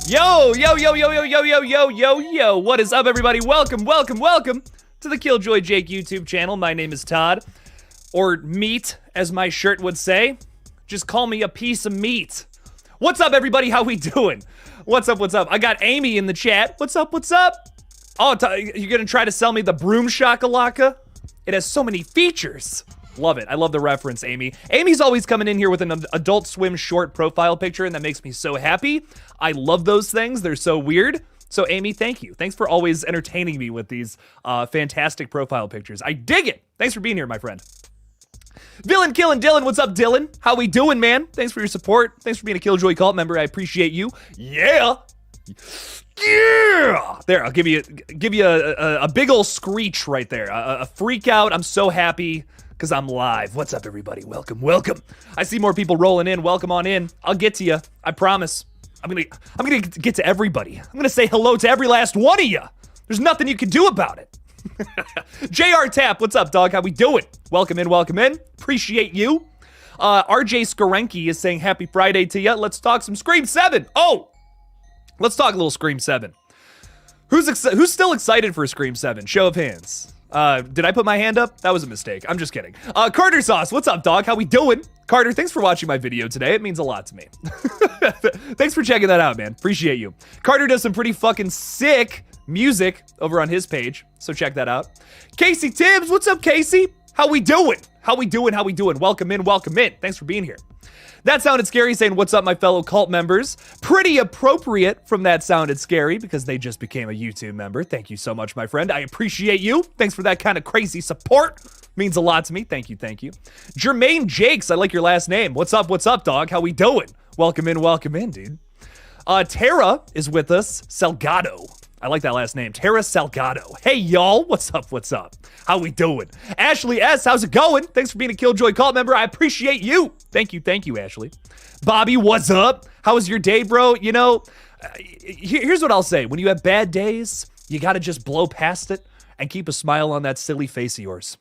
Yo, yo, yo, yo, yo, yo, yo, yo, yo, yo. What is up, everybody? Welcome, welcome, welcome to the KillJoy Jake YouTube channel. My name is Todd, or Meat, as my shirt would say. Just call me a piece of meat. What's up, everybody? How we doing? What's up, what's up? I got Amy in the chat. What's up, what's up? Oh, you're gonna try to sell me the broom shakalaka? It has so many features. Love it. I love the reference, Amy. Amy's always coming in here with an Adult Swim short profile picture, and that makes me so happy. I love those things. They're so weird. So, Amy, thank you. Thanks for always entertaining me with these fantastic profile pictures. I dig it. Thanks for being here, my friend. Villain Killin' Dylan. What's up, Dylan? How we doing, man? Thanks for your support. Thanks for being a KillJoy cult member. I appreciate you. Yeah. Yeah! There, I'll give you a big ol' screech right there. A freak out. I'm so happy because I'm live. What's up, everybody? Welcome, welcome. I see more people rolling in. Welcome on in. I'll get to you. I promise. I'm gonna get to everybody. I'm gonna say hello to every last one of you. There's nothing you can do about it. JR Tap, what's up, dog? How we doing? Welcome in, welcome in. Appreciate you. RJ Skarenki is saying happy Friday to you. Let's talk some Scream 7. Oh! Let's talk a little Scream 7. Who's still excited for Scream 7? Show of hands. Did I put my hand up? That was a mistake. I'm just kidding. Carter Sauce, what's up, dog? How we doing? Carter, thanks for watching my video today. It means a lot to me. Thanks for checking that out, man. Appreciate you. Carter does some pretty fucking sick music over on his page, so check that out. Casey Tibbs, what's up, Casey? How we doing? How we doing? How we doing? Welcome in, welcome in. Thanks for being here. That sounded scary saying, what's up, my fellow cult members? Pretty appropriate from That Sounded Scary because they just became a YouTube member. Thank you so much, my friend. I appreciate you. Thanks for that kind of crazy support. Means a lot to me. Thank you, thank you. Jermaine Jakes, I like your last name. What's up, dog? How we doing? Welcome in, dude. Tara is with us. Salgado. I like that last name. Tara Salgado. Hey, y'all. What's up, what's up? How we doing? Ashley S, how's it going? Thanks for being a KillJoy cult member. I appreciate you. Thank you, Ashley. Bobby, what's up? How was your day, bro? You know, here's what I'll say. When you have bad days, you got to just blow past it and keep a smile on that silly face of yours.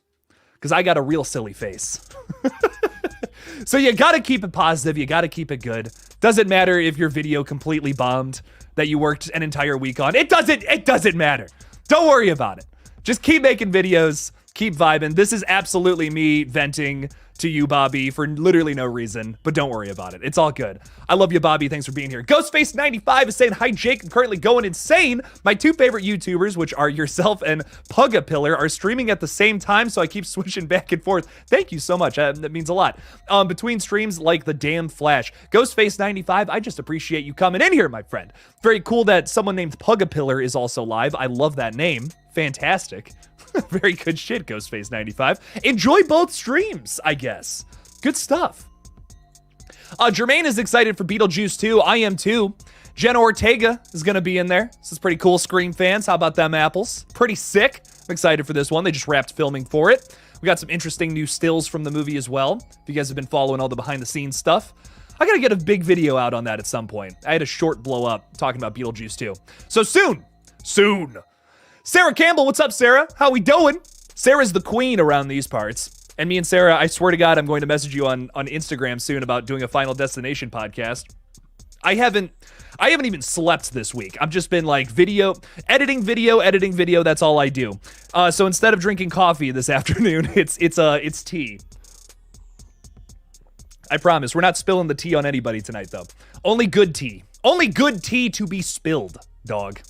Because I got a real silly face. So you got to keep it positive. You got to keep it good. Doesn't matter if your video completely bombed that you worked an entire week on. It doesn't matter. Don't worry about it. Just keep making videos, keep vibing. This is absolutely me venting to you, Bobby, for literally no reason, but don't worry about it. It's all good. I love you, Bobby. Thanks for being here. Ghostface95 is saying, hi, Jake. I'm currently going insane. My two favorite YouTubers, which are yourself and Pugapillar, are streaming at the same time, so I keep switching back and forth. Thank you so much. That means a lot. Between streams like the damn Flash. Ghostface95, I just appreciate you coming in here, my friend. Very cool that someone named Pugapillar is also live. I love that name. Fantastic. Very good shit, Ghostface95. Enjoy both streams, I guess. Good stuff. Jermaine is excited for Beetlejuice 2. I am too. Jenna Ortega is going to be in there. This is pretty cool. Scream fans, how about them apples? Pretty sick. I'm excited for this one. They just wrapped filming for it. We got some interesting new stills from the movie as well. If you guys have been following all the behind-the-scenes stuff. I got to get a big video out on that at some point. I had a short blow up talking about Beetlejuice 2. So soon. Sarah Campbell, what's up, Sarah? How we doing? Sarah's the queen around these parts. And me and Sarah, I swear to God, I'm going to message you on Instagram soon about doing a Final Destination podcast. I haven't even slept this week. I've just been like editing video. That's all I do. So instead of drinking coffee this afternoon, it's tea. I promise. We're not spilling the tea on anybody tonight, though. Only good tea. Only good tea to be spilled, dog.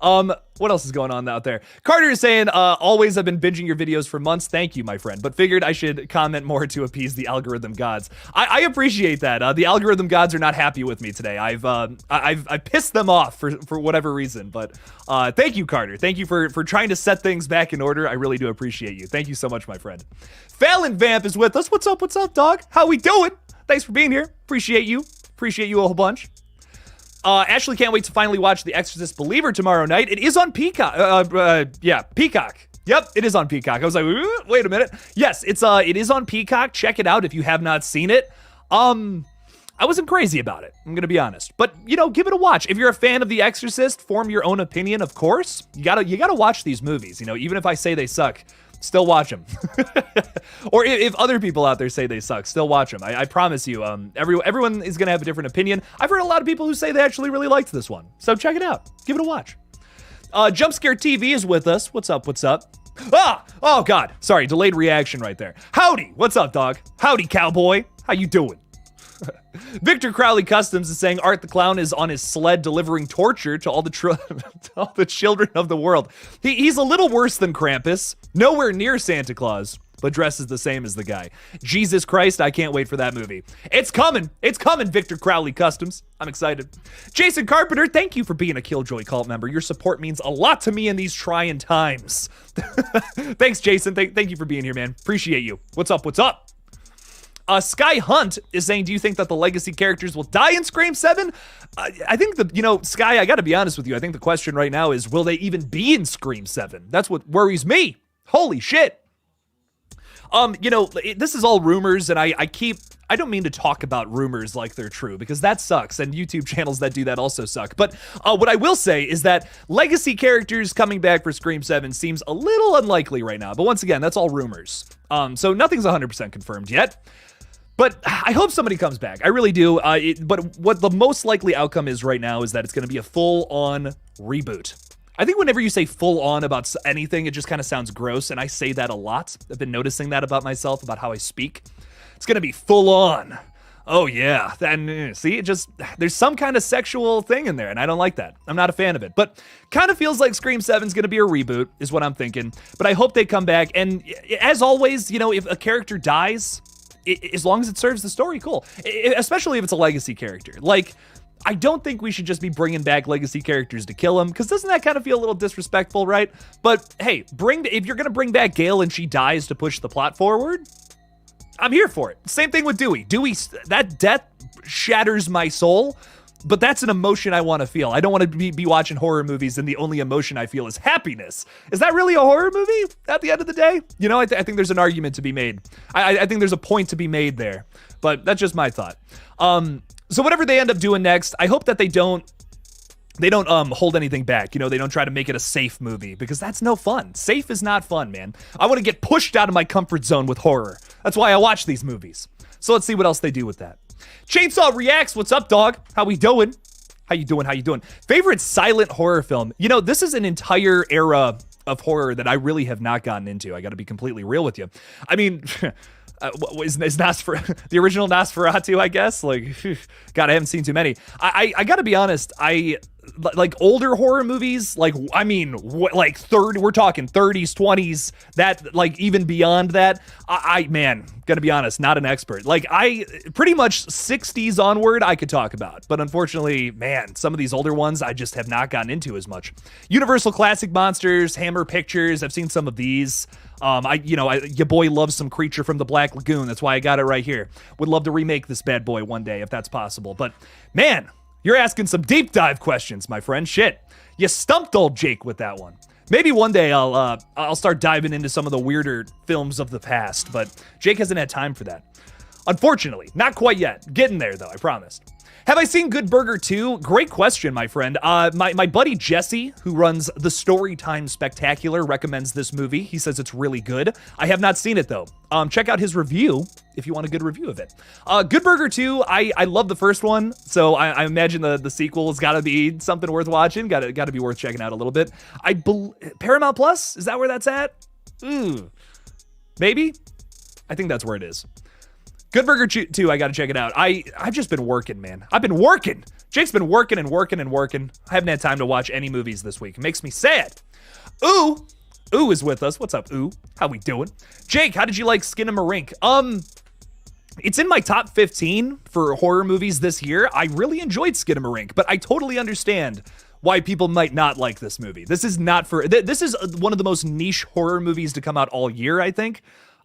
What else is going on out there? Carter is saying, always I've been binging your videos for months. Thank you, my friend. But figured I should comment more to appease the algorithm gods. I appreciate that. The algorithm gods are not happy with me today. I've pissed them off for whatever reason. But thank you, Carter. Thank you for trying to set things back in order. I really do appreciate you. Thank you so much, my friend. Fallon Vamp is with us. What's up, dog? How we doing? Thanks for being here. Appreciate you. Appreciate you a whole bunch. Ashley can't wait to finally watch The Exorcist Believer tomorrow night. It is on Peacock. Yeah, Peacock. Yep, it is on Peacock. I was like, wait a minute. Yes, it is on Peacock. Check it out if you have not seen it. I wasn't crazy about it, I'm gonna be honest. But, you know, give it a watch. If you're a fan of The Exorcist, form your own opinion, of course. You gotta watch these movies, you know, even if I say they suck. Still watch them. Or if other people out there say they suck, still watch them. I promise you, everyone is going to have a different opinion. I've heard a lot of people who say they actually really liked this one. So check it out. Give it a watch. Jump Scare TV is with us. What's up? What's up? Ah! Oh, God. Sorry, delayed reaction right there. Howdy. What's up, dog? Howdy, cowboy. How you doing? Victor Crowley Customs is saying Art the Clown is on his sled delivering torture to all the to all the children of the world. He's a little worse than Krampus, nowhere near Santa Claus, but dresses the same as the guy. Jesus Christ, I can't wait for that movie. It's coming, Victor Crowley Customs. I'm excited. Jason Carpenter, thank you for being a KillJoy cult member. Your support means a lot to me in these trying times. Thanks, Jason. Thank you for being here, man. Appreciate you. What's up? What's up? Sky Hunt is saying, do you think that the legacy characters will die in Scream 7? I think Sky, I gotta be honest with you. I think the question right now is, will they even be in Scream 7? That's what worries me. Holy shit. This is all rumors, and I don't mean to talk about rumors like they're true, because that sucks, and YouTube channels that do that also suck. But what I will say is that legacy characters coming back for Scream 7 seems a little unlikely right now. But once again, that's all rumors. So nothing's 100% confirmed yet. But I hope somebody comes back. I really do. But what the most likely outcome is right now is that it's going to be a full-on reboot. I think whenever you say full-on about anything, it just kind of sounds gross, and I say that a lot. I've been noticing that about myself, about how I speak. It's going to be full-on. Oh, yeah. Then see, there's some kind of sexual thing in there, and I don't like that. I'm not a fan of it. But kind of feels like Scream 7's going to be a reboot, is what I'm thinking. But I hope they come back. And as always, if a character dies, as long as it serves the story, cool. Especially if it's a legacy character. Like, I don't think we should just be bringing back legacy characters to kill them, because doesn't that kind of feel a little disrespectful, right? But hey, if you're gonna bring back Gale and she dies to push the plot forward, I'm here for it. Same thing with Dewey. That death shatters my soul, but that's an emotion I want to feel. I don't want to be watching horror movies and the only emotion I feel is happiness. Is that really a horror movie at the end of the day? I think there's an argument to be made. I think there's a point to be made there, but that's just my thought. So whatever they end up doing next, I hope that they don't hold anything back. They don't try to make it a safe movie, because that's no fun. Safe is not fun, man. I want to get pushed out of my comfort zone with horror. That's why I watch these movies. So let's see what else they do with that. Chainsaw Reacts, what's up, dog? How we doing? How you doing? Favorite silent horror film? This is an entire era of horror that I really have not gotten into. I got to be completely real with you. I mean, is the original Nosferatu, I guess? Like, God, I haven't seen too many. I got to be honest, like older horror movies, like, I mean, we're talking 30s, 20s, that, like, even beyond that, man, gotta be honest, not an expert. Like, pretty much 60s onward, I could talk about, but unfortunately, man, some of these older ones, I just have not gotten into as much. Universal Classic Monsters, Hammer Pictures, I've seen some of these. Your boy loves some Creature from the Black Lagoon, that's why I got it right here. Would love to remake this bad boy one day, if that's possible, but, man, you're asking some deep dive questions, my friend. Shit, you stumped old Jake with that one. Maybe one day I'll start diving into some of the weirder films of the past, but Jake hasn't had time for that. Unfortunately, not quite yet. Getting there, though, I promised. Have I seen Good Burger 2? Great question, my friend. My buddy Jesse, who runs the Storytime Spectacular, recommends this movie. He says it's really good. I have not seen it, though. Check out his review if you want a good review of it. Good Burger 2, I love the first one, so I imagine the sequel has got to be something worth watching. Got to be worth checking out a little bit. Paramount Plus? Is that where that's at? Maybe? I think that's where it is. Good Burger 2, I gotta check it out. I've just been working, man. I've been working. Jake's been working and working and working. I haven't had time to watch any movies this week. It makes me sad. Ooh is with us. What's up, Ooh? How we doing? Jake, how did you like Skinamarink? It's in my top 15 for horror movies this year. I really enjoyed Skinamarink, but I totally understand why people might not like this movie. This is one of the most niche horror movies to come out all year, I think.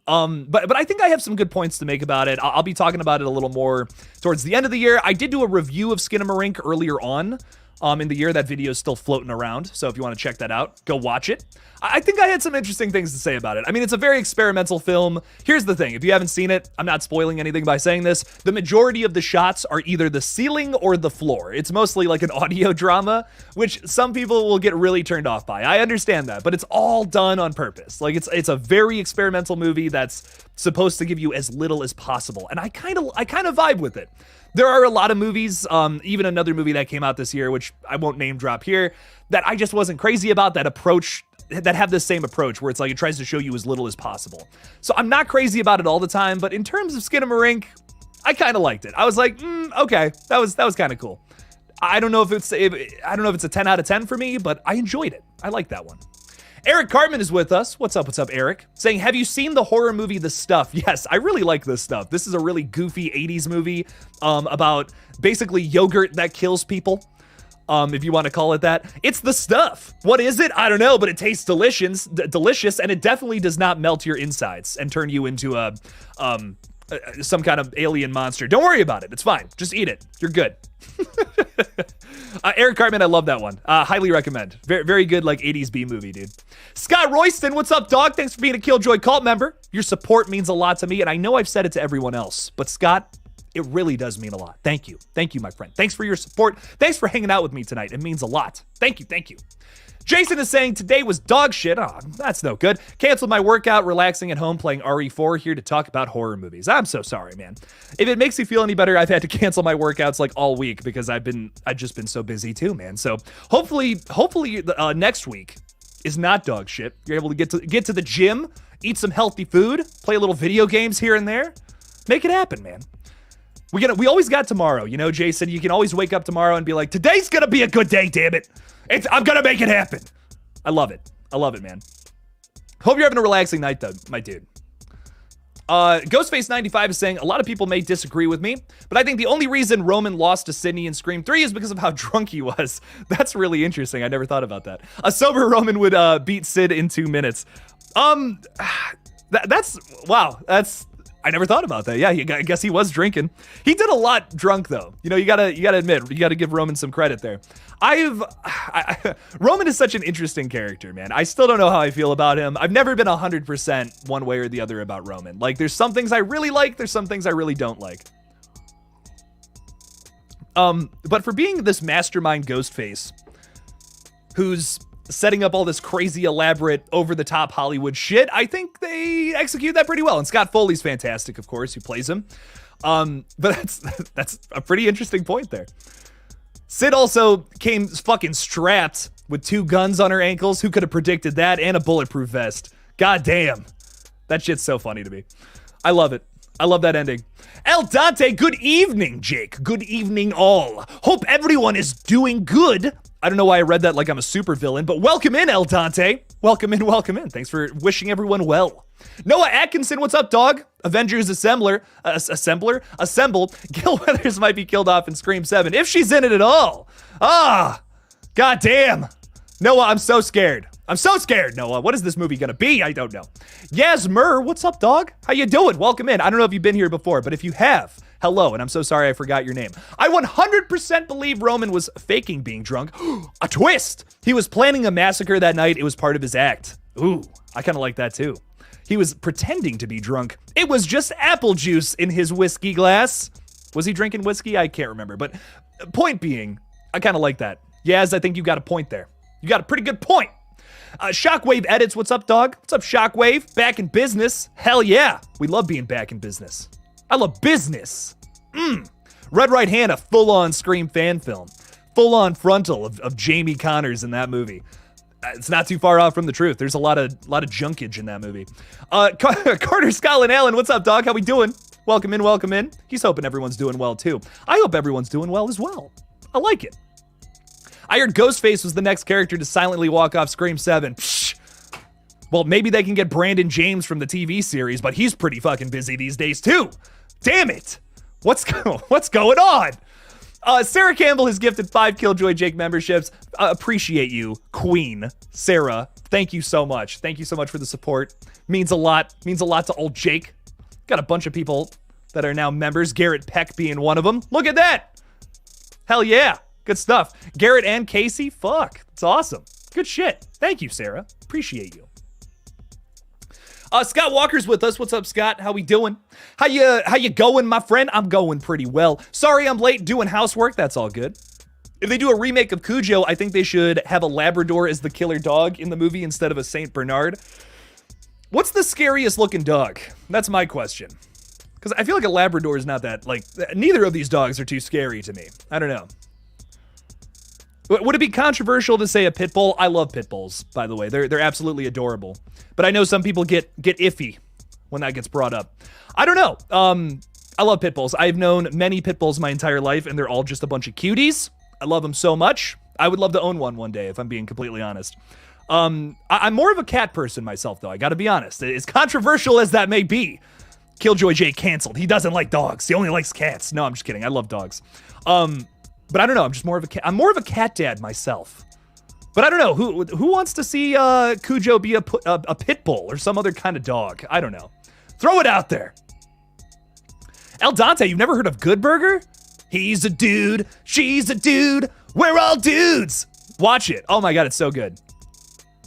But I think I have some good points to make about it. I'll be talking about it a little more towards the end of the year. I did do a review of Skinamarink earlier on. in the year. That video is still floating around, so if you want to check that out, go watch it. I think I had some interesting things to say about it. I mean, it's a very experimental film. Here's the thing. If you haven't seen it, I'm not spoiling anything by saying this. The majority of the shots are either the ceiling or the floor. It's mostly like an audio drama, which some people will get really turned off by. I understand that, but it's all done on purpose. Like, it's a very experimental movie that's supposed to give you as little as possible, and I kind of vibe with it. There are a lot of movies, even another movie that came out this year, which I won't name drop here, that I just wasn't crazy about, that have this same approach where it's like it tries to show you as little as possible. So I'm not crazy about it all the time, but in terms of Skinamarink, I kind of liked it. I was like, okay, that was kind of cool. I don't know if it's a 10 out of 10 for me, but I enjoyed it. I like that one. Eric Cartman is with us. What's up, Eric? Saying, have you seen the horror movie The Stuff? Yes, I really like This Stuff. This is a really goofy 80s movie about basically yogurt that kills people, if you want to call it that. It's The Stuff. What is it? I don't know, but it tastes delicious, and it definitely does not melt your insides and turn you into some kind of alien monster. Don't worry about it. It's fine. Just eat it. You're good. Eric Cartman, I love that one. Highly recommend. Very, very good, like 80s B movie, dude. Scott Royston, what's up, dog? Thanks for being a KillJoy cult member. Your support means a lot to me, and I know I've said it to everyone else, but Scott, it really does mean a lot. Thank you. Thank you, my friend. Thanks for your support. Thanks for hanging out with me tonight. It means a lot. Thank you. Thank you. Jason is saying, today was dog shit. Oh, that's no good. Canceled my workout, relaxing at home, playing RE4, here to talk about horror movies. I'm so sorry, man. If it makes you feel any better, I've had to cancel my workouts like all week because I've just been so busy too, man. So hopefully next week is not dog shit. You're able to get to the gym, eat some healthy food, play a little video games here and there. Make it happen, man. We always got tomorrow, you know, Jason. You can always wake up tomorrow and be like, today's gonna be a good day, damn it. I'm gonna make it happen. I love it. I love it, man. Hope you're having a relaxing night, though, my dude. Ghostface95 is saying, a lot of people may disagree with me, but I think the only reason Roman lost to Sydney in Scream 3 is because of how drunk he was. That's really interesting. I never thought about that. A sober Roman would beat Sid in 2 minutes. That's I never thought about that. Yeah, I guess he was drinking. He did a lot drunk, though. You know, you gotta admit, you gotta give Roman some credit there. Roman is such an interesting character, man. I still don't know how I feel about him. I've never been 100% one way or the other about Roman. Like, there's some things I really like, there's some things I really don't like. But for being this mastermind Ghostface, who's setting up all this crazy, elaborate, over-the-top Hollywood shit, I think they execute that pretty well. And Scott Foley's fantastic, of course, who plays him. But that's a pretty interesting point there. Sid also came fucking strapped with 2 guns on her ankles. Who could have predicted that? And a bulletproof vest. God damn. That shit's so funny to me. I love it. I love that ending. El Dante, good evening, Jake. Good evening, all. Hope everyone is doing good. I don't know why I read that like I'm a supervillain, but welcome in, El Dante. Welcome in, welcome in. Thanks for wishing everyone well. Noah Atkinson, what's up, dog? Avengers Assemble. Gil Weathers might be killed off in Scream 7, if she's in it at all. God damn. Noah, I'm so scared. I'm so scared, Noah. What is this movie gonna be? I don't know. Yasmer, what's up, dog? How you doing? Welcome in. I don't know if you've been here before, but if you have, hello, and I'm so sorry I forgot your name. I 100% believe Roman was faking being drunk. A twist! He was planning a massacre that night. It was part of his act. Ooh, I kind of like that too. He was pretending to be drunk. It was just apple juice in his whiskey glass. Was he drinking whiskey? I can't remember, but point being, I kind of like that. Yaz, I think you got a point there. You got a pretty good point. Shockwave Edits, what's up, dog? What's up, Shockwave? Back in business? Hell yeah. We love being back in business. I love business. Red Right Hand, a full-on Scream fan film. Full-on frontal of Jamie Connors in that movie. It's not too far off from the truth. There's a lot of junkage in that movie. Carter Scotland Allen, what's up, dog? How we doing? Welcome in, welcome in. He's hoping everyone's doing well, too. I hope everyone's doing well as well. I like it. I heard Ghostface was the next character to silently walk off Scream 7. Psh. Well, maybe they can get Brandon James from the TV series, but he's pretty fucking busy these days, too. Damn it. What's going on? Sarah Campbell has gifted 5 KillJoy Jake memberships. Appreciate you, Queen Sarah. Thank you so much. Thank you so much for the support. Means a lot. Means a lot to old Jake. Got a bunch of people that are now members. Garrett Peck being one of them. Look at that. Hell yeah. Good stuff. Garrett and Casey, fuck. It's awesome. Good shit. Thank you, Sarah. Appreciate you. Scott Walker's with us. What's up, Scott? How we doing? How you going, my friend? I'm going pretty well. Sorry I'm late doing housework. That's all good. If they do a remake of Cujo, I think they should have a Labrador as the killer dog in the movie instead of a Saint Bernard. What's the scariest looking dog? That's my question. Because I feel like a Labrador is not that, like, neither of these dogs are too scary to me. I don't know. Would it be controversial to say a pit bull? I love pit bulls, by the way. They're absolutely adorable. But I know some people get iffy when that gets brought up. I don't know. I love pit bulls. I've known many pit bulls my entire life, and they're all just a bunch of cuties. I love them so much. I would love to own one day, if I'm being completely honest. I'm more of a cat person myself, though. I gotta be honest. As controversial as that may be, KillJoy J canceled. He doesn't like dogs. He only likes cats. No, I'm just kidding. I love dogs. But I don't know. I'm just more of a cat. I'm more of a cat dad myself. But I don't know. Who wants to see Cujo be a pit bull or some other kind of dog? I don't know. Throw it out there. El Dante, you've never heard of Good Burger? He's a dude. She's a dude. We're all dudes. Watch it. Oh my God, it's so good.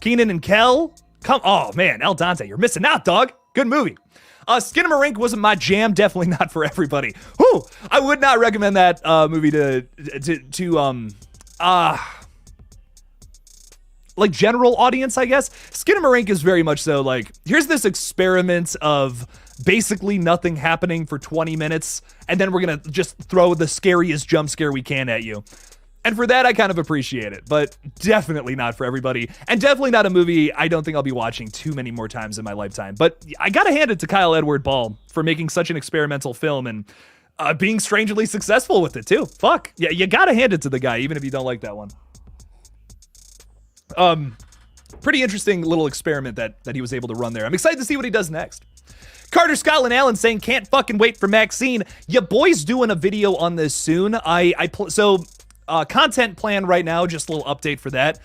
Keenan and Kel. Oh man, El Dante, you're missing out, dog. Good movie. Skinamarink wasn't my jam. Definitely not for everybody. Whew, I would not recommend that movie to like general audience, I guess. Skinamarink is very much so like, here's this experiment of basically nothing happening for 20 minutes, and then we're gonna just throw the scariest jump scare we can at you. And for that, I kind of appreciate it, but definitely not for everybody. And definitely not a movie I don't think I'll be watching too many more times in my lifetime. But I gotta hand it to Kyle Edward Ball for making such an experimental film and being strangely successful with it too. Fuck. Yeah, you gotta hand it to the guy, even if you don't like that one. Pretty interesting little experiment that he was able to run there. I'm excited to see what he does next. Carter Scotland Allen saying, can't fucking wait for Maxine. Ya boy's doing a video on this soon. Content plan right now, just a little update for that.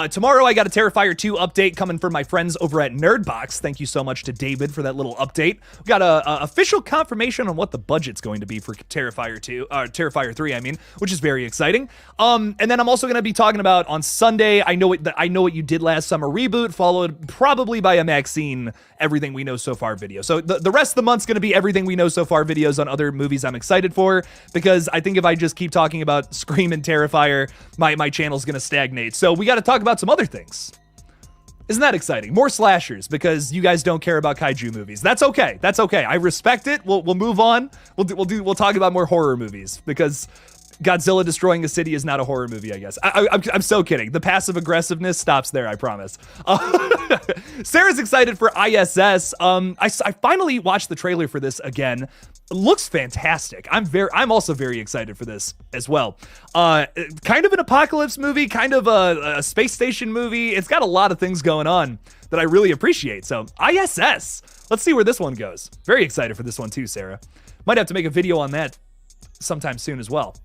Tomorrow I got a Terrifier 2 update coming from my friends over at Nerdbox. Thank you so much to David for that little update. We got a official confirmation on what the budget's going to be for Terrifier 3, I mean, which is very exciting. And then I'm also going to be talking about on Sunday, I Know What You Did Last Summer reboot, followed probably by a Maxine Everything We Know So Far video. So the rest of the month's going to be Everything We Know So Far videos on other movies I'm excited for, because I think if I just keep talking about Scream and Terrifier, my channel's going to stagnate. So we got to talk about some other things. Isn't that exciting? More slashers, because you guys don't care about kaiju movies. That's okay. That's okay. I respect it. We'll move on. We'll talk about more horror movies, because Godzilla destroying a city is not a horror movie, I guess. I'm so kidding. The passive aggressiveness stops there, I promise. Sarah's excited for ISS. I finally watched the trailer for this again. It looks fantastic. I'm also very excited for this as well. Kind of an apocalypse movie, kind of a space station movie. It's got a lot of things going on that I really appreciate. So ISS, let's see where this one goes. Very excited for this one too, Sarah. Might have to make a video on that sometime soon as well.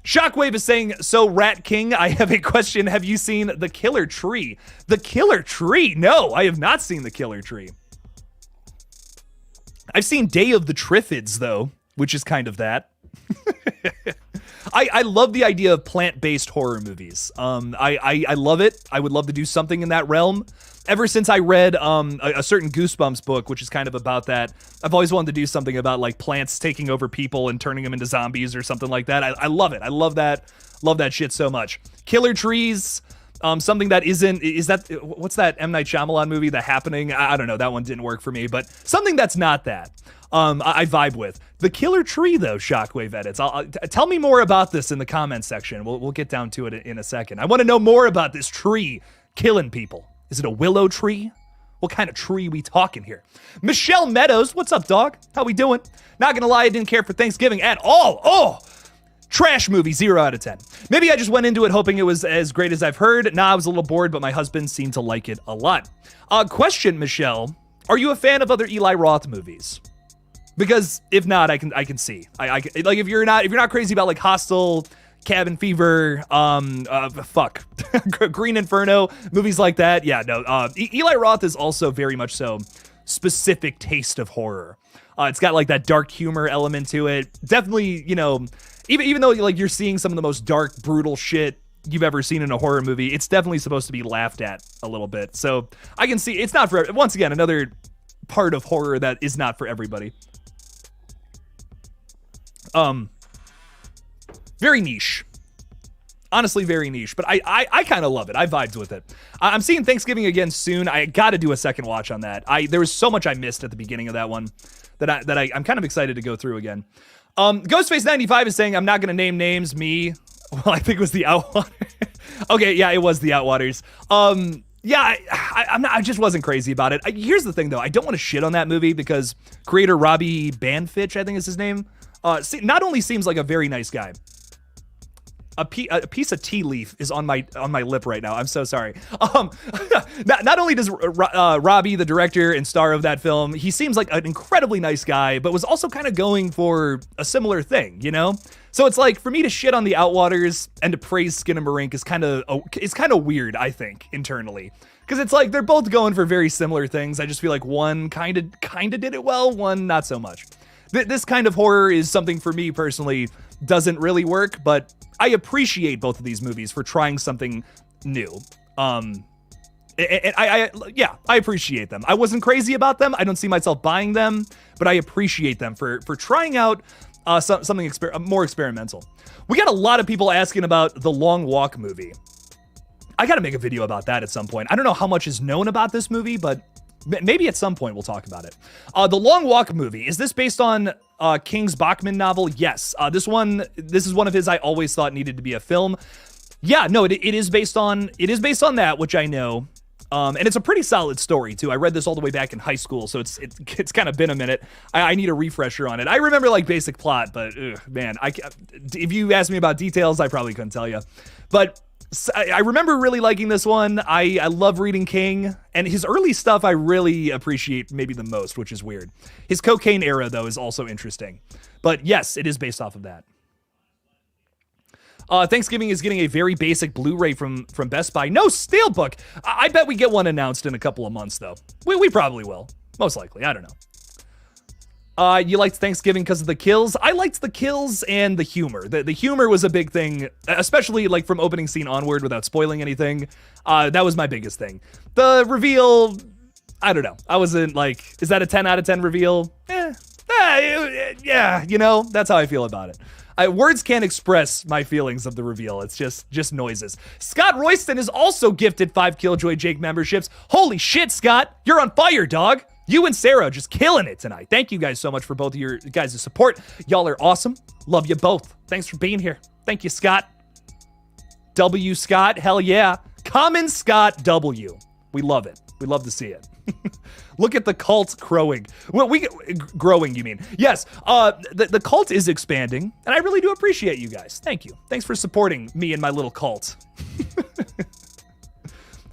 Shockwave is saying, so Rat King, I have a question. Have you seen The Killer Tree? The Killer Tree? No, I have not seen The Killer Tree. I've seen Day of the Triffids, though, which is kind of that. I love the idea of plant-based horror movies. I love it. I would love to do something in that realm. Ever since I read a certain Goosebumps book, which is kind of about that, I've always wanted to do something about like plants taking over people and turning them into zombies or something like that. I love it. I love that shit so much. Killer Trees, something that what's that M. Night Shyamalan movie, The Happening? I don't know. That one didn't work for me, but something that's not that. I vibe with. The Killer Tree, though, Shockwave edits. Tell me more about this in the comments section. We'll get down to it in a second. I want to know more about this tree killing people. Is it a willow tree? What kind of tree we talking here? Michelle Meadows, what's up, dog? How we doing? Not gonna lie, I didn't care for Thanksgiving at all. Oh, trash movie, 0 out of 10. Maybe I just went into it hoping it was as great as I've heard. Nah, I was a little bored, but my husband seemed to like it a lot. Question, Michelle, are you a fan of other Eli Roth movies? Because if not, I can see. I like if you're not crazy about like Hostel, Cabin Fever, Green Inferno, movies like that. Yeah, no. Eli Roth is also very much so specific taste of horror. It's got like that dark humor element to it. Definitely, you know, even though like you're seeing some of the most dark, brutal shit you've ever seen in a horror movie, it's definitely supposed to be laughed at a little bit. So I can see it's not for, once again, another part of horror that is not for everybody. Very niche. Honestly, very niche, but I kind of love it. I vibed with it. I'm seeing Thanksgiving again soon. I got to do a second watch on that. There was so much I missed at the beginning of that one that I'm kind of excited to go through again. Ghostface95 is saying, I'm not going to name names. Me. Well, I think it was the Outwaters. Okay, yeah, it was the Outwaters. Yeah, I just wasn't crazy about it. Here's the thing, though. I don't want to shit on that movie because creator Robbie Banfitch, I think is his name, not only seems like a very nice guy. A piece of tea leaf is on my lip right now. I'm so sorry. Not only does Robbie, the director and star of that film, he seems like an incredibly nice guy, but was also kind of going for a similar thing, you know? So it's like, for me to shit on the Outwaters and to praise Skinamarink is kind of weird, I think, internally. Because it's like, they're both going for very similar things. I just feel like one kind of did it well, one not so much. This kind of horror is something for me personally doesn't really work, but I appreciate both of these movies for trying something new. I appreciate them. I wasn't crazy about them. I don't see myself buying them, but I appreciate them for trying out something more experimental. We got a lot of people asking about the Long Walk movie. I got to make a video about that at some point. I don't know how much is known about this movie, but maybe at some point we'll talk about it. The Long Walk movie, is this based on King's Bachman novel? Yes. This is one of his I always thought needed to be a film. Yeah, no, it is based on that, which I know. And it's a pretty solid story too. I read this all the way back in high school, so it's kind of been a minute. I need a refresher on it. I remember like basic plot, but man, if you asked me about details, I probably couldn't tell you. But I remember really liking this one. I love reading King, and his early stuff I really appreciate maybe the most, which is weird. His cocaine era, though, is also interesting. But yes, it is based off of that. Thanksgiving is getting a very basic Blu-ray from Best Buy. No Steelbook. I bet we get one announced in a couple of months, though. We probably will. Most likely. I don't know. You liked Thanksgiving because of the kills? I liked the kills and the humor. The humor was a big thing, especially like from opening scene onward without spoiling anything. That was my biggest thing. The reveal, I don't know. I wasn't like, is that a 10 out of 10 reveal? Yeah, you know, that's how I feel about it. Words can't express my feelings of the reveal. It's just noises. Scott Royston is also gifted 5 KillJoy Jake memberships. Holy shit, Scott. You're on fire, dog. You and Sarah just killing it tonight. Thank you guys so much for both of your guys' support. Y'all are awesome. Love you both. Thanks for being here. Thank you, Scott. W. Scott, hell yeah. Common Scott W. We love it. We love to see it. Look at the cult growing. Well, growing, you mean? Yes. The cult is expanding, and I really do appreciate you guys. Thank you. Thanks for supporting me and my little cult.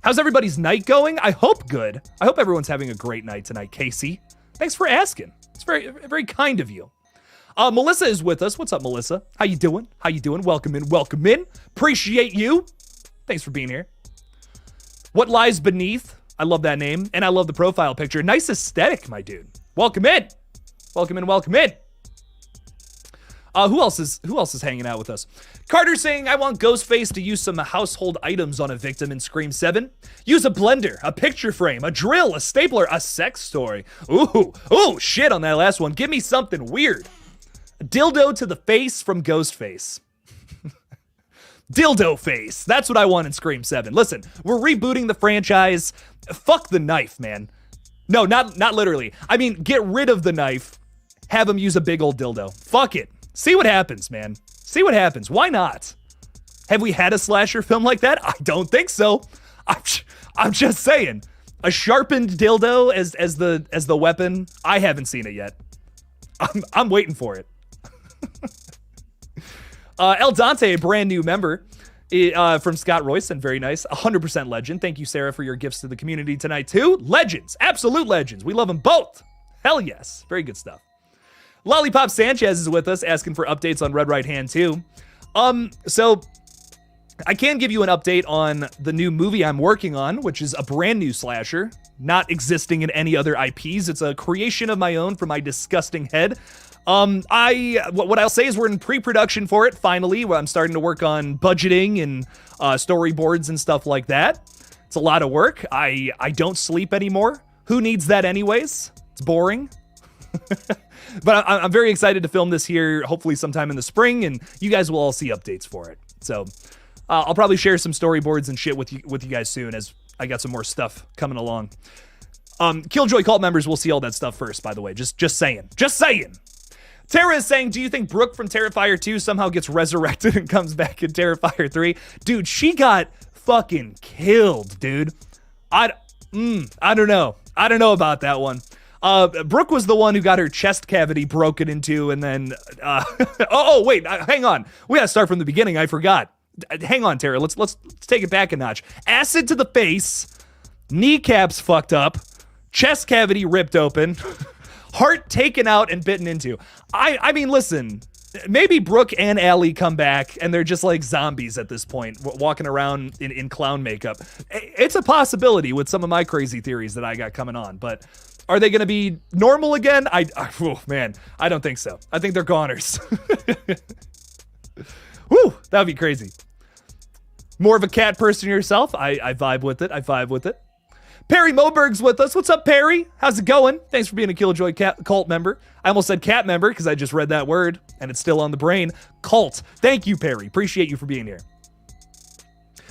How's everybody's night going? I hope good. I hope everyone's having a great night tonight, Casey. Thanks for asking. It's very, very kind of you. Melissa is with us. What's up, Melissa? How you doing? How you doing? Welcome in. Welcome in. Appreciate you. Thanks for being here. What Lies Beneath? I love that name, and I love the profile picture. Nice aesthetic, my dude. Welcome in. Welcome in. Welcome in. Who else is hanging out with us? Carter saying, I want Ghostface to use some household items on a victim in Scream 7. Use a blender, a picture frame, a drill, a stapler, a sex toy. Ooh, shit on that last one. Give me something weird. A dildo to the face from Ghostface. Dildo face. That's what I want in Scream 7. Listen, we're rebooting the franchise. Fuck the knife, man. No, not literally. I mean, get rid of the knife. Have him use a big old dildo. Fuck it. See what happens, man. See what happens. Why not? Have we had a slasher film like that? I don't think so. I'm just saying. A sharpened dildo as the weapon. I haven't seen it yet. I'm waiting for it. El Dante, a brand new member from Scott Royston. Very nice. 100% legend. Thank you, Sarah, for your gifts to the community tonight, too. Legends. Absolute legends. We love them both. Hell yes. Very good stuff. Lollipop Sanchez is with us, asking for updates on Red Right Hand 2. So I can give you an update on the new movie I'm working on, which is a brand new slasher. not existing in any other IPs. It's a creation of my own from my disgusting head. What I'll say is we're in pre-production for it, finally. I'm starting to work on budgeting and storyboards and stuff like that. It's a lot of work. I don't sleep anymore. Who needs that anyways? It's boring. But I'm very excited to film this here, hopefully sometime in the spring, and you guys will all see updates for it. So I'll probably share some storyboards and shit with you guys soon, as I got some more stuff coming along. KillJoy cult members will see all that stuff first, by the way. Just saying. Just saying. Tara is saying, do you think Brooke from Terrifier 2 somehow gets resurrected and comes back in Terrifier 3? Dude, she got fucking killed, dude. I don't know. I don't know about that one. Brooke was the one who got her chest cavity broken into, and then, wait, hang on. We gotta start from the beginning. I forgot. Hang on, Tara. Let's take it back a notch. Acid to the face, kneecaps fucked up, chest cavity ripped open, heart taken out and bitten into. I mean, listen, maybe Brooke and Allie come back and they're just like zombies at this point, walking around in clown makeup. It's a possibility with some of my crazy theories that I got coming on, but are they going to be normal again? Oh man, I don't think so. I think they're goners. Woo, that would be crazy. More of a cat person yourself? I vibe with it. I vibe with it. Perry Moberg's with us. What's up, Perry? How's it going? Thanks for being a KillJoy cult member. I almost said cat member because I just read that word and it's still on the brain. Cult. Thank you, Perry. Appreciate you for being here.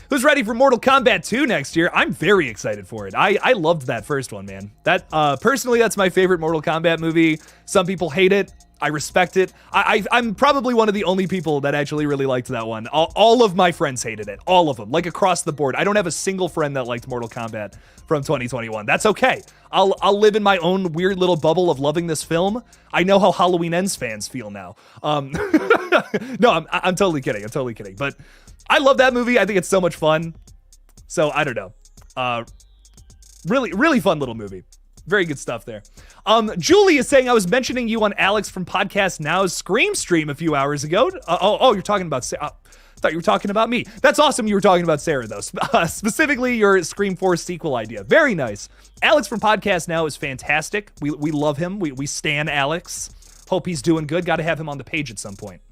Who's ready for Mortal Kombat 2 next year? I'm very excited for it. I loved that first one, man. That personally, that's my favorite Mortal Kombat movie. Some people hate it. I respect it. I'm probably one of the only people that actually really liked that one. All of my friends hated it. All of them. Like across the board. I don't have a single friend that liked Mortal Kombat from 2021. That's okay. I'll live in my own weird little bubble of loving this film. I know how Halloween Ends fans feel now. No, I'm totally kidding. I'm totally kidding. But I love that movie. I think it's so much fun. So I don't know. Really, really fun little movie. Very good stuff there. Julie is saying, I was mentioning you on Alex from Podcast Now's Scream stream a few hours ago. You're talking about Sarah. I thought you were talking about me. That's awesome you were talking about Sarah, though. Specifically, your Scream 4 sequel idea. Very nice. Alex from Podcast Now is fantastic. We love him. We stan Alex. Hope he's doing good. Got to have him on the page at some point.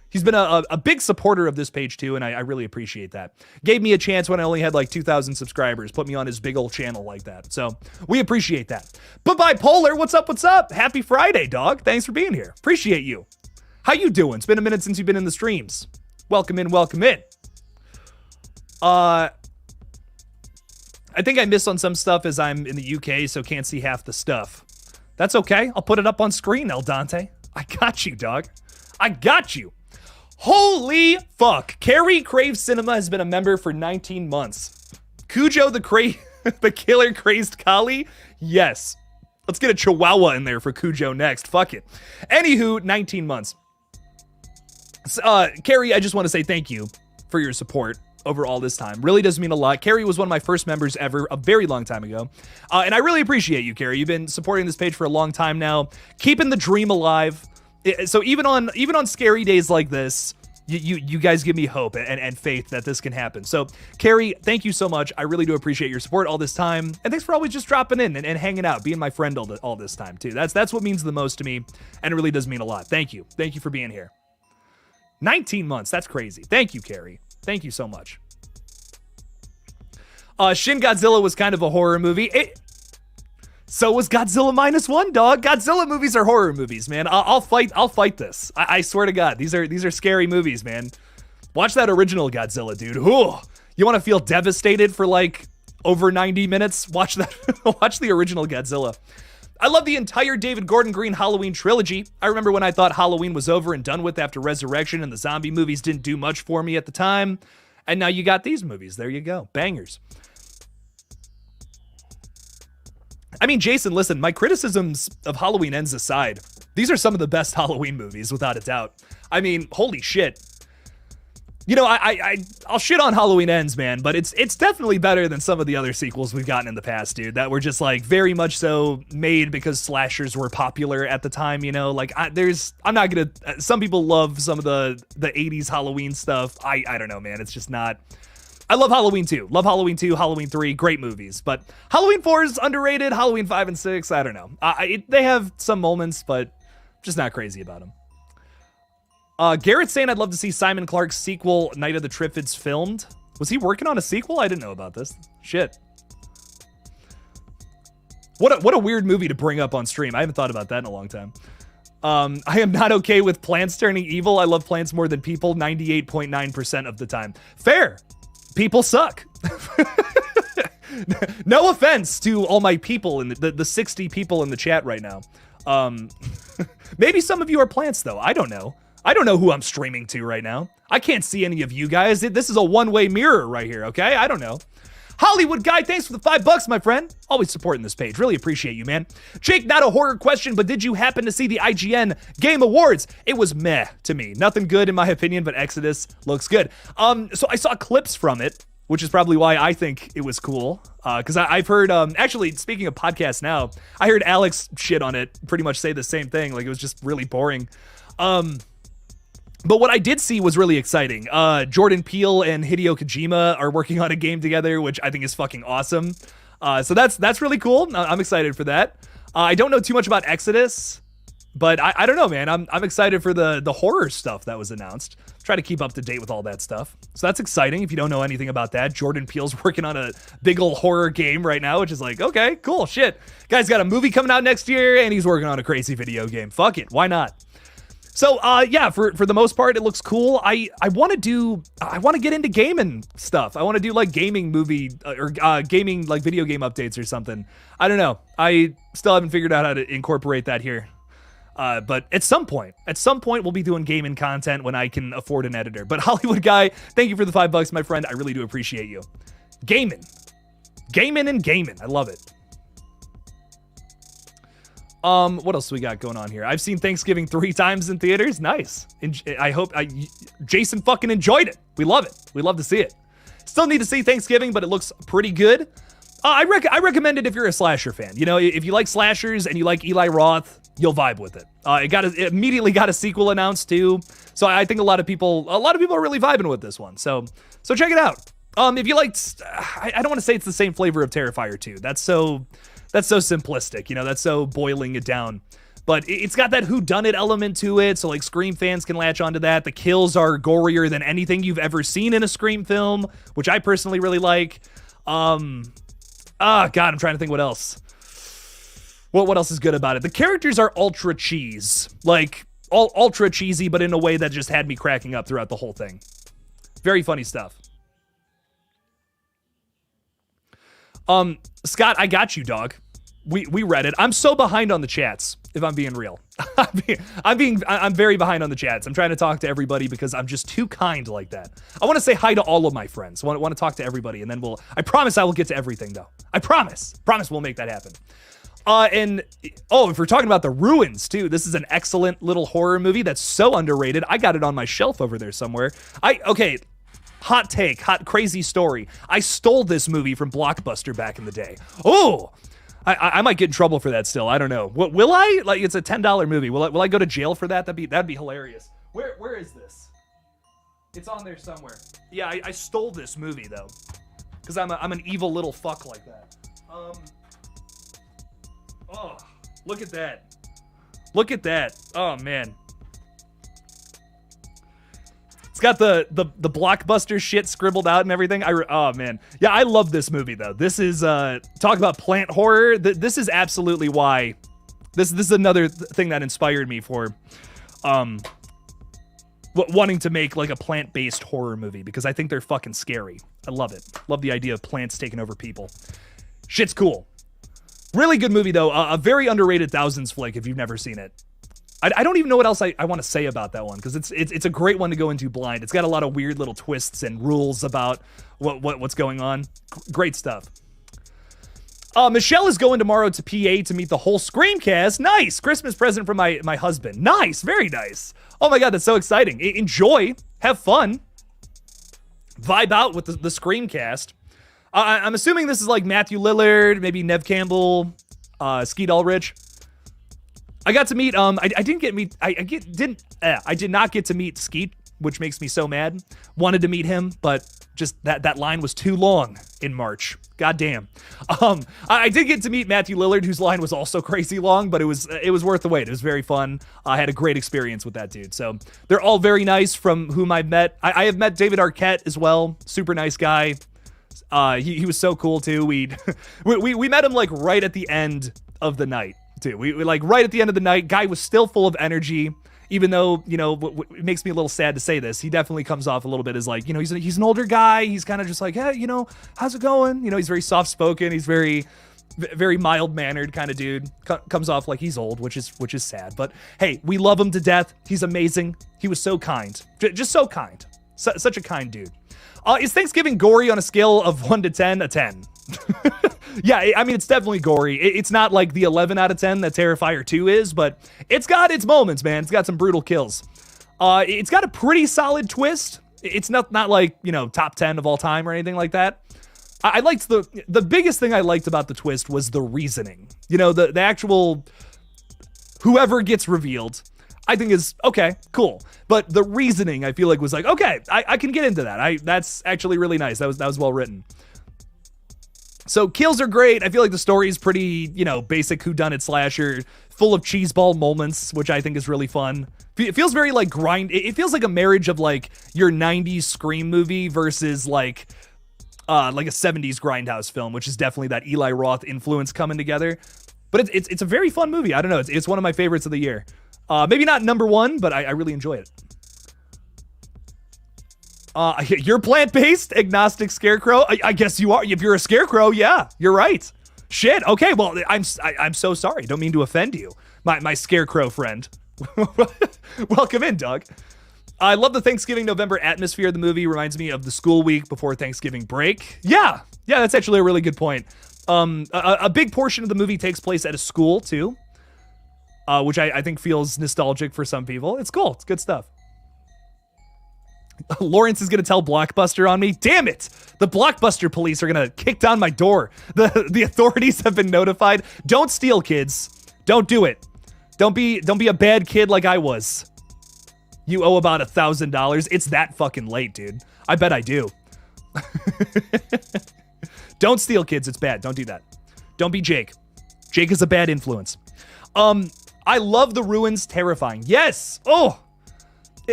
He's been a big supporter of this page, too, and I really appreciate that. Gave me a chance when I only had like 2,000 subscribers. Put me on his big old channel like that. So we appreciate that. But Bipolar, what's up? What's up? Happy Friday, dog. Thanks for being here. Appreciate you. How you doing? It's been a minute since you've been in the streams. Welcome in, welcome in. I think I missed on some stuff as I'm in the UK, so can't see half the stuff. That's okay. I'll put it up on screen, El Dante. I got you, dog. I got you. Holy fuck. Carrie Crave Cinema has been a member for 19 months. Cujo the killer crazed collie? Yes. Let's get a chihuahua in there for Cujo next. Fuck it. Anywho, 19 months. Carrie, I just want to say thank you for your support over all this time. Really does mean a lot. Carrie was one of my first members ever, a very long time ago. And I really appreciate you, Carrie. You've been supporting this page for a long time now. Keeping the dream alive. So even on scary days like this, you guys give me hope and faith that this can happen. So Carrie, thank you so much. I really do appreciate your support all this time. And thanks for always just dropping in and hanging out, being my friend all this time too. That's what means the most to me. And it really does mean a lot. Thank you. Thank you for being here. 19 months. That's crazy. Thank you, Carrie. Thank you so much. Shin Godzilla was kind of a horror movie. So was Godzilla -1, dog. Godzilla movies are horror movies, man. I'll fight this. I swear to God, these are scary movies, man. Watch that original Godzilla, dude. Ooh, you want to feel devastated for like over 90 minutes? Watch that. Watch the original Godzilla. I love the entire David Gordon Green Halloween trilogy. I remember when I thought Halloween was over and done with after Resurrection, and the zombie movies didn't do much for me at the time. And now you got these movies. There you go. Bangers. I mean, Jason, listen, my criticisms of Halloween Ends aside, these are some of the best Halloween movies, without a doubt. I mean, holy shit. You know, I'll shit on Halloween Ends, man, but it's definitely better than some of the other sequels we've gotten in the past, dude, that were just, like, very much so made because slashers were popular at the time, you know? Like, I'm not gonna... Some people love some of the 80s Halloween stuff. I don't know, man. It's just not... I love Halloween 2. Love Halloween 2, Halloween 3, great movies. But Halloween 4 is underrated. Halloween 5 and 6, I don't know. They have some moments, but just not crazy about them. Garrett's saying I'd love to see Simon Clark's sequel, Night of the Triffids, filmed. Was he working on a sequel? I didn't know about this. Shit. What a weird movie to bring up on stream. I haven't thought about that in a long time. I am not okay with plants turning evil. I love plants more than people 98.9% of the time. Fair. People suck. No offense to all my people and the 60 people in the chat right now. Maybe some of you are plants though. I don't know. I don't know who I'm streaming to right now. I can't see any of you guys. This is a one-way mirror right here, okay? I don't know. Hollywood Guy, thanks for the $5, my friend. Always supporting this page. Really appreciate you, man. Jake, not a horror question, but did you happen to see the IGN Game Awards? It was meh to me. Nothing good in my opinion, but Exodus looks good. So I saw clips from it, which is probably why I think it was cool. Because I've heard, actually, speaking of podcasts now, I heard Alex shit on it, pretty much say the same thing. Like, it was just really boring. But what I did see was really exciting. Jordan Peele and Hideo Kojima are working on a game together, which I think is fucking awesome. So that's really cool. I'm excited for that. I don't know too much about Exodus, but I don't know, man. I'm excited for the horror stuff that was announced. Try to keep up to date with all that stuff. So that's exciting. If you don't know anything about that, Jordan Peele's working on a big old horror game right now, which is like, okay, cool, shit. Guy's got a movie coming out next year, and he's working on a crazy video game. Fuck it, why not? So, yeah, for the most part, it looks cool. I want to get into gaming stuff. I want to do like gaming movie or gaming like video game updates or something. I don't know. I still haven't figured out how to incorporate that here. But at some point we'll be doing gaming content when I can afford an editor. But Hollywood Guy, thank you for the $5, my friend. I really do appreciate you. Gaming and gaming. I love it. What else we got going on here? I've seen Thanksgiving 3 times in theaters. Nice. I hope Jason fucking enjoyed it. We love it. We love to see it. Still need to see Thanksgiving, but it looks pretty good. I recommend it if you're a slasher fan. You know, if you like slashers and you like Eli Roth, you'll vibe with it. It immediately got a sequel announced too. So I think a lot of people are really vibing with this one. So check it out. If you liked, I don't want to say it's the same flavor of Terrifier 2. That's so simplistic, you know, that's so boiling it down. But it's got that whodunit element to it, so like Scream fans can latch onto that. The kills are gorier than anything you've ever seen in a Scream film, which I personally really like. God, I'm trying to think what else. What else is good about it? The characters are ultra cheese, like ultra cheesy, but in a way that just had me cracking up throughout the whole thing. Very funny stuff. Scott, I got you, dog. We read it. I'm so behind on the chats, if I'm being real. I'm very behind on the chats. I'm trying to talk to everybody because I'm just too kind like that. I want to say hi to all of my friends. I want to talk to everybody, and then I promise I will get to everything, though. I promise we'll make that happen. If we're talking about The Ruins, too, this is an excellent little horror movie that's so underrated. I got it on my shelf over there somewhere. Hot take, crazy story. I stole this movie from Blockbuster back in the day. Oh, I might get in trouble for that still. I don't know. What will I? Like, it's a $10 movie. Will I go to jail for that? That'd be hilarious. Where is this? It's on there somewhere. Yeah, I stole this movie though, because I'm an evil little fuck like that. Oh, look at that. Look at that. Oh man. It's got the Blockbuster shit scribbled out and everything. Oh man, yeah, I love this movie though. This is talk about plant horror. This is absolutely why. This is another thing that inspired me for wanting to make like a plant-based horror movie, because I think they're fucking scary. I love it. Love the idea of plants taking over people. Shit's cool. Really good movie though. A very underrated Thousands flick if you've never seen it. I don't even know what else I want to say about that one, because it's a great one to go into blind. It's got a lot of weird little twists and rules about what's going on. Great stuff. Michelle is going tomorrow to PA to meet the whole Screamcast. Nice. Christmas present from my husband. Nice. Very nice. Oh my God, that's so exciting. Enjoy. Have fun. Vibe out with the Screamcast. I'm assuming this is like Matthew Lillard, maybe Nev Campbell, Skeet Ulrich. I got to meet, I did not get to meet Skeet, which makes me so mad. Wanted to meet him, but Just that line was too long in March. God damn. I did get to meet Matthew Lillard, whose line was also crazy long, but it was worth the wait. It was very fun. I had a great experience with that dude. So they're all very nice from whom I've met. I have met David Arquette as well. Super nice guy. He was so cool too. We met him like right at the end of the night too. We like right at the end of the night. Guy was still full of energy. Even though, you know, it makes me a little sad to say this, he definitely comes off a little bit as like, you know, he's an older guy. He's kind of just like, hey, you know, how's it going? You know, he's very soft-spoken. He's very mild-mannered kind of dude. Comes off like he's old, which is sad. But hey, we love him to death. He's amazing. He was so kind. Just so kind. Such a kind dude. Is Thanksgiving gory on a scale of 1 to 10? A 10. Yeah, I mean, it's definitely gory. It's not like the 11 out of 10 that Terrifier 2 is, but it's got its moments, man. It's got some brutal kills. It's got a pretty solid twist. It's not like, you know, top 10 of all time or anything like that. I liked the biggest thing I liked about the twist was the reasoning. You know, the actual whoever gets revealed, I think is okay, cool. But the reasoning I feel like was like, okay, I can get into that. That's actually really nice. That was well written. So kills are great. I feel like the story is pretty, you know, basic whodunit slasher, full of cheeseball moments, which I think is really fun. It feels very like it feels like a marriage of like your 90s Scream movie versus like a 70s Grindhouse film, which is definitely that Eli Roth influence coming together. But it's a very fun movie. I don't know. It's one of my favorites of the year. Maybe not number one, but I really enjoy it. You're plant-based, agnostic scarecrow. I guess you are. If you're a scarecrow, yeah, you're right. Shit. Okay. Well, I'm so sorry. Don't mean to offend you, my scarecrow friend. Welcome in, Doug. I love the Thanksgiving November atmosphere of the movie. Reminds me of the school week before Thanksgiving break. Yeah, that's actually a really good point. A big portion of the movie takes place at a school too, which I think feels nostalgic for some people. It's cool. It's good stuff. Lawrence is going to tell Blockbuster on me. Damn it. The Blockbuster police are going to kick down my door. The authorities have been notified. Don't steal, kids. Don't do it. Don't be a bad kid like I was. You owe about $1,000. It's that fucking late, dude. I bet I do. Don't steal, kids. It's bad. Don't do that. Don't be Jake. Jake is a bad influence. I love the ruins terrifying. Yes. Oh,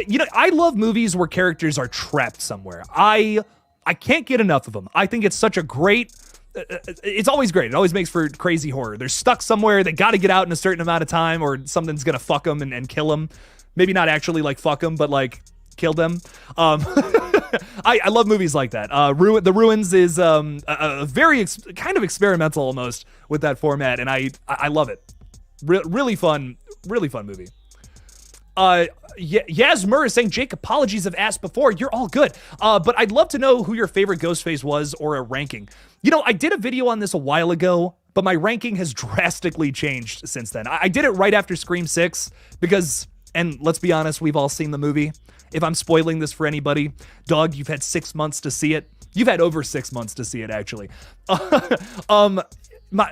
you know, I love movies where characters are trapped somewhere. I can't get enough of them. I think it's such a great, it's always great. It always makes for crazy horror. They're stuck somewhere. They got to get out in a certain amount of time or something's going to fuck them and kill them. Maybe not actually like fuck them, but like kill them. I love movies like that. The Ruins is a very kind of experimental almost with that format. And I love it. Really fun movie. Yasmur is saying, Jake, apologies have asked before. You're all good. But I'd love to know who your favorite Ghostface was or a ranking. You know, I did a video on this a while ago, but my ranking has drastically changed since then. I did it right after Scream 6 because, and let's be honest, we've all seen the movie. If I'm spoiling this for anybody, dog, you've had 6 months to see it. You've had over 6 months to see it, actually.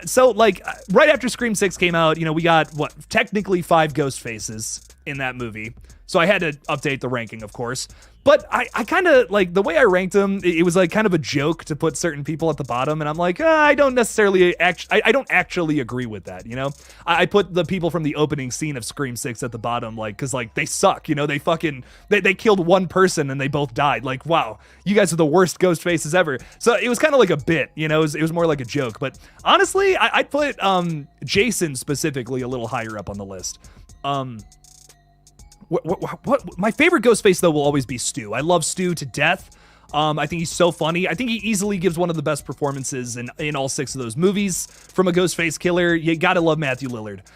So, like, right after Scream 6 came out, you know, we got, technically 5 Ghostfaces in that movie. So I had to update the ranking, of course. But I kind of, like, the way I ranked them, it was, like, kind of a joke to put certain people at the bottom. And I'm like, I don't necessarily, I don't actually agree with that, you know? I put the people from the opening scene of Scream 6 at the bottom, like, because, like, they suck, you know? They killed one person and they both died. Like, wow, you guys are the worst ghost faces ever. So it was kind of like a bit, you know? It was more like a joke. But honestly, I'd put Jason specifically a little higher up on the list. What my favorite Ghostface though will always be Stu. I love Stu to death. I think he's so funny. I think he easily gives one of the best performances in all 6 of those movies from a Ghostface killer. You gotta love Matthew Lillard.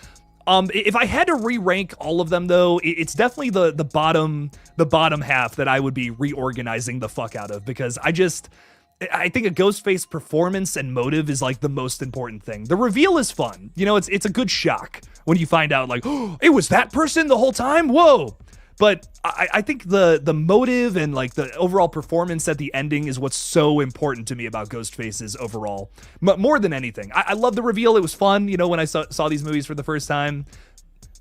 If I had to re-rank all of them though, it's definitely the bottom half that I would be reorganizing the fuck out of, because I think a Ghostface performance and motive is like the most important thing. The reveal is fun. You know, it's a good shock when you find out like, oh, it was that person the whole time? Whoa. But I think the motive and like the overall performance at the ending is what's so important to me about Ghostfaces overall. More than anything. I love the reveal. It was fun, you know, when I saw these movies for the first time.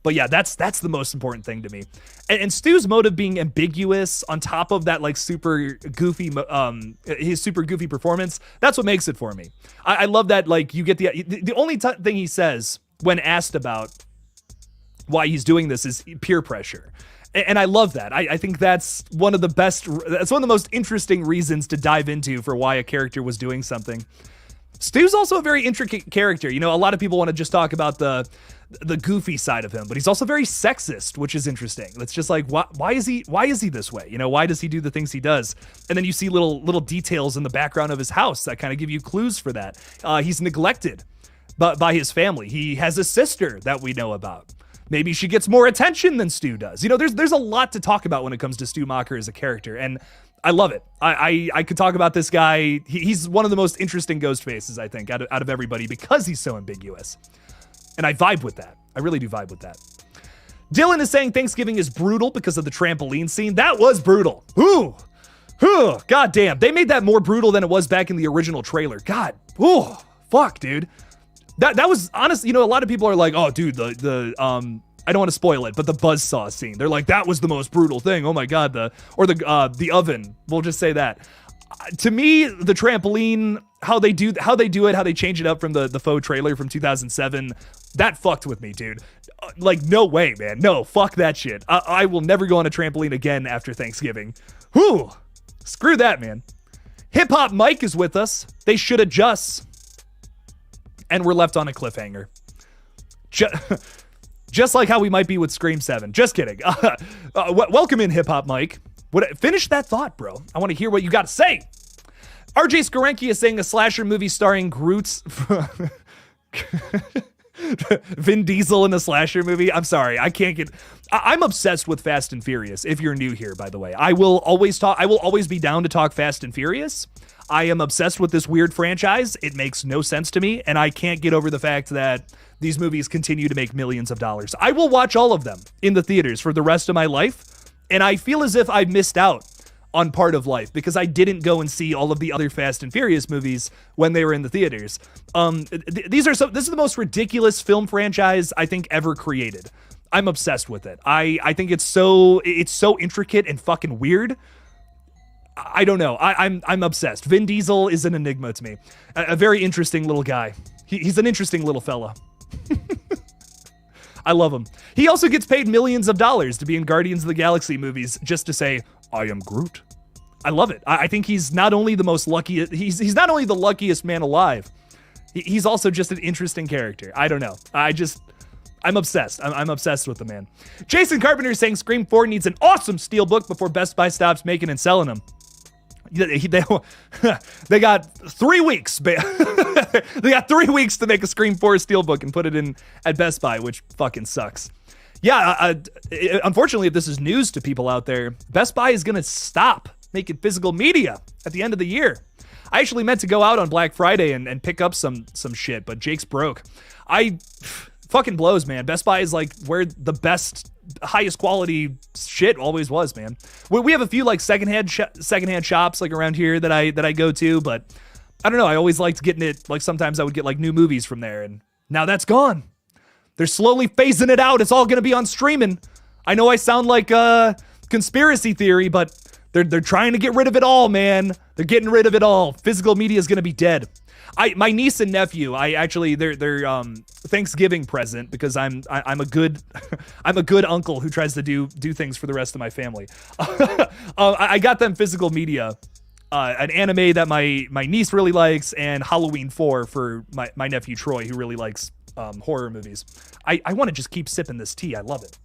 But yeah, that's the most important thing to me. And Stu's motive being ambiguous on top of that like super goofy, his super goofy performance, that's what makes it for me. I love that like you get the only thing he says when asked about why he's doing this is peer pressure. And I love that. I think that's one of the most interesting reasons to dive into for why a character was doing something. Stu's also a very intricate character. You know, a lot of people want to just talk about the goofy side of him, but he's also very sexist, which is interesting. It's just like, why is he this way? You know, why does he do the things he does? And then you see little details in the background of his house that kind of give you clues for that. He's neglected by his family. He has a sister that we know about. Maybe she gets more attention than Stu does. You know, there's a lot to talk about when it comes to Stu Macher as a character, and I love it. I could talk about this guy. He's one of the most interesting ghost faces, I think, out of everybody because he's so ambiguous. And I vibe with that. I really do vibe with that. Dylan is saying Thanksgiving is brutal because of the trampoline scene. That was brutal. Ooh. God damn. They made that more brutal than it was back in the original trailer. God. Ooh. Fuck, dude. That was honest. You know, a lot of people are like, oh, dude, I don't want to spoil it, but the buzzsaw scene. They're like, that was the most brutal thing. Oh my God. The oven. We'll just say that. To me, the trampoline, how they do it, how they change it up from the faux trailer from 2007, that fucked with me, dude. Like, no way, man. No, fuck that shit. I will never go on a trampoline again after Thanksgiving. Whew. Screw that, man. Hip Hop Mike is with us. They should adjust. And we're left on a cliffhanger. Just like how we might be with Scream 7. Just kidding. Welcome in, Hip Hop Mike. Finish that thought, bro. I want to hear what you got to say. RJ Skarenki is saying a slasher movie starring Groot's... Vin Diesel in a slasher movie. I'm sorry. I'm obsessed with Fast and Furious. If you're new here, by the way, I will always be down to talk Fast and Furious. I am obsessed with this weird franchise. It makes no sense to me, and I can't get over the fact that these movies continue to make millions of dollars. I will watch all of them in the theaters for the rest of my life, and I feel as if I've missed out on part of life because I didn't go and see all of the other Fast and Furious movies when they were in the theaters. This is the most ridiculous film franchise I think ever created. I'm obsessed with it. I think it's so intricate and fucking weird. I don't know. I'm obsessed. Vin Diesel is an enigma to me. A very interesting little guy. He's an interesting little fella. I love him. He also gets paid millions of dollars to be in Guardians of the Galaxy movies just to say, I am Groot. I love it. I think he's not only the most lucky, he's not only the luckiest man alive, he's also just an interesting character. I don't know. I'm obsessed. I'm obsessed with the man. Jason Carpenter is saying Scream 4 needs an awesome steelbook before Best Buy stops making and selling them. They got 3 weeks. They got 3 weeks to make a Scream 4 steelbook and put it in at Best Buy, which fucking sucks. Yeah, unfortunately, if this is news to people out there, Best Buy is going to stop making physical media at the end of the year. I actually meant to go out on Black Friday and pick up some shit, but Jake's broke. Fucking blows, man. Best Buy is like where the best, highest quality shit always was, man. We have a few like secondhand shops like around here that I go to, but I don't know. I always liked getting it. Like sometimes I would get like new movies from there, and now that's gone. They're slowly phasing it out. It's all gonna be on streaming. I know I sound like a conspiracy theory, but they're trying to get rid of it all, man. They're getting rid of it all. Physical media is gonna be dead. My niece and nephew, their Thanksgiving present, because I'm a good I'm a good uncle who tries to do things for the rest of my family. I got them physical media, an anime that my niece really likes, and Halloween 4 for my nephew Troy, who really likes horror movies. I want to just keep sipping this tea. I love it.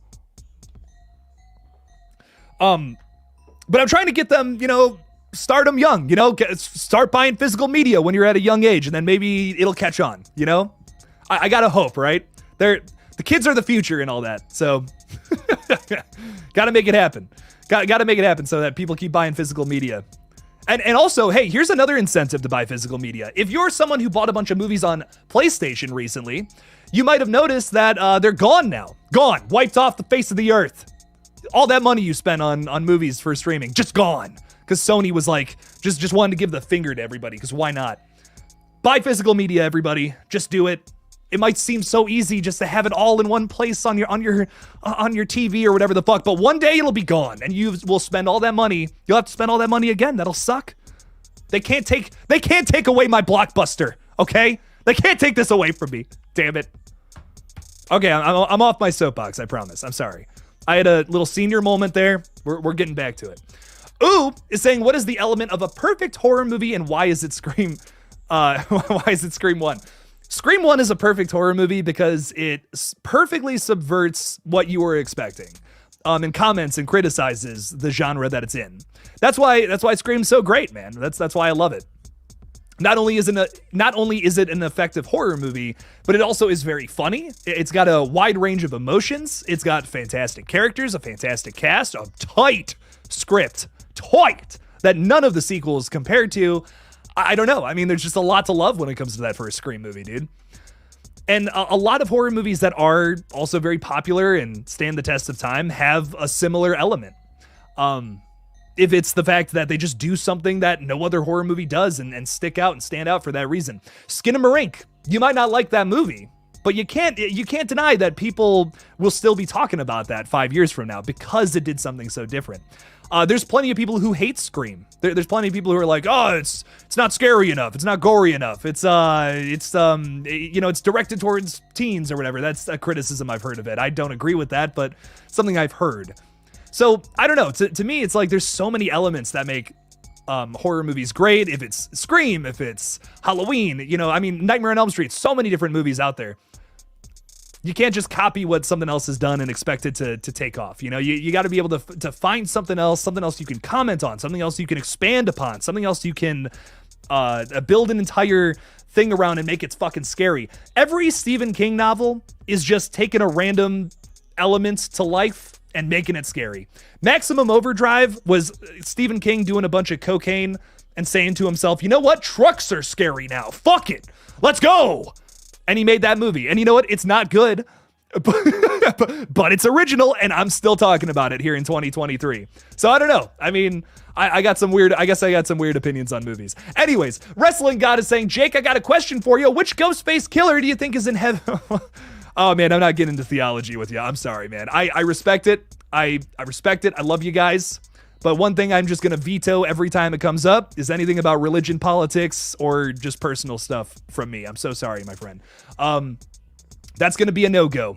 But I'm trying to get them, start them young, start buying physical media when you're at a young age, and then maybe it'll catch on, I gotta hope, right? The kids are the future and all that, so gotta make it happen. Gotta make it happen so that people keep buying physical media. And also, hey, here's another incentive to buy physical media. If you're someone who bought a bunch of movies on PlayStation recently, you might have noticed that they're gone now. Gone. Wiped off the face of the earth. All that money you spent on movies for streaming, just gone. Because Sony was like, just wanted to give the finger to everybody, because why not? Buy physical media, everybody. Just do it. it might seem so easy just to have it all in one place on your TV or whatever the fuck, but one day it'll be gone and you will spend all that money. You'll have to spend all that money again. That'll suck. They can't take away my Blockbuster, okay? They can't take this away from me. Damn it. Okay, I'm off my soapbox, I promise. I'm sorry. I had a little senior moment there. We're getting back to it. Ooh is saying, what is the element of a perfect horror movie and why is it Scream? Why is it Scream 1? Scream 1 is a perfect horror movie because it perfectly subverts what you were expecting, and comments and criticizes the genre that it's in. That's why Scream's so great, man. That's why I love it. Not only is it an effective horror movie, but it also is very funny. It's got a wide range of emotions. It's got fantastic characters, a fantastic cast, a tight script, that none of the sequels compared to. I don't know. I mean, there's just a lot to love when it comes to that first Scream movie, dude. And a lot of horror movies that are also very popular and stand the test of time have a similar element. If it's the fact that they just do something that no other horror movie does and stick out and stand out for that reason. Skinamarink, you might not like that movie, but you can't deny that people will still be talking about that 5 years from now because it did something so different. There's plenty of people who hate Scream. There's plenty of people who are like, oh, it's not scary enough. It's not gory enough. It's directed towards teens or whatever. That's a criticism I've heard of it. I don't agree with that, but something I've heard. So I don't know. To me, it's like there's so many elements that make horror movies great. If it's Scream, if it's Halloween, Nightmare on Elm Street, so many different movies out there. You can't just copy what something else has done and expect it to take off. You got to be able to find something else you can comment on, something else you can expand upon, something else you can build an entire thing around and make it fucking scary. Every Stephen King novel is just taking a random element to life and making it scary. Maximum Overdrive was Stephen King doing a bunch of cocaine and saying to himself, you know what? Trucks are scary now. Fuck it. Let's go. And he made that movie. And you know what? It's not good, but it's original, and I'm still talking about it here in 2023. So I don't know. I mean, I got some weird opinions on movies. Anyways, Wrestling God is saying, Jake, I got a question for you. Which Ghostface killer do you think is in heaven? Oh, man, I'm not getting into theology with you. I'm sorry, man. I respect it. I respect it. I love you guys. But one thing I'm just going to veto every time it comes up is anything about religion, politics, or just personal stuff from me. I'm so sorry, my friend. That's going to be a no-go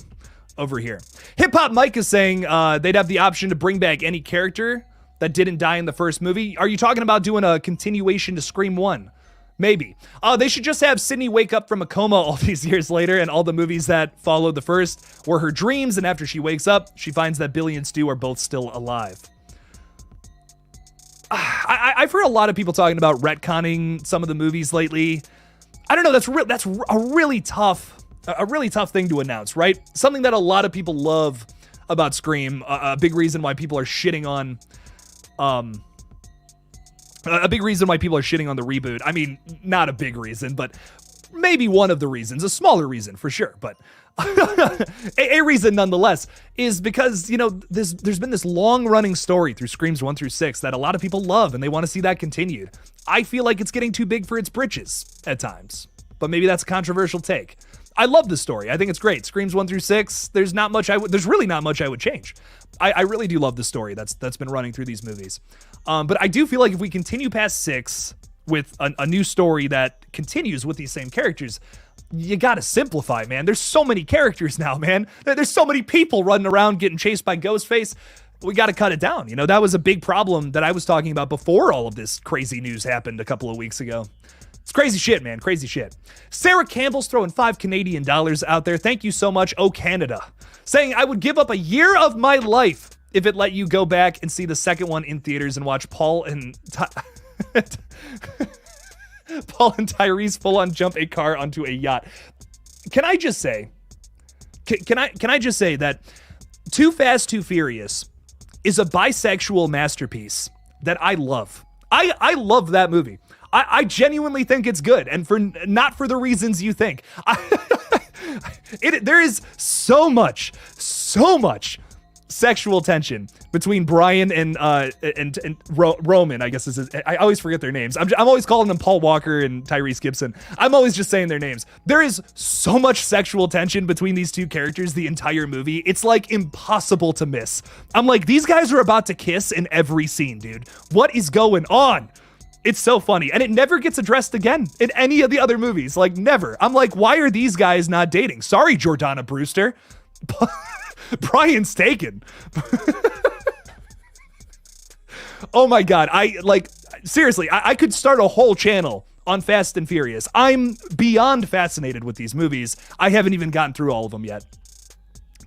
over here. Hip Hop Mike is saying they'd have the option to bring back any character that didn't die in the first movie. Are you talking about doing a continuation to Scream 1? Maybe. They should just have Sydney wake up from a coma all these years later, and all the movies that followed the first were her dreams, and after she wakes up, she finds that Billy and Stu are both still alive. I've heard a lot of people talking about retconning some of the movies lately. I don't know, that's a really tough thing to announce, right? Something that a lot of people love about Scream, a big reason why people are shitting on the reboot. I mean, not a big reason, but maybe one of the reasons, a smaller reason for sure, but a reason nonetheless is because, there's been this long-running story through Screams 1 through 6 that a lot of people love, and they want to see that continued. I feel like it's getting too big for its britches at times, but maybe that's a controversial take. I love the story. I think it's great. Screams 1 through 6, there's really not much I would change. I really do love the story that's been running through these movies. But I do feel like if we continue past 6 with a new story that continues with these same characters, you gotta simplify, man. There's so many characters now, man. There's so many people running around getting chased by Ghostface. We gotta cut it down. That was a big problem that I was talking about before all of this crazy news happened a couple of weeks ago. It's crazy shit, man. Crazy shit. Sarah Campbell's throwing $5 Canadian out there. Thank you so much, oh Canada. Saying, I would give up a year of my life if it let you go back and see the second one in theaters and watch Paul and Tyrese full on jump a car onto a yacht. Can I just say that Too Fast, Too Furious is a bisexual masterpiece that I love. I love that movie. I genuinely think it's good, and not for the reasons you think. There is so much sexual tension between Brian and Roman, I guess I always forget their names. I'm always calling them Paul Walker and Tyrese Gibson. I'm always just saying their names. There is so much sexual tension between these two characters the entire movie. It's like impossible to miss. I'm like, these guys are about to kiss in every scene, dude. What is going on? It's so funny. And it never gets addressed again in any of the other movies. Like, never. I'm like, why are these guys not dating? Sorry, Jordana Brewster. Brian's taken. Oh my God. Seriously, I could start a whole channel on Fast and Furious. I'm beyond fascinated with these movies. I haven't even gotten through all of them yet.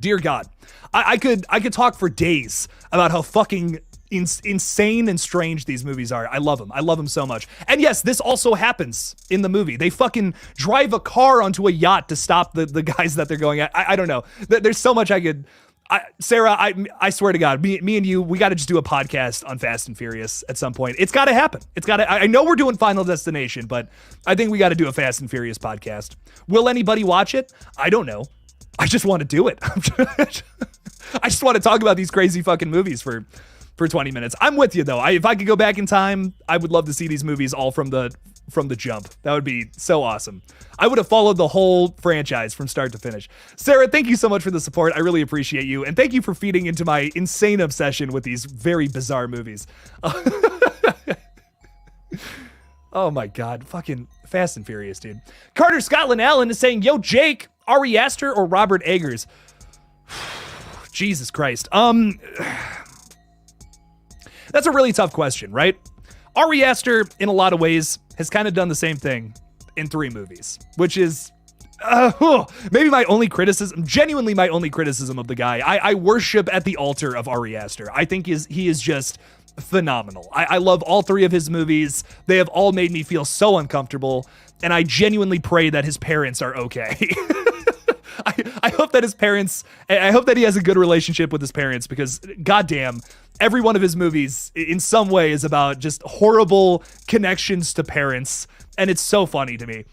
Dear God. I could talk for days about how fucking insane and strange these movies are. I love them. I love them so much. And yes, this also happens in the movie. They fucking drive a car onto a yacht to stop the guys that they're going at. I don't know. There's so much Sarah, I swear to God, me and you, we got to just do a podcast on Fast and Furious at some point. It's got to happen. I know we're doing Final Destination, but I think we got to do a Fast and Furious podcast. Will anybody watch it? I don't know. I just want to do it. I just want to talk about these crazy fucking movies for 20 minutes. I'm with you though. If I could go back in time, I would love to see these movies all from the jump. That would be so awesome. I would have followed the whole franchise from start to finish. Sarah, thank you so much for the support. I really appreciate you. And thank you for feeding into my insane obsession with these very bizarre movies. Oh my God. Fucking Fast and Furious, dude. Carter Scotland Allen is saying, yo, Jake, Ari Aster or Robert Eggers? Jesus Christ. That's a really tough question, right? Ari Aster, in a lot of ways, has kind of done the same thing in 3 movies, which is maybe my only criticism, genuinely my only criticism of the guy. I worship at the altar of Ari Aster. I think he is just phenomenal. I love all 3 of his movies. They have all made me feel so uncomfortable, and I genuinely pray that his parents are okay. I hope that he has a good relationship with his parents, because goddamn, every one of his movies in some way is about just horrible connections to parents, and it's so funny to me.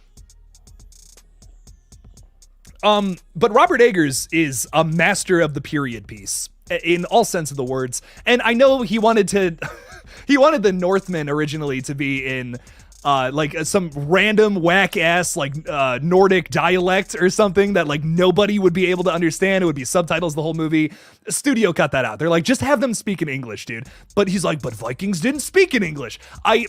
But Robert Eggers is a master of the period piece in all sense of the words. And I know he wanted the Northman originally to be in some random whack ass Nordic dialect or something that nobody would be able to understand. It would be subtitles the whole movie. The studio cut that out. They're like, just have them speak in English, dude. But he's like, but Vikings didn't speak in English. I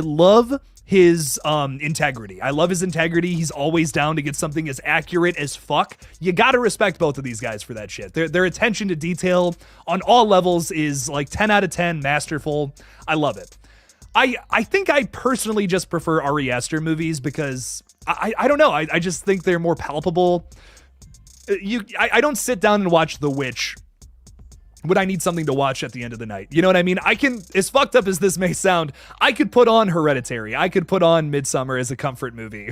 love his integrity. I love his integrity. He's always down to get something as accurate as fuck. You gotta respect both of these guys for that shit. Their attention to detail on all levels is 10 out of 10, masterful. I love it. I think I personally just prefer Ari Aster movies because I don't know. I just think they're more palpable. I don't sit down and watch The Witch when I need something to watch at the end of the night. You know what I mean? I can, as fucked up as this may sound, I could put on Hereditary. I could put on Midsommar as a comfort movie.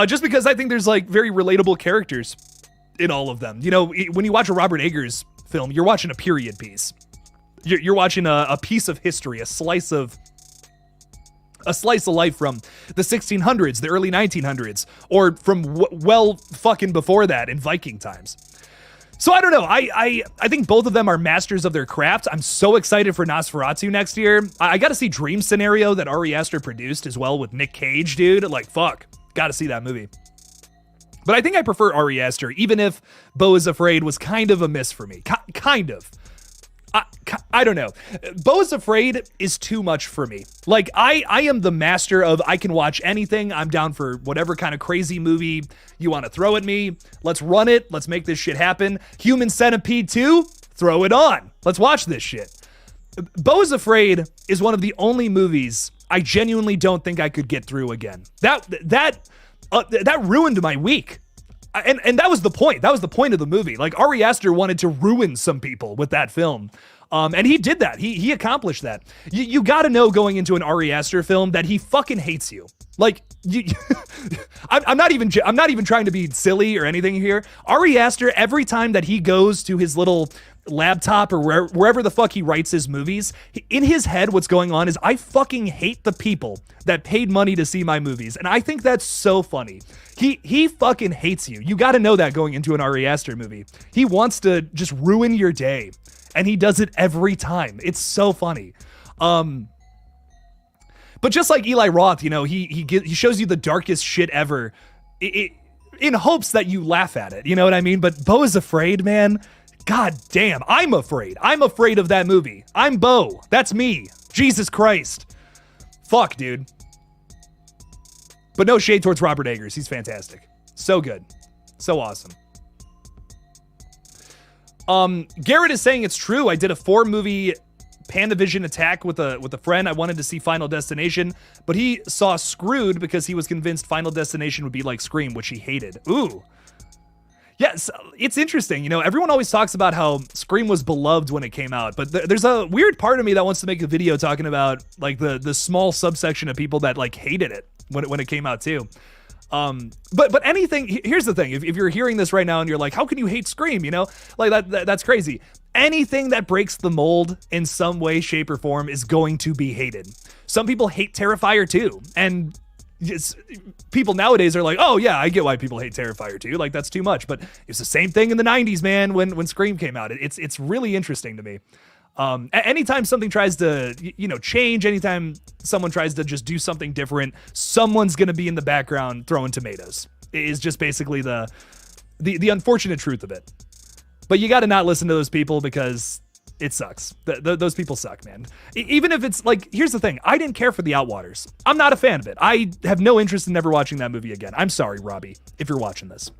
Just because I think there's very relatable characters in all of them. You know, when you watch a Robert Eggers film, you're watching a period piece. You're watching a piece of history, a slice of life from the 1600s, the early 1900s, or from well fucking before that in Viking times. So I don't know. I think both of them are masters of their craft. I'm so excited for Nosferatu next year. I got to see Dream Scenario that Ari Aster produced as well with Nick Cage, dude. Fuck. Got to see that movie. But I think I prefer Ari Aster, even if Beau is Afraid was kind of a miss for me. Kind of. I don't know. Beau is Afraid is too much for me. I am the master of I can watch anything. I'm down for whatever kind of crazy movie you want to throw at me. Let's run it. Let's make this shit happen. Human Centipede 2, throw it on. Let's watch this shit. Beau is Afraid is one of the only movies I genuinely don't think I could get through again. That ruined my week. And that was the point. That was the point of the movie. Ari Aster wanted to ruin some people with that film. And he did that. He accomplished that. You got to know going into an Ari Aster film that he fucking hates you. I'm not even trying to be silly or anything here. Ari Aster, every time that he goes to his little laptop or wherever the fuck he writes his movies, in his head, what's going on is I fucking hate the people that paid money to see my movies. And I think that's so funny. He fucking hates you. You got to know that going into an Ari Aster movie. He wants to just ruin your day. And he does it every time. It's so funny. But just like Eli Roth, you know, he shows you the darkest shit ever in hopes that you laugh at it. You know what I mean? But Beau is Afraid, man. God damn, I'm afraid. I'm afraid of that movie. I'm Beau. That's me. Jesus Christ. Fuck, dude. But no shade towards Robert Eggers. He's fantastic. So good. So awesome. Garrett is saying it's true. I did a 4-movie Pandavision attack with a friend. I wanted to see Final Destination, but he saw Screwed because he was convinced Final Destination would be like Scream, which he hated. Ooh. Yes, it's interesting. You know, everyone always talks about how Scream was beloved when it came out, but there's a weird part of me that wants to make a video talking about like the small subsection of people that like hated it when it came out too. But anything, here's the thing. If you're hearing this right now and you're like, how can you hate Scream? You know, like that's crazy. Anything that breaks the mold in some way, shape, or form is going to be hated. Some people hate Terrifier too. And people nowadays are like, oh yeah, I get why people hate Terrifier too. Like that's too much. But it's the same thing in the 90s, man, when Scream came out. It's really interesting to me. Anytime something tries to, you know, change, anytime someone tries to just do something different, someone's going to be in the background throwing tomatoes. It is just basically the unfortunate truth of it. But you got to not listen to those people because it sucks. Those people suck, man. Even if it's like, here's the thing. I didn't care for The Outwaters. I'm not a fan of it. I have no interest in never watching that movie again. I'm sorry, Robbie, if you're watching this.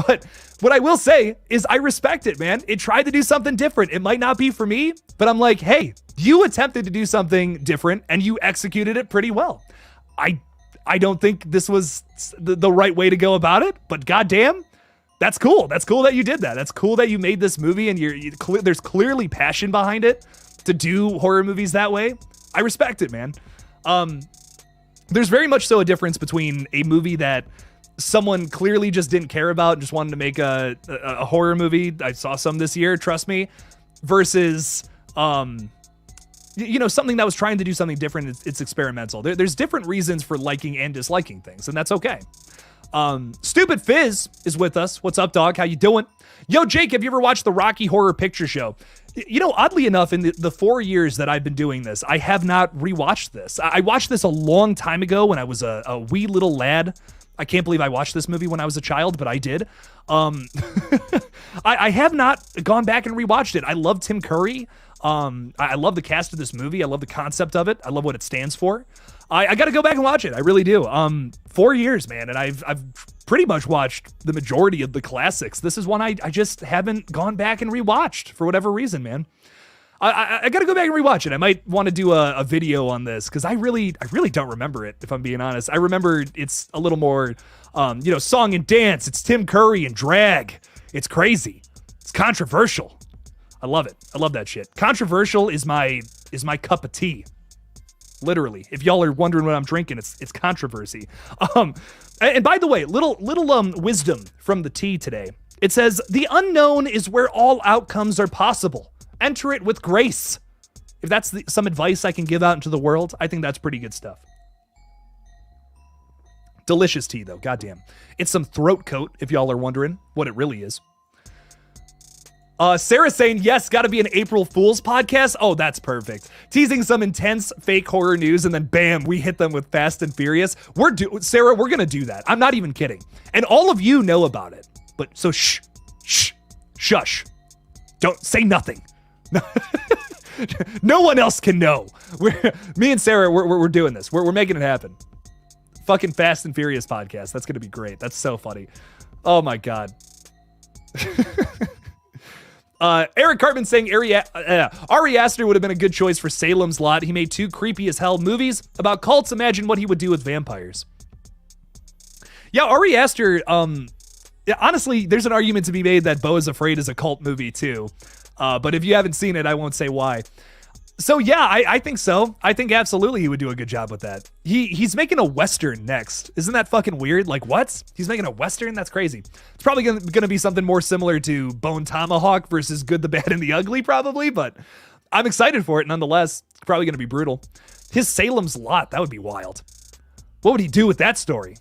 But what I will say is I respect it, man. It tried to do something different. It might not be for me, but I'm like, hey, you attempted to do something different and you executed it pretty well. I don't think this was the right way to go about it, but goddamn, that's cool. That's cool that you did that. That's cool that you made this movie and there's clearly passion behind it to do horror movies that way. I respect it, man. There's very much so a difference between a movie that someone clearly just didn't care about and just wanted to make a horror movie. I saw some this year, trust me, versus, you know, something that was trying to do something different. It's experimental. There's different reasons for liking and disliking things, and that's okay. Stupid Fizz is with us. What's up, dog? How you doing? Yo, Jake, have you ever watched the Rocky Horror Picture Show? You know, oddly enough, in the 4 years that I've been doing this, I have not rewatched this. I watched this a long time ago when I was a wee little lad. I can't believe I watched this movie when I was a child, but I did. I have not gone back and rewatched it. I love Tim Curry. I love the cast of this movie. I love the concept of it. I love what it stands for. I got to go back and watch it. I really do. 4 years, man, and I've pretty much watched the majority of the classics. This is one I just haven't gone back and rewatched for whatever reason, man. I got to go back and rewatch it. I might want to do a video on this because I really don't remember it, if I'm being honest. I remember it's a little more, you know, song and dance. It's Tim Curry and drag. It's crazy. It's controversial. I love it. I love that shit. Controversial is my cup of tea. Literally, if y'all are wondering what I'm drinking, it's controversy. And by the way, little wisdom from the tea today. It says the unknown is where all outcomes are possible. Enter it with grace. If that's some advice I can give out into the world, I think that's pretty good stuff. Delicious tea though, goddamn. It's some throat coat. If y'all are wondering what it really is. Sarah saying, yes, gotta be an April Fool's podcast. Oh, that's perfect. Teasing some intense fake horror news and then bam, we hit them with Fast and Furious. Sarah, we're gonna do that. I'm not even kidding. And all of you know about it. But so shush. Don't say nothing. No one else can know. Me and Sarah, we're doing this. We're making it happen. Fucking Fast and Furious podcast. That's gonna be great. That's so funny. Oh my God. Eric Cartman saying Ari Aster would have been a good choice for Salem's Lot. He made 2 creepy as hell movies about cults. Imagine what he would do with vampires. Yeah, Ari Aster, honestly, there's an argument to be made that Beau is Afraid is a cult movie too. But if you haven't seen it, I won't say why. So yeah, I think so. I think absolutely he would do a good job with that. He's making a Western next. Isn't that fucking weird? Like what? He's making a Western? That's crazy. It's probably gonna be something more similar to Bone Tomahawk versus Good, the Bad, and the Ugly probably, but I'm excited for it nonetheless. It's probably gonna be brutal. His Salem's Lot, that would be wild. What would he do with that story?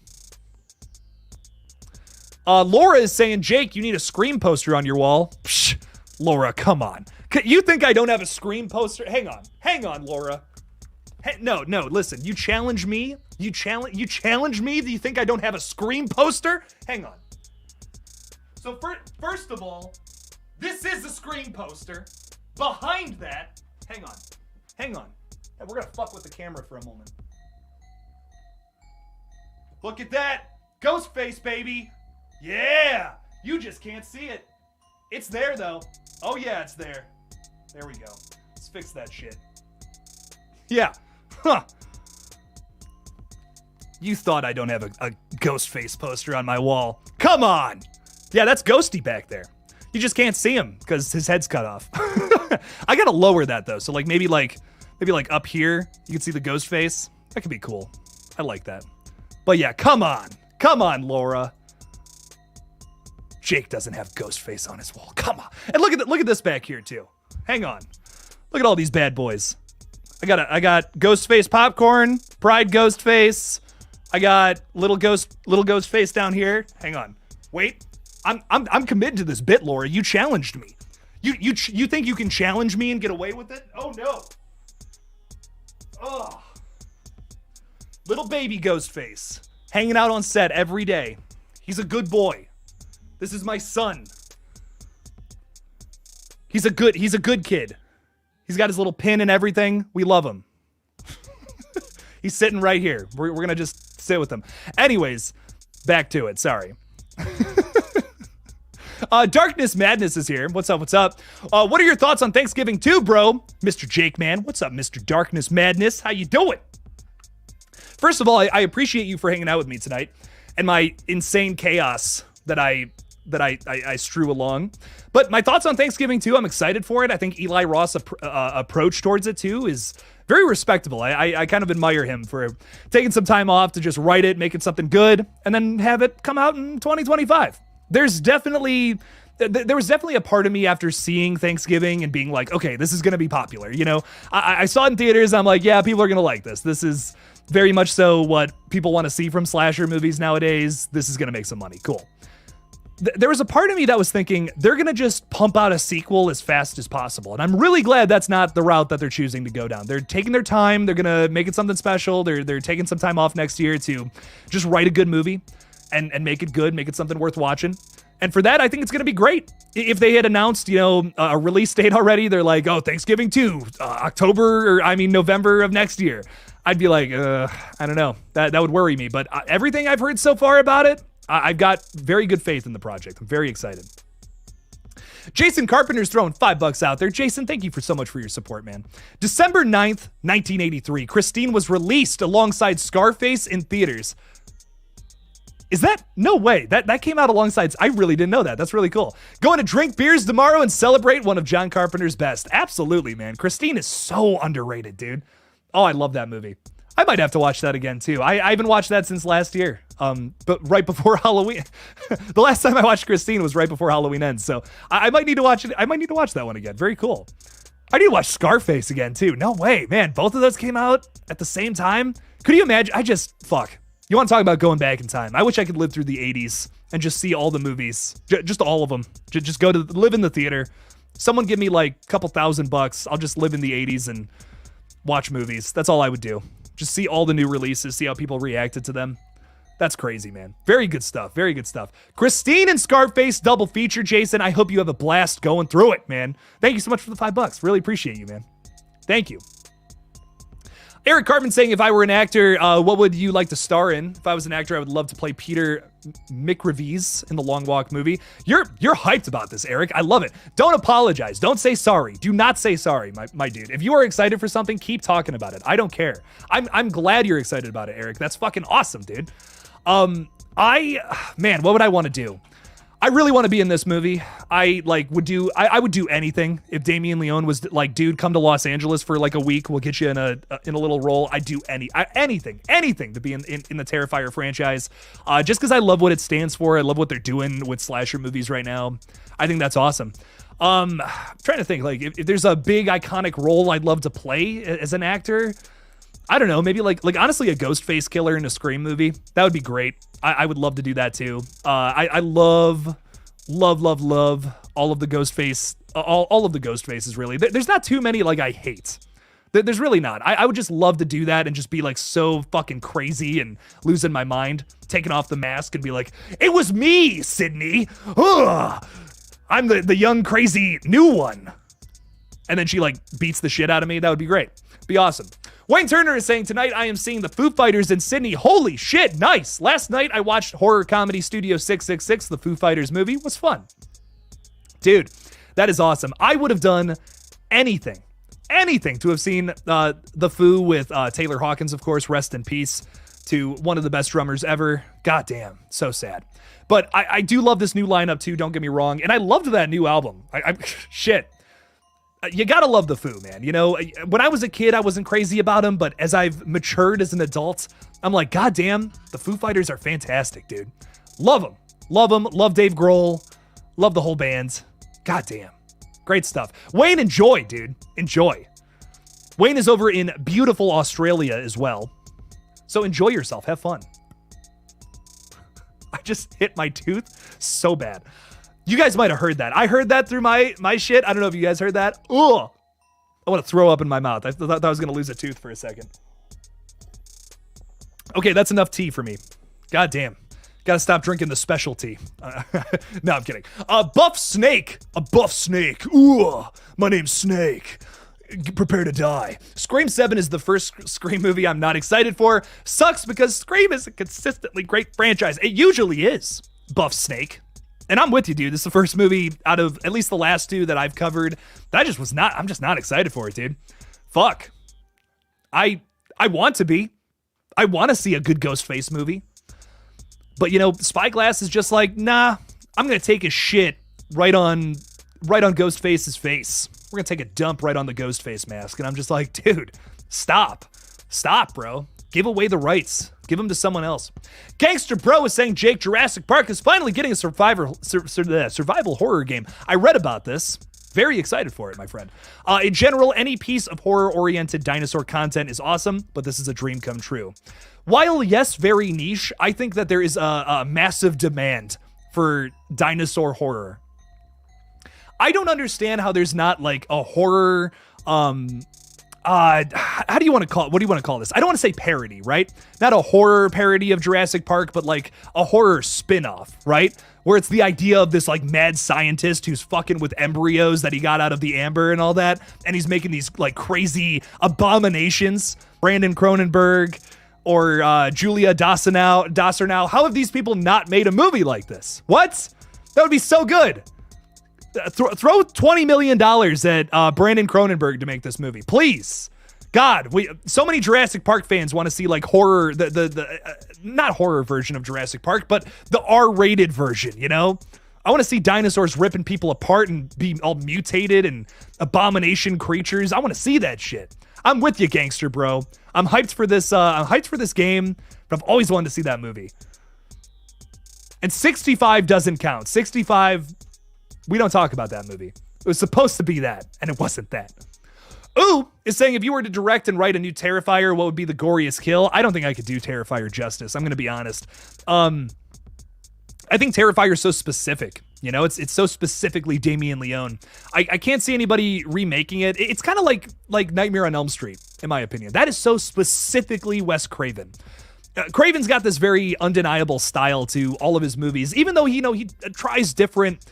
Laura is saying, Jake, you need a Scream poster on your wall. Psh, Laura, come on. You think I don't have a Scream poster? Hang on, Laura. Hey, no, listen. You challenge me. You challenge me. Do you think I don't have a Scream poster? Hang on. So first of all, this is a Scream poster. Behind that, hang on. Hey, we're gonna fuck with the camera for a moment. Look at that, Ghostface, baby. Yeah, you just can't see it. It's there though. Oh yeah, it's there. There we go. Let's fix that shit. Yeah. Huh. You thought I don't have a Ghostface poster on my wall. Come on. Yeah, that's Ghosty back there. You just can't see him because his head's cut off. I gotta lower that though. So maybe up here, you can see the ghost face. That could be cool. I like that. But yeah, come on, Laura. Jake doesn't have ghost face on his wall. Come on. And look at this back here too. Hang on. Look at all these bad boys. I got ghost face popcorn, pride ghost face. I got little ghost face down here. Hang on. Wait. I'm committed to this bit, Laura. You challenged me. You think you can challenge me and get away with it? Oh no. Oh. Little baby ghost face. Hanging out on set every day. He's a good boy. This is my son. He's a good kid. He's got his little pin and everything. We love him. He's sitting right here. We're going to just sit with him. Anyways, back to it. Sorry. Darkness Madness is here. What's up? What are your thoughts on Thanksgiving too, bro? Mr. Jake, man. What's up, Mr. Darkness Madness? How you doing? First of all, I appreciate you for hanging out with me tonight and my insane chaos that I strew along. But my thoughts on Thanksgiving too, I'm excited for it. I think Eli Ross' approach towards it too is very respectable. I kind of admire him for taking some time off to just write it, make it something good, and then have it come out in 2025. There was definitely a part of me after seeing Thanksgiving and being like, okay, this is going to be popular. You know, I saw it in theaters. I'm like, yeah, people are going to like this. This is very much so what people want to see from slasher movies nowadays. This is going to make some money. Cool. There was a part of me that was thinking they're going to just pump out a sequel as fast as possible. And I'm really glad that's not the route that they're choosing to go down. They're taking their time. They're going to make it something special. They're taking some time off next year to just write a good movie and make it good, make it something worth watching. And for that, I think it's going to be great. If they had announced, a release date already, they're like, oh, Thanksgiving 2, November of next year. I'd be like, I don't know. That would worry me. But everything I've heard so far about it, I've got very good faith in the project. I'm very excited. Jason Carpenter's throwing $5 out there. Jason, thank you so much for your support, man. December 9th, 1983, Christine was released alongside Scarface in theaters. Is that? No way. That came out alongside. I really didn't know that. That's really cool. Going to drink beers tomorrow and celebrate one of John Carpenter's best. Absolutely, man. Christine is so underrated, dude. Oh, I love that movie. I might have to watch that again, too. I haven't watched that since last year. But right before Halloween. The last time I watched Christine was right before Halloween ends. So I might need to watch it. I might need to watch that one again. Very cool. I need to watch Scarface again, too. No way, man. Both of those came out at the same time. Could you imagine? Fuck. You want to talk about going back in time? I wish I could live through the 80s and just see all the movies. Just all of them. Just live in the theater. Someone give me like a couple $1,000. I'll just live in the 80s and watch movies. That's all I would do. Just see all the new releases, see how people reacted to them. That's crazy, man. Very good stuff. Very good stuff. Christine and Scarface double feature, Jason. I hope you have a blast going through it, man. Thank you so much for the $5. Really appreciate you, man. Thank you. Eric Cartman saying, if I were an actor, what would you like to star in? If I was an actor, I would love to play Peter McReeves in the Long Walk movie. You're hyped about this, Eric. I love it. Don't apologize. Don't say sorry. Do not say sorry, my dude. If you are excited for something, keep talking about it. I don't care. I'm glad you're excited about it, Eric. That's fucking awesome, dude. What would I want to do? I really want to be in this movie. I would do anything if Damien Leone was like, dude, come to Los Angeles for like a week. We'll get you in a little role. I'd do anything to be in the Terrifier franchise. Just because I love what it stands for. I love what they're doing with slasher movies right now. I think that's awesome. I'm trying to think like if there's a big iconic role I'd love to play as an actor. I don't know, maybe like honestly a Ghostface killer in a Scream movie. That would be great. I would love to do that too. I love all of the Ghostface, all of the Ghostfaces really. There's not too many like I hate. There's really not. I would just love to do that and just be like so fucking crazy and losing my mind, taking off the mask and be like, it was me, Sydney. Ugh. I'm the young crazy new one. And then she like beats the shit out of me. That would be great. Be awesome. Wayne Turner is saying, tonight I am seeing the Foo Fighters in Sydney. Holy shit, nice. Last night I watched Horror Comedy Studio 666, the Foo Fighters movie. It was fun. Dude, that is awesome. I would have done anything to have seen the Foo with Taylor Hawkins, of course. Rest in peace to one of the best drummers ever. Goddamn, so sad. But I do love this new lineup too, don't get me wrong. And I loved that new album. Shit. You gotta love the Foo, man. You know, when I was a kid, I wasn't crazy about them, but as I've matured as an adult, I'm like, goddamn, the Foo Fighters are fantastic, dude. Love them. Love Dave Grohl. Love the whole band. Goddamn. Great stuff. Wayne, enjoy, dude. Enjoy. Wayne is over in beautiful Australia as well. So enjoy yourself. Have fun. I just hit my tooth so bad. You guys might have heard that. I heard that through my shit. I don't know if you guys heard that. Ugh. I want to throw up in my mouth. I thought I was going to lose a tooth for a second. Okay, that's enough tea for me. God damn. Gotta stop drinking the specialty. No, I'm kidding. A buff snake. Ooh, my name's Snake. Prepare to die. Scream 7 is the first Scream movie I'm not excited for. Sucks because Scream is a consistently great franchise. It usually is. Buff Snake. And I'm with you, dude. This is the first movie out of at least the last two that I've covered that I'm just not excited for it, dude. Fuck. I want to be. I want to see a good Ghostface movie. But, you know, Spyglass is just like, nah, I'm going to take a shit right on Ghostface's face. We're going to take a dump right on the Ghostface mask. And I'm just like, dude, stop. Stop, bro. Give away the rights. Give them to someone else. Gangster Bro is saying Jake, Jurassic Park is finally getting a survival horror game. I read about this. Very excited for it, my friend. In general, any piece of horror-oriented dinosaur content is awesome, but this is a dream come true. While, yes, very niche, I think that there is a massive demand for dinosaur horror. I don't understand how there's not like a horror, how do you want to call it? What do you want to call this? I don't want to say parody, right? Not a horror parody of Jurassic Park, but like a horror spin-off, right? Where it's the idea of this like mad scientist who's fucking with embryos that he got out of the amber and all that. And he's making these like crazy abominations. Brandon Cronenberg or Julia Dassernow. How have these people not made a movie like this? What? That would be so good. Throw $20 million at Brandon Cronenberg to make this movie, please. God, so many Jurassic Park fans want to see like horror, the not horror version of Jurassic Park, but the R-rated version. You know, I want to see dinosaurs ripping people apart and be all mutated and abomination creatures. I want to see that shit. I'm with you, Gangster Bro. I'm hyped for this. I'm hyped for this game, but I've always wanted to see that movie. And 65 doesn't count. 65. We don't talk about that movie. It was supposed to be that, and it wasn't that. Ooh is saying, if you were to direct and write a new Terrifier, what would be the goriest kill? I don't think I could do Terrifier justice. I'm going to be honest. I think Terrifier is so specific. You know, it's so specifically Damien Leone. I can't see anybody remaking it. It's kind of like Nightmare on Elm Street, in my opinion. That is so specifically Wes Craven. Craven's got this very undeniable style to all of his movies, even though he tries different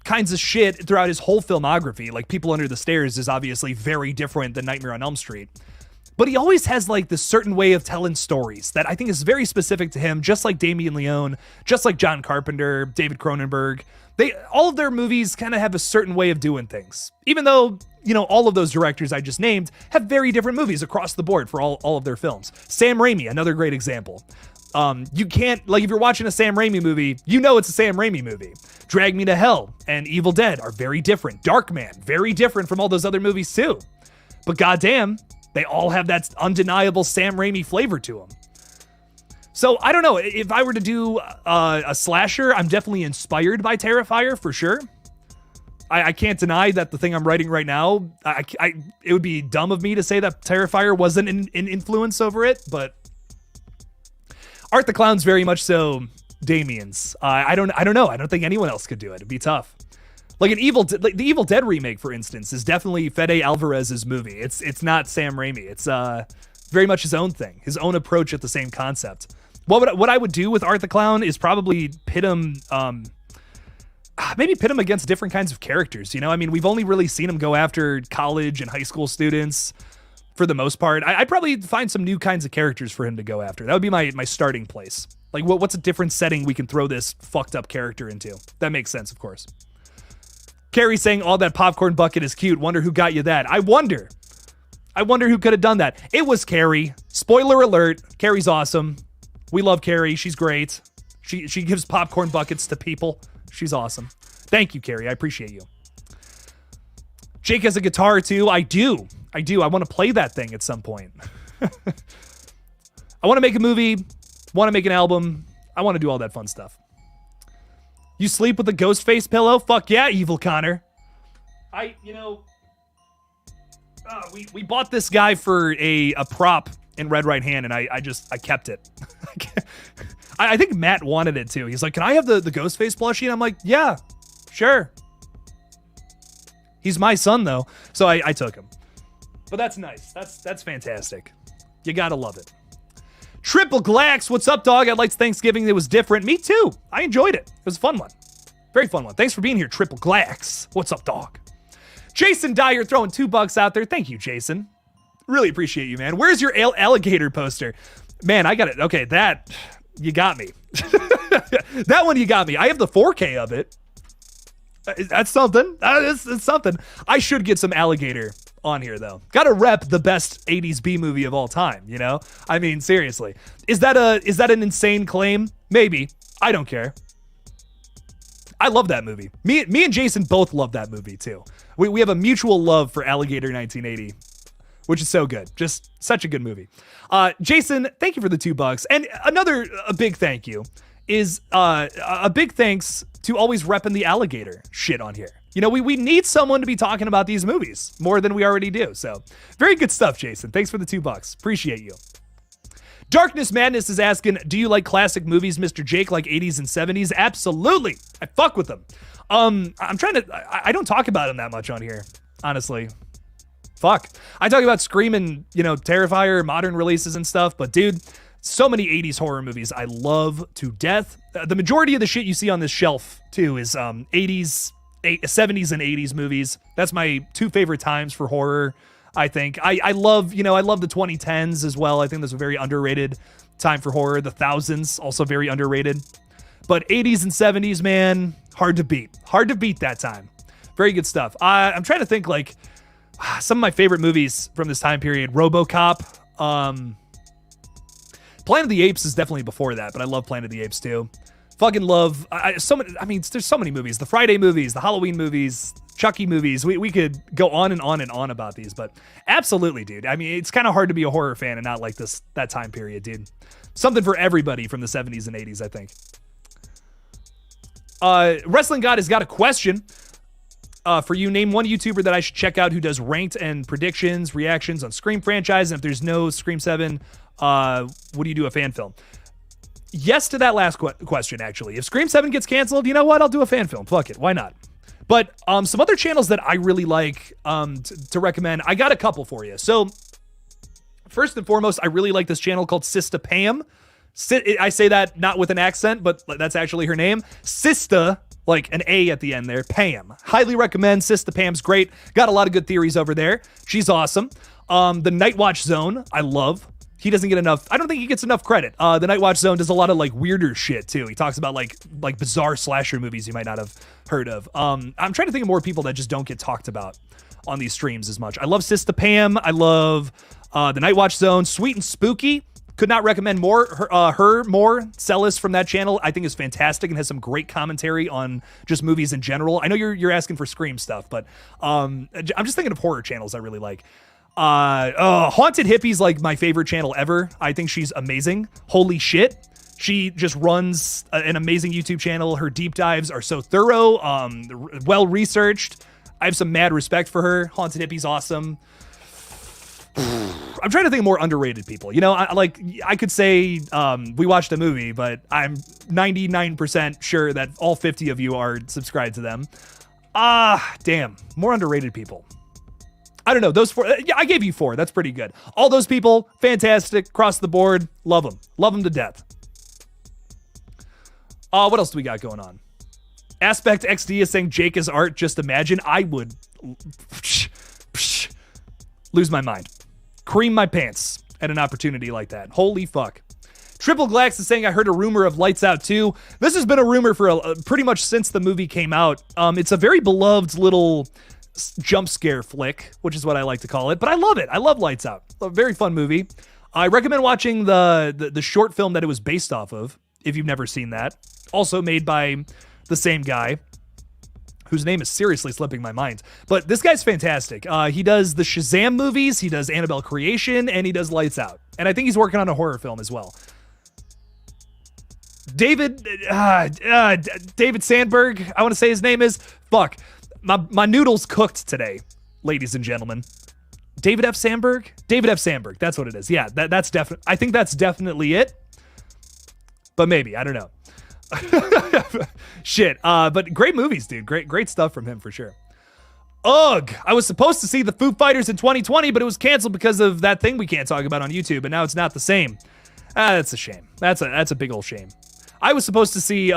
kinds of shit throughout his whole filmography. Like People Under the Stairs is obviously very different than Nightmare on Elm Street. But he always has like this certain way of telling stories that I think is very specific to him, just like Damien Leone, just like John Carpenter, David Cronenberg. All of their movies kind of have a certain way of doing things. Even though, you know, all of those directors I just named have very different movies across the board for all of their films. Sam Raimi, another great example. You can't, like, if you're watching a Sam Raimi movie, you know it's a Sam Raimi movie. Drag Me to Hell and Evil Dead are very different. Darkman, very different from all those other movies too. But goddamn, they all have that undeniable Sam Raimi flavor to them. So I don't know, if I were to do a slasher, I'm definitely inspired by Terrifier for sure. I can't deny that the thing I'm writing right now, it would be dumb of me to say that Terrifier wasn't an influence over it, but Art the Clown's very much so Damien's. I don't know. I don't think anyone else could do it. It'd be tough. Like the Evil Dead remake, for instance, is definitely Fede Alvarez's movie. It's not Sam Raimi. It's very much his own thing, his own approach at the same concept. What I would do with Art the Clown is probably pit him, maybe pit him against different kinds of characters. You know, I mean, we've only really seen him go after college and high school students for the most part. I'd probably find some new kinds of characters for him to go after. That would be my starting place. Like, what's a different setting we can throw this fucked up character into? That makes sense, of course. Carrie saying all that popcorn bucket is cute. Wonder who got you that. I wonder who could have done that. It was Carrie. Spoiler alert. Carrie's awesome. We love Carrie. She's great. She gives popcorn buckets to people. She's awesome. Thank you, Carrie. I appreciate you. Jake has a guitar too. I do. I want to play that thing at some point. I want to make a movie. Want to make an album. I want to do all that fun stuff. You sleep with a ghostface pillow? Fuck yeah, Evil Connor. We bought this guy for a prop in Red Right Hand, and I kept it. I think Matt wanted it too. He's like, can I have the Ghostface plushie? And I'm like, yeah, sure. He's my son though, so I took him. But that's nice. That's fantastic. You gotta love it. Triple Glax, what's up, dog? I liked Thanksgiving. It was different. Me too. I enjoyed it. It was a fun one. Very fun one. Thanks for being here, Triple Glax. What's up, dog? Jason Dyer throwing $2 out there. Thank you, Jason. Really appreciate you, man. Where's your alligator poster? Man, I got it. Okay, that, you got me. That one you got me. I have the 4K of it. That's something. It's something. I should get some alligator on here, though. Gotta rep the best 80s B movie of all time, you know? I mean, seriously. Is that an insane claim? Maybe. I don't care. I love that movie. Me and Jason both love that movie, too. We have a mutual love for Alligator 1980. Which is so good. Just such a good movie. Jason, thank you for the $2. And a big thank you is a big thanks to always repping the alligator shit on here. You know, we need someone to be talking about these movies more than we already do. So very good stuff, Jason. Thanks for the $2. Appreciate you. Darkness Madness is asking, do you like classic movies, Mr. Jake, like 80s and 70s? Absolutely. I fuck with them. I don't talk about them that much on here, honestly. Fuck. I talk about Scream and, Terrifier, modern releases and stuff, but dude, so many 80s horror movies I love to death. The majority of the shit you see on this shelf, too, is 70s and 80s movies. That's my two favorite times for horror, I think. I love the 2010s as well. I think that's a very underrated time for horror. The thousands, also very underrated. But 80s and 70s, man, hard to beat. Hard to beat that time. Very good stuff. I'm trying to think, like, some of my favorite movies from this time period. RoboCop. Planet of the Apes is definitely before that, but I love Planet of the Apes too. Fucking love. There's so many movies. The Friday movies, the Halloween movies, Chucky movies. We could go on and on and on about these, but absolutely, dude. I mean, it's kind of hard to be a horror fan and not like that time period, dude. Something for everybody from the 70s and 80s, I think. Wrestling God has got a question. For you, name one YouTuber that I should check out who does ranked and predictions, reactions on Scream franchise. And if there's no Scream 7, what do you do a fan film? Yes to that last question, actually. If Scream 7 gets canceled, you know what? I'll do a fan film. Fuck it. Why not? But some other channels that I really like to recommend, I got a couple for you. So first and foremost, I really like this channel called Sista Pam. I say that not with an accent, but that's actually her name. Sista, like an A at the end there, Pam. Highly recommend. Sista Pam's great. Got a lot of good theories over there. She's awesome. The Night Watch Zone, I love. He doesn't get enough. I don't think he gets enough credit. The Night Watch Zone does a lot of like weirder shit too. He talks about like bizarre slasher movies you might not have heard of. I'm trying to think of more people that just don't get talked about on these streams as much. I love Sista Pam. I love the Night Watch Zone. Sweet and Spooky. Could not recommend more. Her more. Celis from that channel, I think, is fantastic and has some great commentary on just movies in general. I know you're asking for Scream stuff, but I'm just thinking of horror channels I really like. Haunted Hippie's like my favorite channel ever. I think she's amazing. Holy shit. She just runs an amazing YouTube channel. Her deep dives are so thorough, well researched. I have some mad respect for her. Haunted Hippie's awesome. I'm trying to think of more underrated people. You know, I could say we watched a movie, but I'm 99% sure that all 50 of you are subscribed to them. Damn. More underrated people. I don't know. Those 4. Yeah, I gave you 4. That's pretty good. All those people, fantastic. Across the board. Love them. Love them to death. What else do we got going on? Aspect XD is saying Jake is art. Just imagine. I would lose my mind. Cream my pants at an opportunity like that. Holy fuck. Triple Glax is saying, I heard a rumor of Lights Out 2. This has been a rumor for pretty much since the movie came out. It's a very beloved little jump scare flick, which is what I like to call it, but I love it. I love Lights Out. A very fun movie. I recommend watching the short film that it was based off of, if you've never seen that. Also made by the same guy, whose name is seriously slipping my mind. But this guy's fantastic. He does the Shazam movies, he does Annabelle Creation, and he does Lights Out. And I think he's working on a horror film as well. David Sandberg, I want to say his name is. Fuck. My noodles cooked today, ladies and gentlemen. David F. Sandberg? David F. Sandberg, that's what it is. Yeah, that's definitely, I think that's definitely it. But maybe, I don't know. Shit. But great movies, dude. Great stuff from him for sure. Ugh. I was supposed to see the Foo Fighters in 2020, but it was canceled because of that thing we can't talk about on YouTube, and now it's not the same. That's a shame. That's a big old shame. I was supposed to see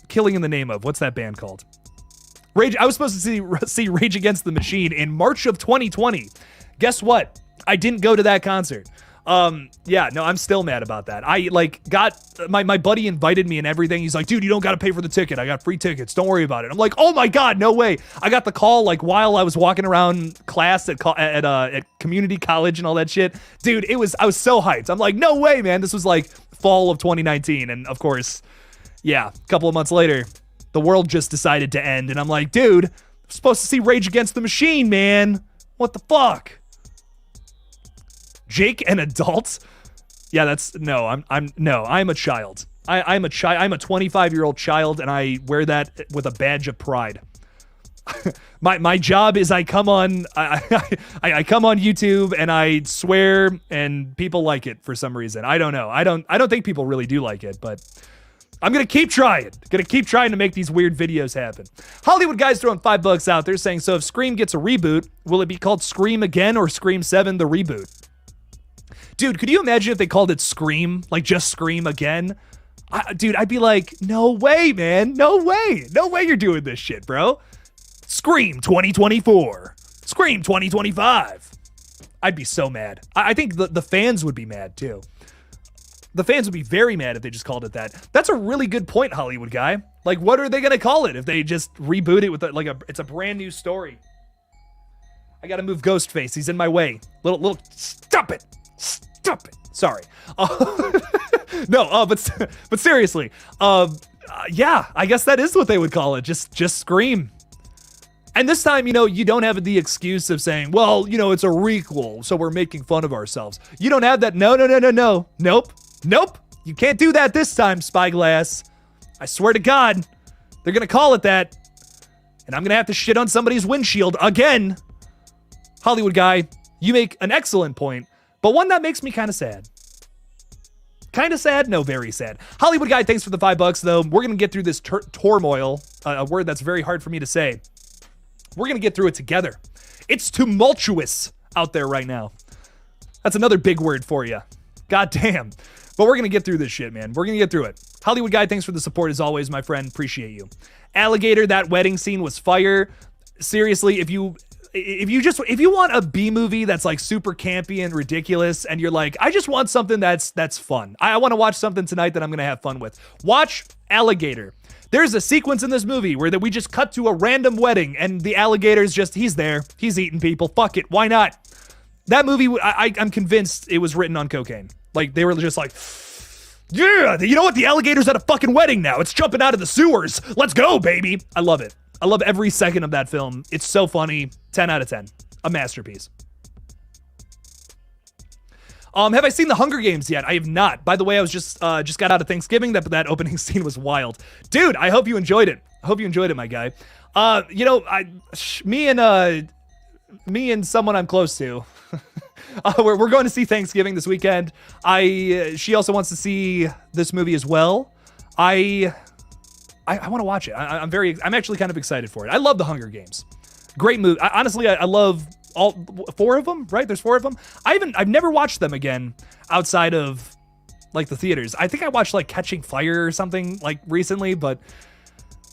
Killing in the Name of, what's that band called? Rage. I was supposed to see Rage Against the Machine in March of 2020. Guess what? I didn't go to that concert. Yeah, no, I'm still mad about that. I got my buddy invited me and everything. He's like, dude, you don't got to pay for the ticket. I got free tickets. Don't worry about it. I'm like, oh my God, no way. I got the call like while I was walking around class at community college and all that shit. Dude, I was so hyped. I'm like, no way, man. This was like fall of 2019. And of course, yeah, a couple of months later, the world just decided to end. And I'm like, dude, I'm supposed to see Rage Against the Machine, man. What the fuck? Jake, an adult? Yeah, I'm a child. I'm a 25-year-old child, and I wear that with a badge of pride. my job is I come on YouTube and I swear, and people like it for some reason. I don't know. I don't think people really do like it, but I'm gonna keep trying. To make these weird videos happen. Hollywood Guys throwing $5 out there saying, so if Scream gets a reboot, will it be called Scream Again or Scream 7 the reboot? Dude, could you imagine if they called it Scream? Like, just Scream Again? Dude, I'd be like, no way, man. No way. No way you're doing this shit, bro. Scream 2024. Scream 2025. I'd be so mad. I think the fans would be mad, too. The fans would be very mad if they just called it that. That's a really good point, Hollywood Guy. Like, what are they going to call it if they just reboot it with, it's a brand new story? I got to move Ghostface. He's in my way. Little, stop it. Stop it. Sorry. No, but seriously, yeah, I guess that is what they would call it. Just Scream. And this time, you don't have the excuse of saying, well, it's a requel, so we're making fun of ourselves. You don't have that. No. Nope. You can't do that this time, Spyglass. I swear to God, they're going to call it that. And I'm going to have to shit on somebody's windshield again. Hollywood Guy, you make an excellent point. But one that makes me kind of sad. Kind of sad? No, very sad. Hollywood Guy, thanks for the $5, though. We're going to get through this turmoil, a word that's very hard for me to say. We're going to get through it together. It's tumultuous out there right now. That's another big word for you. God damn. But we're going to get through this shit, man. We're going to get through it. Hollywood Guy, thanks for the support as always, my friend. Appreciate you. Alligator, that wedding scene was fire. Seriously, if you want a B movie that's like super campy and ridiculous, and you're like, I just want something that's fun. I want to watch something tonight that I'm going to have fun with. Watch Alligator. There's a sequence in this movie where we just cut to a random wedding and the alligator's he's there. He's eating people. Fuck it. Why not? That movie, I'm convinced it was written on cocaine. Like, they were just like, yeah, you know what? The alligator's at a fucking wedding now. It's jumping out of the sewers. Let's go, baby. I love it. I love every second of that film. It's so funny. 10 out of 10. A masterpiece. Have I seen The Hunger Games yet? I have not. By the way, I was just got out of Thanksgiving. That opening scene was wild. Dude, I hope you enjoyed it. I hope you enjoyed it, my guy. You know, me and someone I'm close to, we're going to see Thanksgiving this weekend. She also wants to see this movie as well. I want to watch it. I'm actually kind of excited for it. I love The Hunger Games. Great movie. Honestly, I love all 4 of them, right? There's 4 of them. I've never watched them again outside of like the theaters. I think I watched like Catching Fire or something like recently, but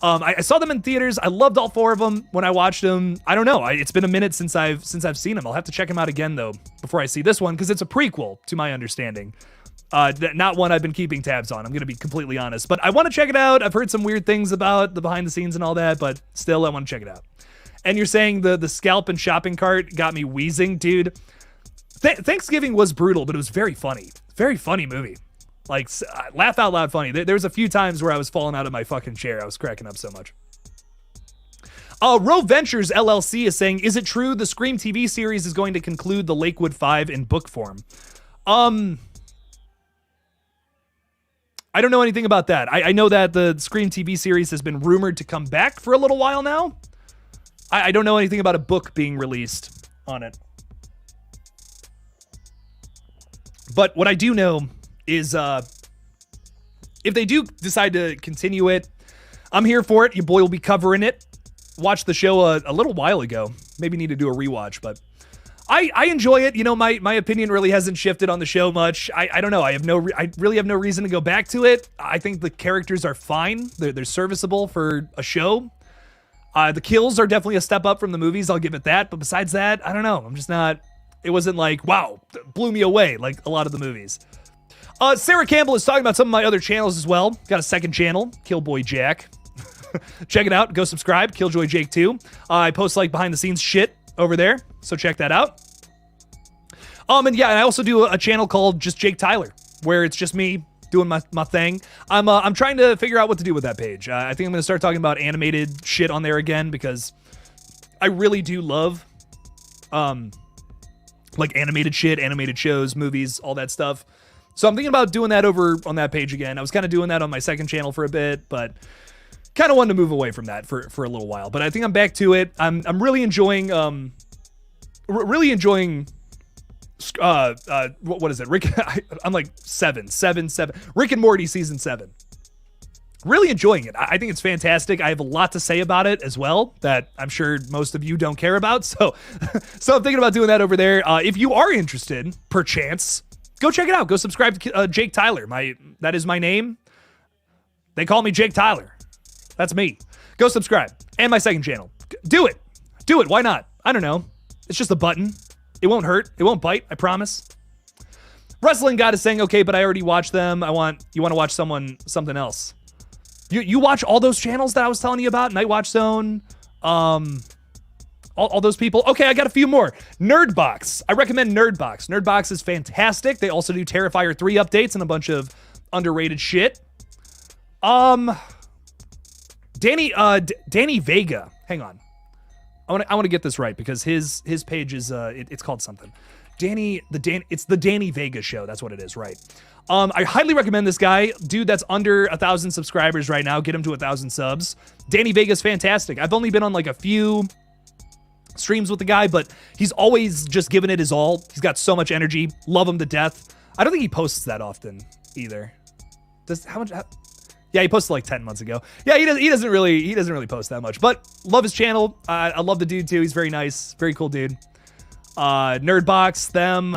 I saw them in theaters. I loved all 4 of them when I watched them. I don't know. It's been a minute since I've seen them. I'll have to check them out again though before I see this one because it's a prequel to my understanding. Not one I've been keeping tabs on. I'm going to be completely honest, but I want to check it out. I've heard some weird things about the behind the scenes and all that, but still I want to check it out. And you're saying the scalp and shopping cart got me wheezing, dude. Thanksgiving was brutal, but it was very funny. Very funny movie. Like, laugh out loud funny. There was a few times where I was falling out of my fucking chair. I was cracking up so much. Roe Ventures LLC is saying, is it true the Scream TV series is going to conclude the Lakewood 5 in book form? I don't know anything about that. I know that the Scream TV series has been rumored to come back for a little while now. I don't know anything about a book being released on it. But what I do know is if they do decide to continue it, I'm here for it. Your boy will be covering it. Watched the show a little while ago. Maybe need to do a rewatch, but I enjoy it. You know, my opinion really hasn't shifted on the show much. I don't know. I really have no reason to go back to it. I think the characters are fine. They're serviceable for a show. The kills are definitely a step up from the movies. I'll give it that. But besides that, I don't know. I'm just not. It wasn't like, wow, blew me away like a lot of the movies. Sarah Campbell is talking about some of my other channels as well. Got a second channel, Killboy Jack. Check it out. Go subscribe. KillJoy Jake 2. I post like behind the scenes shit over there, so check that out. And yeah, I also do a channel called Just Jake Tyler, where it's just me doing my thing. I'm trying to figure out what to do with that page. I think I'm gonna start talking about animated shit on there again because I really do love like animated shit, animated shows, movies, all that stuff. So I'm thinking about doing that over on that page again. I was kind of doing that on my second channel for a bit, but kind of wanted to move away from that for a little while. But I think I'm back to it. I'm really enjoying what is it? Rick, I'm like 7. Rick and Morty season 7. Really enjoying it. I think it's fantastic. I have a lot to say about it as well that I'm sure most of you don't care about. So I'm thinking about doing that over there. If you are interested, perchance, go check it out. Go subscribe to Jake Tyler. That is my name. They call me Jake Tyler. That's me. Go subscribe. And my second channel. Do it. Do it. Why not? I don't know. It's just a button. It won't hurt. It won't bite. I promise. Wrestling God is saying, okay, but I already watched them. You want to watch something else. You watch all those channels that I was telling you about? Night Watch Zone, all those people. Okay, I got a few more. Nerdbox. I recommend Nerdbox. Nerdbox is fantastic. They also do Terrifier 3 updates and a bunch of underrated shit. Danny Vega. Hang on. I want to get this right because his page is it's called something. It's the Danny Vega show. That's what it is, right? I highly recommend this guy, dude. That's under 1,000 subscribers right now. Get him to 1,000 subs. Danny Vega's fantastic. I've only been on like a few streams with the guy, but he's always just giving it his all. He's got so much energy. Love him to death. I don't think he posts that often either. Yeah, he posted like 10 months ago. Yeah, he doesn't really post that much, but love his channel. I love the dude too. He's very nice, very cool dude. Nerdbox, them.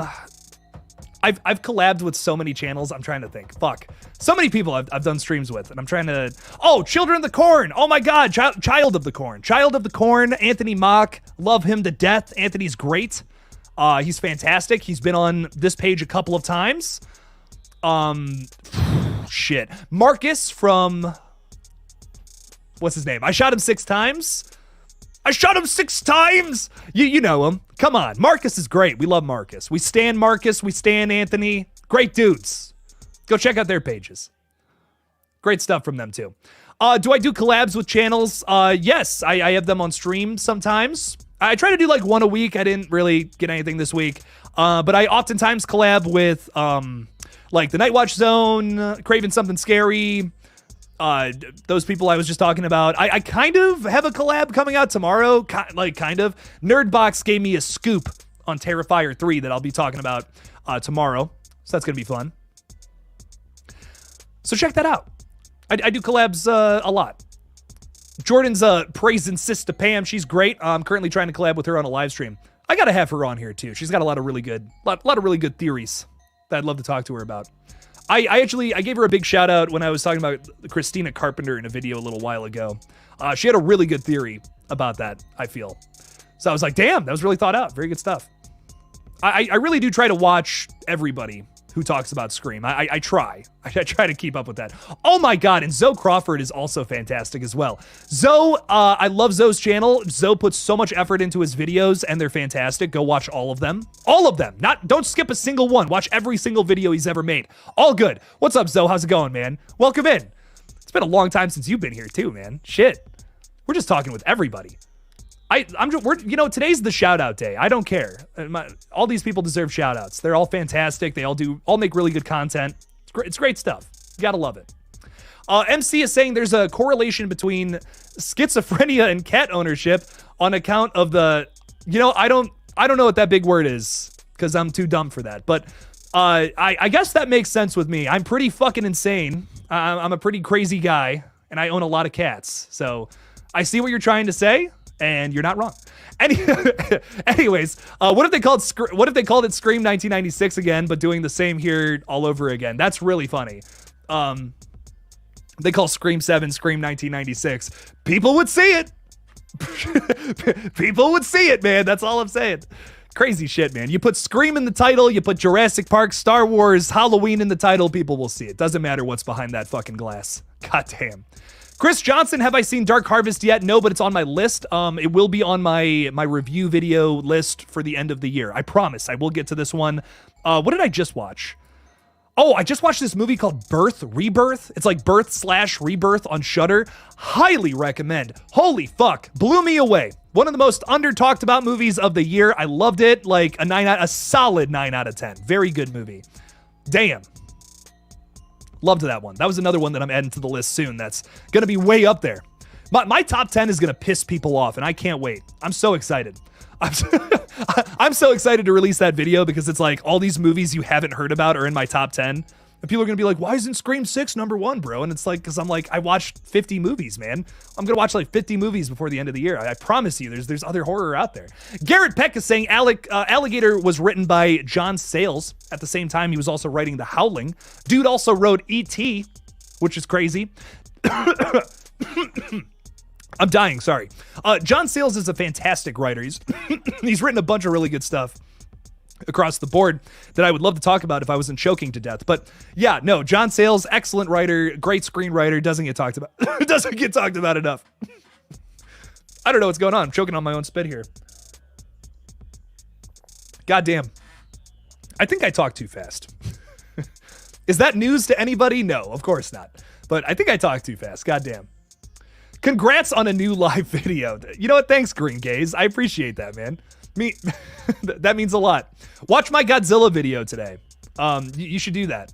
I've collabed with so many channels. I'm trying to think. Fuck. So many people I've done streams with, and I'm trying to. Oh, Children of the Corn. Oh my God, Child of the Corn. Child of the Corn. Anthony Mock. Love him to death. Anthony's great. He's fantastic. He's been on this page a couple of times. Shit. Marcus from. What's his name? I Shot Him 6 Times. I shot him 6 times. You know him. Come on. Marcus is great. We love Marcus. We stan Marcus. We stan Anthony. Great dudes. Go check out their pages. Great stuff from them too. Do I do collabs with channels? Yes, I have them on stream sometimes. I try to do like one a week. I didn't really get anything this week. But I oftentimes collab with like the Nightwatch Zone, Craven Something Scary, those people I was just talking about. I kind of have a collab coming out tomorrow, kind of. Nerdbox gave me a scoop on Terrifier 3 that I'll be talking about tomorrow, so that's gonna be fun. So check that out. I do collabs a lot. Jordan's praising Sister Pam. She's great. I'm currently trying to collab with her on a live stream. I gotta have her on here too. She's got a lot of really good theories that I'd love to talk to her about. I gave her a big shout out when I was talking about Christina Carpenter in a video a little while ago. She had a really good theory about that, I feel. So I was like, damn, that was really thought out. Very good stuff. I really do try to watch everybody who talks about Scream. I try to keep up with that. Oh my God, and Zoe Crawford is also fantastic as well. Zoe, I love Zoe's channel. Zoe puts so much effort into his videos and they're fantastic. Go watch all of them. All of them. Don't skip a single one. Watch every single video he's ever made. All good. What's up, Zoe? How's it going, man? Welcome in. It's been a long time since you've been here too, man. Shit. We're just talking with everybody. Today's the shout out day. I don't care. All these people deserve shout outs. They're all fantastic. They all make really good content. It's great stuff. You gotta love it. MC is saying there's a correlation between schizophrenia and cat ownership on account of the, I don't know what that big word is because I'm too dumb for that. But I guess that makes sense with me. I'm pretty fucking insane. I'm a pretty crazy guy and I own a lot of cats. So I see what you're trying to say. And you're not wrong. Anyways, what if they called it Scream 1996 again, but doing the same here all over again? That's really funny. They call Scream 7 Scream 1996. People would see it. People would see it, man. That's all I'm saying. Crazy shit, man. You put Scream in the title, you put Jurassic Park, Star Wars, Halloween in the title, people will see it. Doesn't matter what's behind that fucking glass. God damn. Chris Johnson, have I seen Dark Harvest yet? No, but it's on my list. It will be on my review video list for the end of the year. I promise I will get to this one. What did I just watch? Oh, I just watched this movie called Birth Rebirth. It's like Birth/Rebirth on Shudder. Highly recommend. Holy fuck. Blew me away. One of the most under-talked about movies of the year. I loved it. Like a solid 9 out of 10. Very good movie. Damn. Loved that one. That was another one that I'm adding to the list soon. That's going to be way up there. My top 10 is going to piss people off, and I can't wait. I'm so excited. I'm so excited to release that video because it's like all these movies you haven't heard about are in my top 10. And people are going to be like, why isn't Scream 6 #1, bro? And it's like, because I'm like, I watched 50 movies, man. I'm going to watch like 50 movies before the end of the year. I promise you, there's other horror out there. Garrett Peck is saying Alligator was written by John Sayles. At the same time, he was also writing The Howling. Dude also wrote E.T., which is crazy. I'm dying, sorry. John Sayles is a fantastic writer. He's written a bunch of really good stuff across the board that I would love to talk about if I wasn't choking to death. But yeah, no, John Sayles, excellent writer, great screenwriter, doesn't get talked about. Doesn't get talked about enough. I don't know what's going on. I'm choking on my own spit here. Goddamn. I think I talk too fast. Is that news to anybody? No, of course not. But I think I talk too fast. Goddamn. Congrats on a new live video. You know what? Thanks, Green Gaze. I appreciate that, man. That means a lot. Watch my Godzilla video today. You should do that.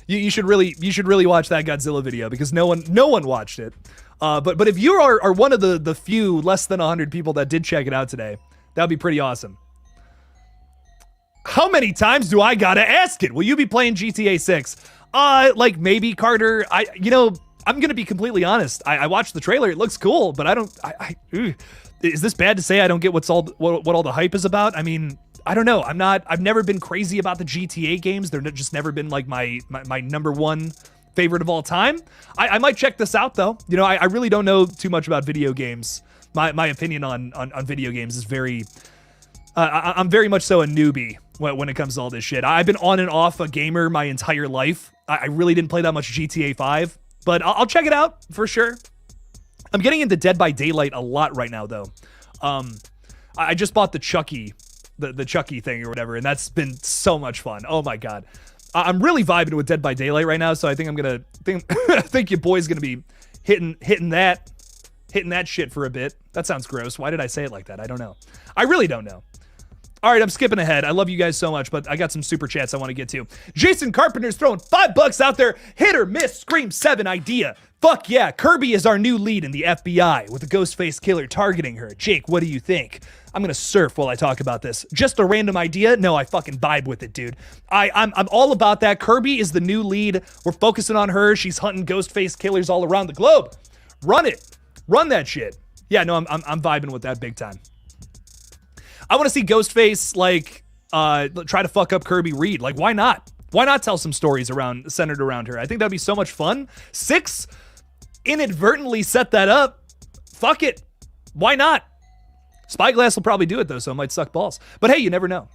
You should really watch that Godzilla video because no one watched it. But if you are one of the few less than 100 people that did check it out today, that would be pretty awesome. How many times do I gotta ask it? Will you be playing GTA 6? Like maybe, Carter. I'm gonna be completely honest. I watched the trailer. It looks cool, but I don't. Is this bad to say I don't get what all the hype is about? I mean, I don't know. I've never been crazy about the GTA games. They're just never been like my number one favorite of all time. I might check this out though. I really don't know too much about video games. My opinion on video games is very. I'm very much so a newbie when it comes to all this shit. I've been on and off a gamer my entire life. I really didn't play that much GTA 5, but I'll check it out for sure. I'm getting into Dead by Daylight a lot right now, though. I just bought the Chucky, the Chucky thing or whatever, and that's been so much fun. Oh my god, I'm really vibing with Dead by Daylight right now. So I think I think your boy's gonna be hitting that shit for a bit. That sounds gross. Why did I say it like that? I don't know. I really don't know. All right, I'm skipping ahead. I love you guys so much, but I got some super chats I want to get to. Jason Carpenter's throwing $5 out there. Hit or miss, Scream 7 idea. Fuck yeah, Kirby is our new lead in the FBI with the Ghostface killer targeting her. Jake, what do you think? I'm gonna surf while I talk about this. Just a random idea? No, I fucking vibe with it, dude. I'm all about that. Kirby is the new lead. We're focusing on her. She's hunting Ghostface killers all around the globe. Run it. Run that shit. Yeah, no, I'm vibing with that big time. I want to see Ghostface, like, try to fuck up Kirby Reed. Like, why not? Why not tell some stories centered around her? I think that'd be so much fun. 6, inadvertently set that up. Fuck it. Why not? Spyglass will probably do it, though, so it might suck balls. But hey, you never know.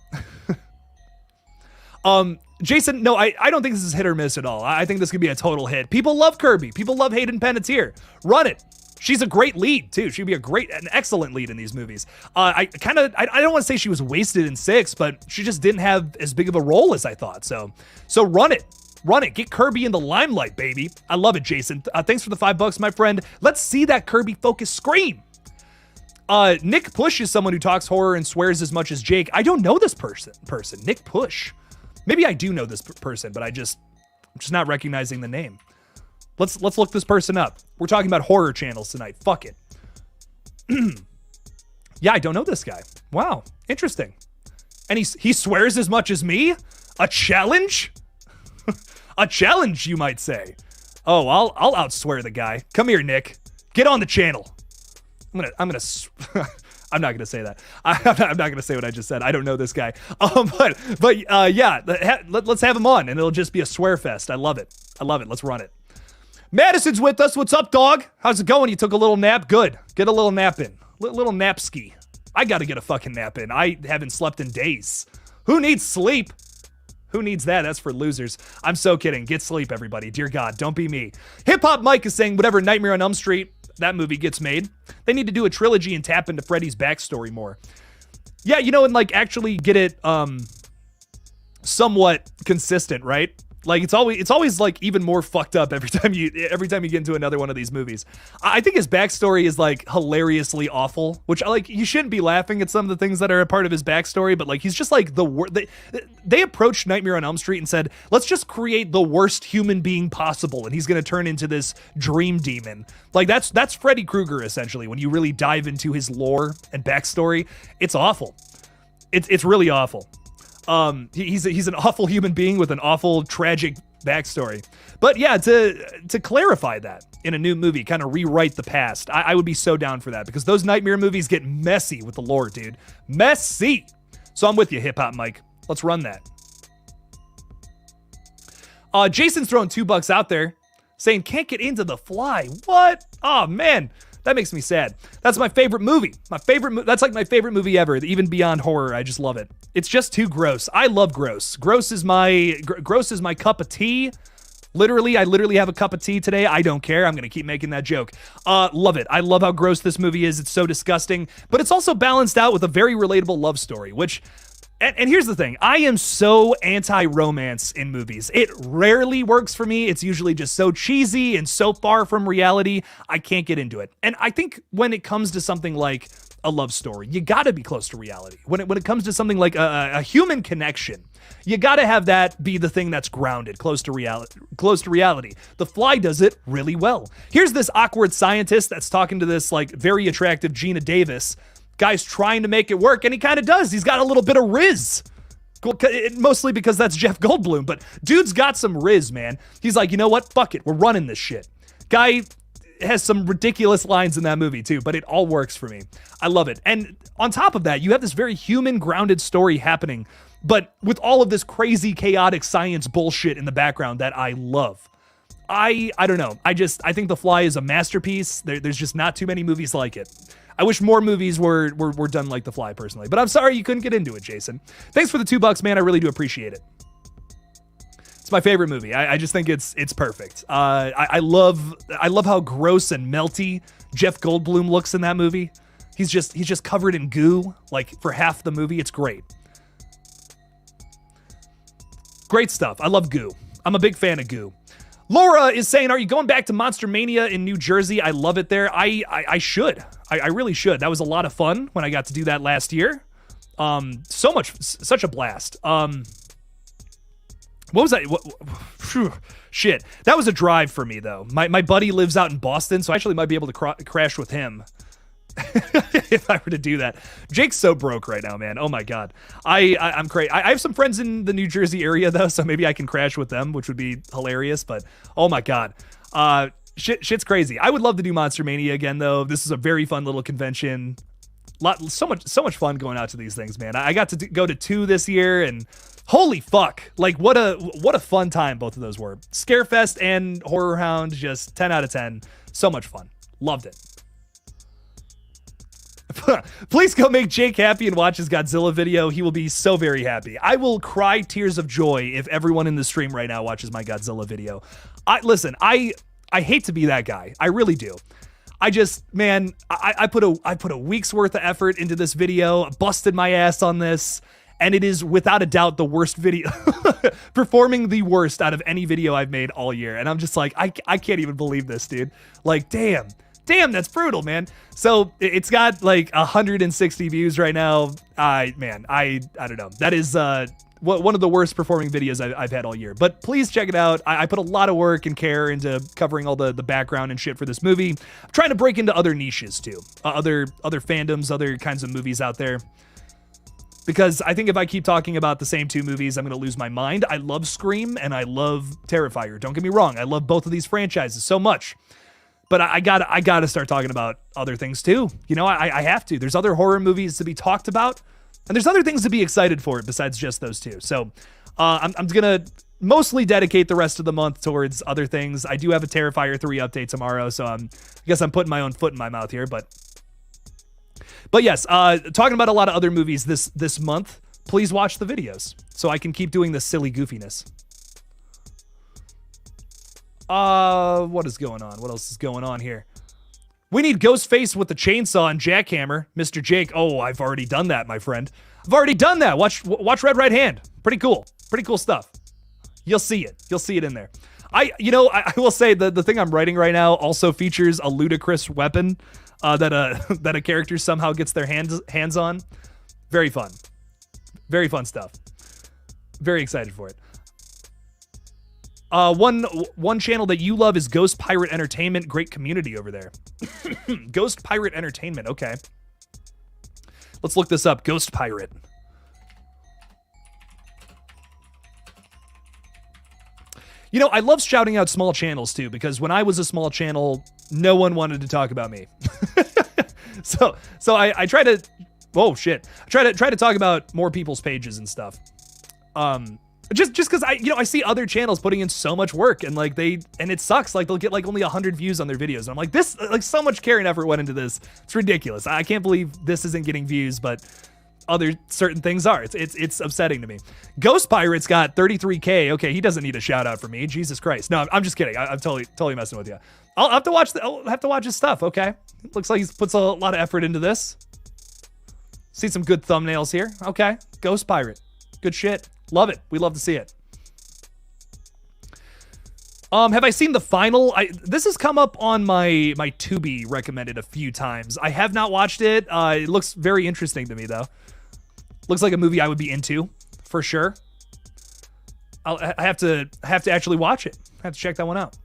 Jason, no, I don't think this is hit or miss at all. I think this could be a total hit. People love Kirby. People love Hayden Panettiere. Run it. She's a great lead, too. She'd be an excellent lead in these movies. I don't want to say she was wasted in 6, but she just didn't have as big of a role as I thought. So run it. Run it. Get Kirby in the limelight, baby. I love it, Jason. Thanks for the $5, my friend. Let's see that Kirby-focused Scream. Nick Push is someone who talks horror and swears as much as Jake. I don't know this person. Nick Push. Maybe I do know this person, but I'm just not recognizing the name. Let's look this person up. We're talking about horror channels tonight. Fuck it. Yeah, I don't know this guy. Wow, interesting. And he swears as much as me? A challenge? A challenge, you might say. Oh, I'll outswear the guy. Come here, Nick. Get on the channel. I'm gonna I'm not gonna say that. I'm not gonna say what I just said. I don't know this guy. But yeah, let's have him on, and it'll just be a swear fest. I love it. I love it. Let's run it. Madison's with us. What's up, dog? How's it going? You took a little nap? Good. Get a little nap in. Little nap ski. I gotta get a fucking nap in. I haven't slept in days. Who needs sleep? Who needs that? That's for losers. I'm so kidding. Get sleep, everybody. Dear God, don't be me. Hip Hop Mike is saying whatever Nightmare on Elm Street, that movie gets made, they need to do a trilogy and tap into Freddy's backstory more. Yeah, you know, and like actually get it somewhat consistent, right? Like it's always like even more fucked up every time you get into another one of these movies. I think his backstory is like hilariously awful, which like you shouldn't be laughing at some of the things that are a part of his backstory, but like he's just like they approached Nightmare on Elm Street and said, let's just create the worst human being possible, and he's gonna turn into this dream demon. Like that's Freddy Krueger essentially. When you really dive into his lore and backstory, it's awful. It's really awful. He's an awful human being with an awful tragic backstory. But yeah, to clarify that in a new movie, kind of rewrite the past, I would be so down for that, because those Nightmare movies get messy with the lore, dude. Messy. So I'm with you, Hip Hop Mike. Let's run that. Jason's throwing $2 out there saying can't get into The Fly. What? Oh man. That makes me sad. That's my favorite movie. That's like my favorite movie ever. Even beyond horror, I just love it. It's just too gross. I love gross. Gross is my cup of tea. Literally, I have a cup of tea today. I don't care. I'm gonna keep making that joke. Love it. I love how gross this movie is. It's so disgusting, but it's also balanced out with a very relatable love story, which. And here's the thing, I am so anti-romance in movies. It rarely works for me. It's usually just so cheesy and so far from reality, I can't get into it. And I think when it comes to something like a love story, you gotta be close to reality. When it comes to something like a human connection, you gotta have that be the thing that's grounded, close to reality. The Fly does it really well. Here's this awkward scientist that's talking to this like very attractive Gina Davis. Guy's trying to make it work, and he kind of does. He's got a little bit of riz. Mostly because that's Jeff Goldblum, but dude's got some riz, man. He's like, you know what? Fuck it. We're running this shit. Guy has some ridiculous lines in that movie, too, but it all works for me. I love it. And on top of that, you have this very human, grounded story happening, but with all of this crazy, chaotic science bullshit in the background that I love. I don't know. I think The Fly is a masterpiece. There's just not too many movies like it. I wish more movies were done like The Fly, personally. But I'm sorry you couldn't get into it, Jason. Thanks for the $2, man. I really do appreciate it. It's my favorite movie. I just think it's perfect. I love how gross and melty Jeff Goldblum looks in that movie. He's just covered in goo, like, for half the movie. It's great. Great stuff. I love goo. I'm a big fan of goo. Laura is saying, are you going back to Monster Mania in New Jersey? I love it there. I should. I really should. That was a lot of fun when I got to do that last year. Such a blast. What was that? Shit. That was a drive for me, though. My buddy lives out in Boston, so I actually might be able to crash with him. If I were to do that. Jake's so broke right now, man. Oh my god. I'm crazy. I have some friends in the New Jersey area though, so maybe I can crash with them, which would be hilarious. But oh my god, shit's crazy. I would love to do Monster Mania again though. This is a very fun little convention. So much fun going out to these things, man. I got to go to 2 this year, and holy fuck, like what a fun time both of those were. Scarefest and Horror Hound, just 10 out of 10. So much fun. Loved it. Please go make Jake happy and watch his Godzilla video. He will be so very happy. I will cry tears of joy if everyone in the stream right now watches my Godzilla video. Listen, I hate to be that guy. I really do. I just, man, I put a week's worth of effort into this video, busted my ass on this, and it is without a doubt the worst video, performing the worst out of any video I've made all year. And I'm just like, I can't even believe this, dude. Like, damn, that's brutal, man. So it's got like 160 views right now. I don't know. That is one of the worst performing videos I've had all year. But please check it out. I put a lot of work and care into covering all the background and shit for this movie. I'm trying to break into other niches too, other fandoms, other kinds of movies out there. Because I think if I keep talking about the same 2 movies, I'm going to lose my mind. I love Scream and I love Terrifier. Don't get me wrong. I love both of these franchises so much. But I gotta start talking about other things too. You know, I have to. There's other horror movies to be talked about, and there's other things to be excited for besides just those 2. So I'm gonna mostly dedicate the rest of the month towards other things. I do have a Terrifier 3 update tomorrow, so I guess I'm putting my own foot in my mouth here. But yes, talking about a lot of other movies this month. Please watch the videos so I can keep doing this silly goofiness. What is going on? What else is going on here? We need Ghostface with the chainsaw and jackhammer. Mr. Jake. Oh, I've already done that, my friend. I've already done that. Watch Red Right Hand. Pretty cool. Pretty cool stuff. You'll see it. You'll see it in there. I will say the thing I'm writing right now also features a ludicrous weapon that a character somehow gets their hands on. Very fun. Very fun stuff. Very excited for it. One channel that you love is Ghost Pirate Entertainment. Great community over there. Ghost Pirate Entertainment. Okay. Let's look this up. Ghost Pirate. You know, I love shouting out small channels too, because when I was a small channel, no one wanted to talk about me. so I try to, oh shit. I try to talk about more people's pages and stuff. Just because I see other channels putting in so much work and it sucks. Like they'll get like only 100 views on their videos. And I'm like, this, like so much care and effort went into this. It's ridiculous. I can't believe this isn't getting views, but other certain things are. It's upsetting to me. Ghost Pirate's got 33K. Okay, he doesn't need a shout out from me. Jesus Christ. No, I'm just kidding. I'm totally messing with you. I'll have to watch his stuff. Okay, looks like he puts a lot of effort into this. See some good thumbnails here. Okay, Ghost Pirate, good shit. Love it. We love to see it. Have I seen the final? This has come up on my Tubi recommended a few times. I have not watched it. It looks very interesting to me though. Looks like a movie I would be into for sure. I have to actually watch it. I have to check that one out.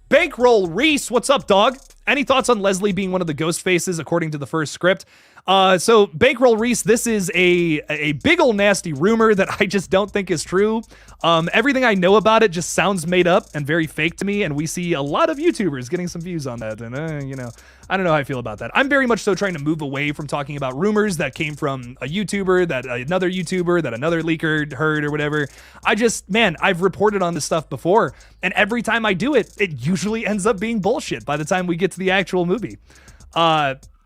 Bankroll Reese, what's up, dog? Any thoughts on Leslie being one of the ghost faces according to the first script? So Bankroll Reese, this is a big ol' nasty rumor that I just don't think is true. Everything I know about it just sounds made up and very fake to me, and we see a lot of YouTubers getting some views on that, and I don't know how I feel about that. I'm very much so trying to move away from talking about rumors that came from a YouTuber, that another YouTuber, that another leaker heard or whatever. I've reported on this stuff before, and every time I do it, it usually ends up being bullshit by the time we get to the actual movie.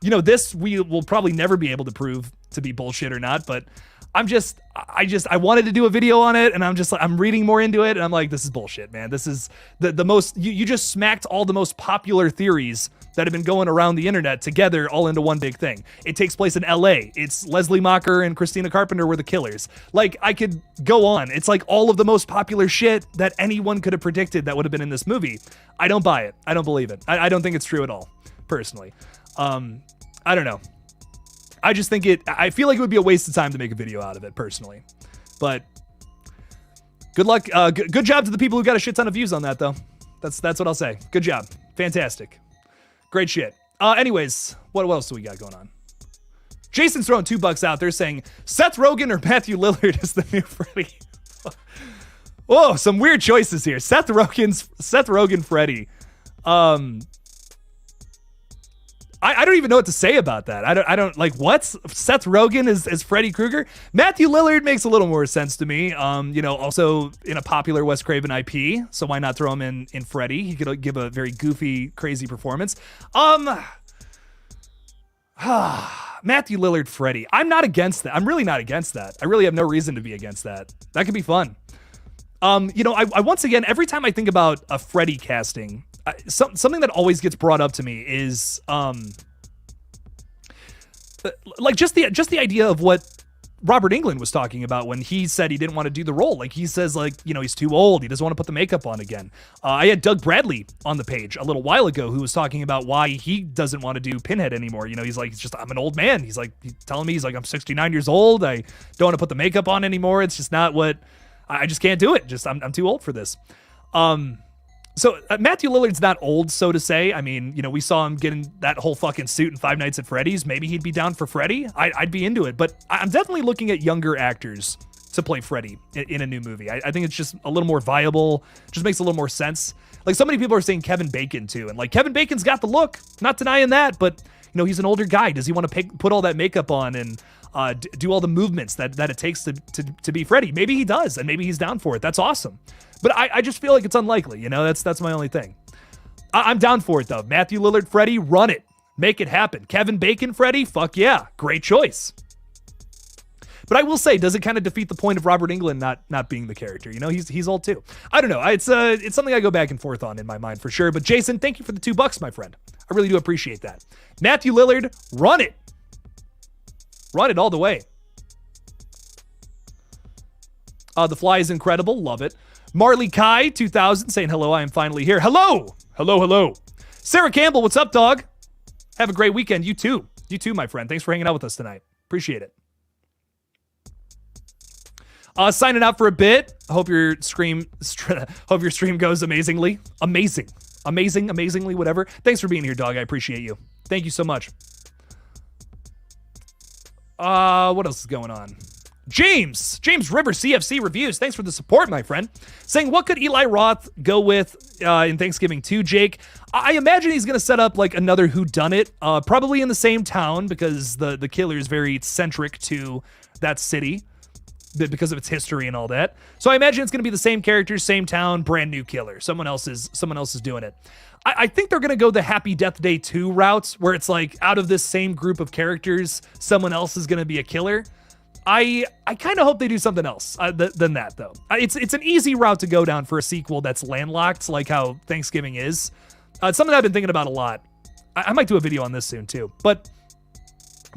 This we will probably never be able to prove to be bullshit or not, but I wanted to do a video on it, and I'm reading more into it, and I'm like, this is bullshit, man. This is the most, you just smacked all the most popular theories that have been going around the internet together all into one big thing. It takes place in LA. It's Leslie Mocker and Christina Carpenter were the killers. Like, I could go on. It's like all of the most popular shit that anyone could have predicted that would have been in this movie. I don't buy it. I don't believe it. I don't think it's true at all, personally. I don't know. I just think I feel like it would be a waste of time to make a video out of it, personally. But good luck. Good job to the people who got a shit ton of views on that, though. That's what I'll say. Good job. Fantastic. Great shit. Anyways, what else do we got going on? Jason's throwing $2 out there saying Seth Rogen or Matthew Lillard is the new Freddy. Whoa, some weird choices here. Seth Rogen Freddy. I don't even know what to say about that. I don't like what Seth Rogen as Freddy Krueger. Matthew Lillard makes a little more sense to me. Also in a popular Wes Craven IP, so why not throw him in Freddy? He could give a very goofy, crazy performance. Matthew Lillard Freddy. I'm not against that. I'm really not against that. I really have no reason to be against that. That could be fun. I once again, every time I think about a Freddy casting, something that always gets brought up to me is like just the idea of what Robert Englund was talking about when he said he didn't want to do the role. Like, he says, like, he's too old. He doesn't want to put the makeup on again. I had Doug Bradley on the page a little while ago who was talking about why he doesn't want to do Pinhead anymore. He's like, I'm an old man. He's telling me, I'm 69 years old. I don't want to put the makeup on anymore. It's just not what I just can't do it. I'm too old for this. So Matthew Lillard's not old, so to say. I mean, we saw him getting that whole fucking suit in Five Nights at Freddy's. Maybe he'd be down for Freddy. I'd be into it. But I'm definitely looking at younger actors to play Freddy in a new movie. I think it's just a little more viable. Just makes a little more sense. Like, so many people are saying Kevin Bacon too. And like, Kevin Bacon's got the look. Not denying that. But, he's an older guy. Does he want to put all that makeup on and do all the movements that it takes to be Freddy? Maybe he does. And maybe he's down for it. That's awesome. But I just feel like it's unlikely, that's my only thing. I'm down for it, though. Matthew Lillard Freddy, run it. Make it happen. Kevin Bacon Freddy, fuck yeah. Great choice. But I will say, does it kind of defeat the point of Robert Englund not being the character? He's old too. I don't know. It's something I go back and forth on in my mind for sure. But Jason, thank you for the $2, my friend. I really do appreciate that. Matthew Lillard, run it. Run it all the way. The Fly is incredible. Love it. Marley Kai 2000 saying hello. I am finally here. Hello. Sarah Campbell, what's up, dog? Have a great weekend. You too, my friend. Thanks for hanging out with us tonight. Appreciate it. Signing out for a bit. Hope your stream goes amazingly. Amazingly, whatever. Thanks for being here, dog. I appreciate you. Thank you so much. What else is going on? James River CFC Reviews. Thanks for the support, my friend. Saying, what could Eli Roth go with in Thanksgiving 2, Jake? I imagine he's going to set up like another whodunit, probably in the same town because the killer is very centric to that city because of its history and all that. So I imagine it's going to be the same characters, same town, brand new killer. Someone else is doing it. I think they're going to go the Happy Death Day 2 routes where it's like out of this same group of characters, someone else is going to be a killer. I kind of hope they do something else than that, though. It's an easy route to go down for a sequel that's landlocked, like how Thanksgiving is. It's something I've been thinking about a lot. I might do a video on this soon, too. But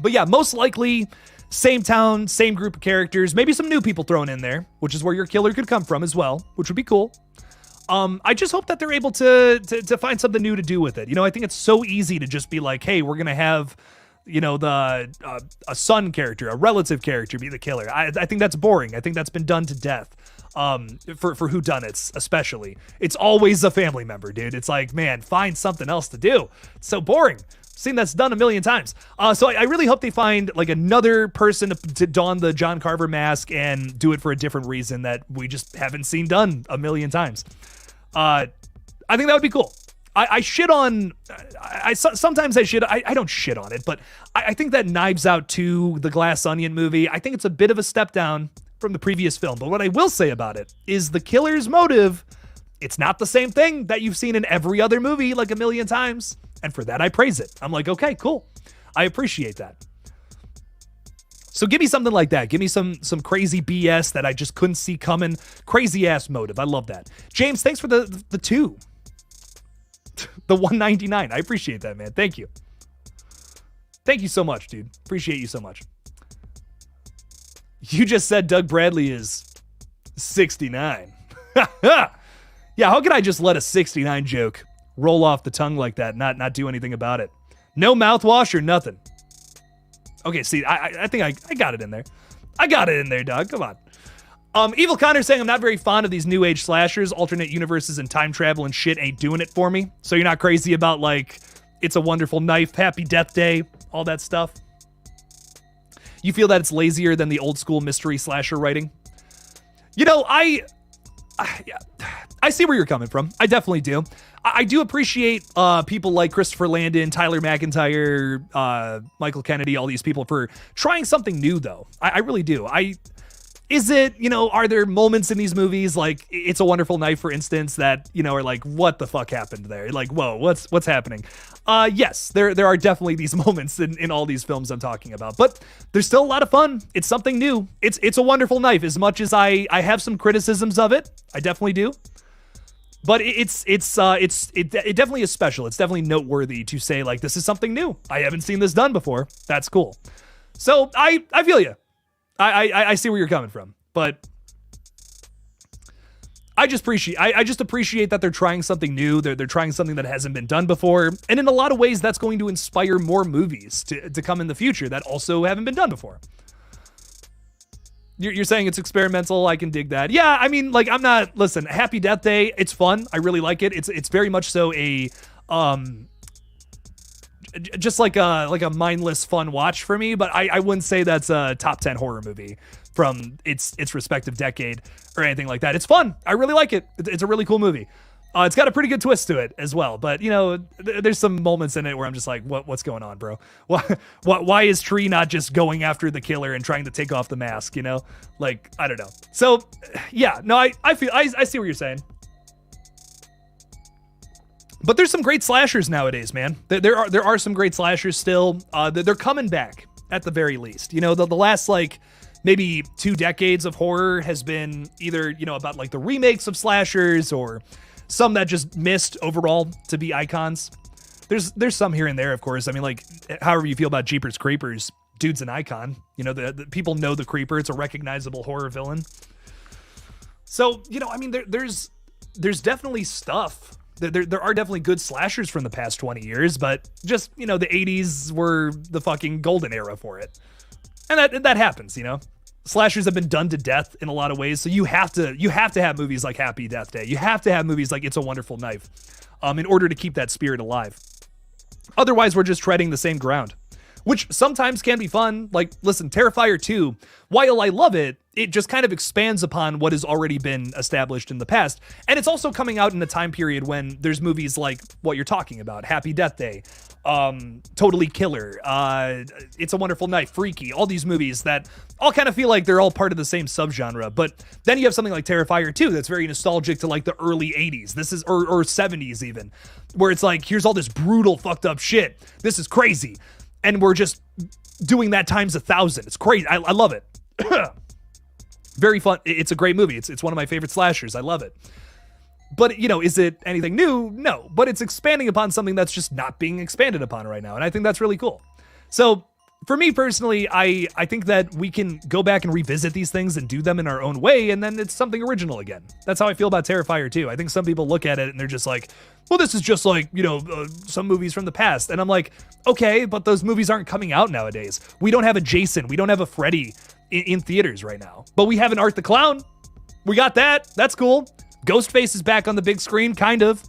yeah, most likely, same town, same group of characters, maybe some new people thrown in there, which is where your killer could come from as well, which would be cool. I just hope that they're able to find something new to do with it. I think it's so easy to just be like, hey, we're going to have a son character, a relative character be the killer. I think that's boring. I think that's been done to death. For whodunits, especially. It's always a family member, dude. It's like, man, find something else to do. It's so boring. Seen that's done a million times. So I really hope they find like another person to don the John Carver mask and do it for a different reason that we just haven't seen done a million times. I think that would be cool. I shit on, sometimes I shit, I don't shit on it, but I think that Knives Out 2, the Glass Onion movie, I think it's a bit of a step down from the previous film. But what I will say about it is the killer's motive, it's not the same thing that you've seen in every other movie like a million times. And for that, I praise it. I'm like, okay, cool. I appreciate that. So give me something like that. Give me some crazy BS that I just couldn't see coming. Crazy ass motive. I love that. James, thanks for the 2. The 199. I appreciate that, man. Thank you. Thank you so much, dude. Appreciate you so much. You just said Doug Bradley is 69. Yeah, how could I just let a 69 joke roll off the tongue like that, not do anything about it? No mouthwash or nothing. Okay, see, I think I got it in there. I got it in there, dog. Come on. Evil Connor saying I'm not very fond of these new age slashers, alternate universes and time travel and shit ain't doing it for me. So you're not crazy about like It's a Wonderful Knife, Happy Death Day, all that stuff. You feel that it's lazier than the old school mystery slasher writing? You know, I see where you're coming from. I definitely do. I do appreciate people like Christopher Landon, Tyler McIntyre, Michael Kennedy, all these people for trying something new, though. I really do. Is it, you know, are there moments in these movies, like It's a Wonderful Knife, for instance, that, you know, are like, what the fuck happened there? Like, whoa, what's happening? Yes, there are definitely these moments in all these films I'm talking about, but there's still a lot of fun. It's something new. It's a Wonderful Knife. As much as I have some criticisms of it, I definitely do. But it definitely is special. It's definitely noteworthy to say, like, this is something new. I haven't seen this done before. That's cool. So I feel you. I see where you're coming from, but I just appreciate that they're trying something new. They're trying something that hasn't been done before, and in a lot of ways, that's going to inspire more movies to come in the future that also haven't been done before. You're saying it's experimental. I can dig that. Yeah, I mean, like, listen, Happy Death Day, it's fun. I really like it. It's very much so a just like a mindless fun watch for me, but I wouldn't say that's a top 10 horror movie from its respective decade or anything like that. It's fun. I really like it. It's a really cool movie. It's got a pretty good twist to it as well, but you know, there's some moments in it where I'm just like, what's going on, bro? Why is Tree not just going after the killer and trying to take off the mask? You know, like, I don't know. So yeah, no, I see what you're saying. But there's some great slashers nowadays, man. There are some great slashers still. They're coming back at the very least. You know, the last like maybe 2 decades of horror has been either, you know, about like the remakes of slashers or some that just missed overall to be icons. There's some here and there, of course. I mean, like, however you feel about Jeepers Creepers, dude's an icon. You know, the people know the Creeper. It's a recognizable horror villain. So, you know, I mean, there's definitely stuff. There are definitely good slashers from the past 20 years, but just, you know, the 80s were the fucking golden era for it. And that happens, you know. Slashers have been done to death in a lot of ways, so you have to have movies like Happy Death Day. You have to have movies like It's a Wonderful Knife in order to keep that spirit alive. Otherwise, we're just treading the same ground, which sometimes can be fun. Like, listen, Terrifier 2, while I love it, it just kind of expands upon what has already been established in the past. And it's also coming out in a time period when there's movies like what you're talking about, Happy Death Day, Totally Killer, It's a Wonderful Knife, Freaky, all these movies that all kind of feel like they're all part of the same subgenre. But then you have something like Terrifier 2 that's very nostalgic to like the early 80s. This is, or 70s even, where it's like, here's all this brutal, fucked up shit. This is crazy. And we're just doing that times 1,000. It's crazy. I love it. Very fun. It's a great movie. It's one of my favorite slashers. I love it. But, you know, is it anything new? No. But it's expanding upon something that's just not being expanded upon right now. And I think that's really cool. So, for me personally, I think that we can go back and revisit these things and do them in our own way, and then it's something original again. That's how I feel about Terrifier 2. I think some people look at it and they're just like, well, this is just like, you know, some movies from the past. And I'm like, okay, but those movies aren't coming out nowadays. We don't have a Jason. We don't have a Freddy in theaters right now. But we have an Art the Clown. We got that. That's cool. Ghostface is back on the big screen, kind of,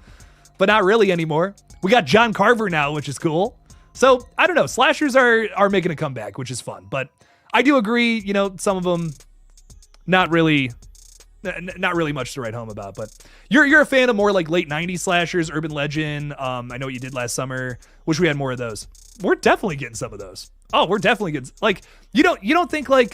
but not really anymore. We got John Carver now, which is cool. So, I don't know, slashers are making a comeback, which is fun, but I do agree, you know, some of them not really much to write home about, but you're a fan of more like late 90s slashers, Urban Legend, I Know What You Did Last Summer. Wish we had more of those. We're definitely getting some of those. Oh, we're definitely getting, like, you don't think like,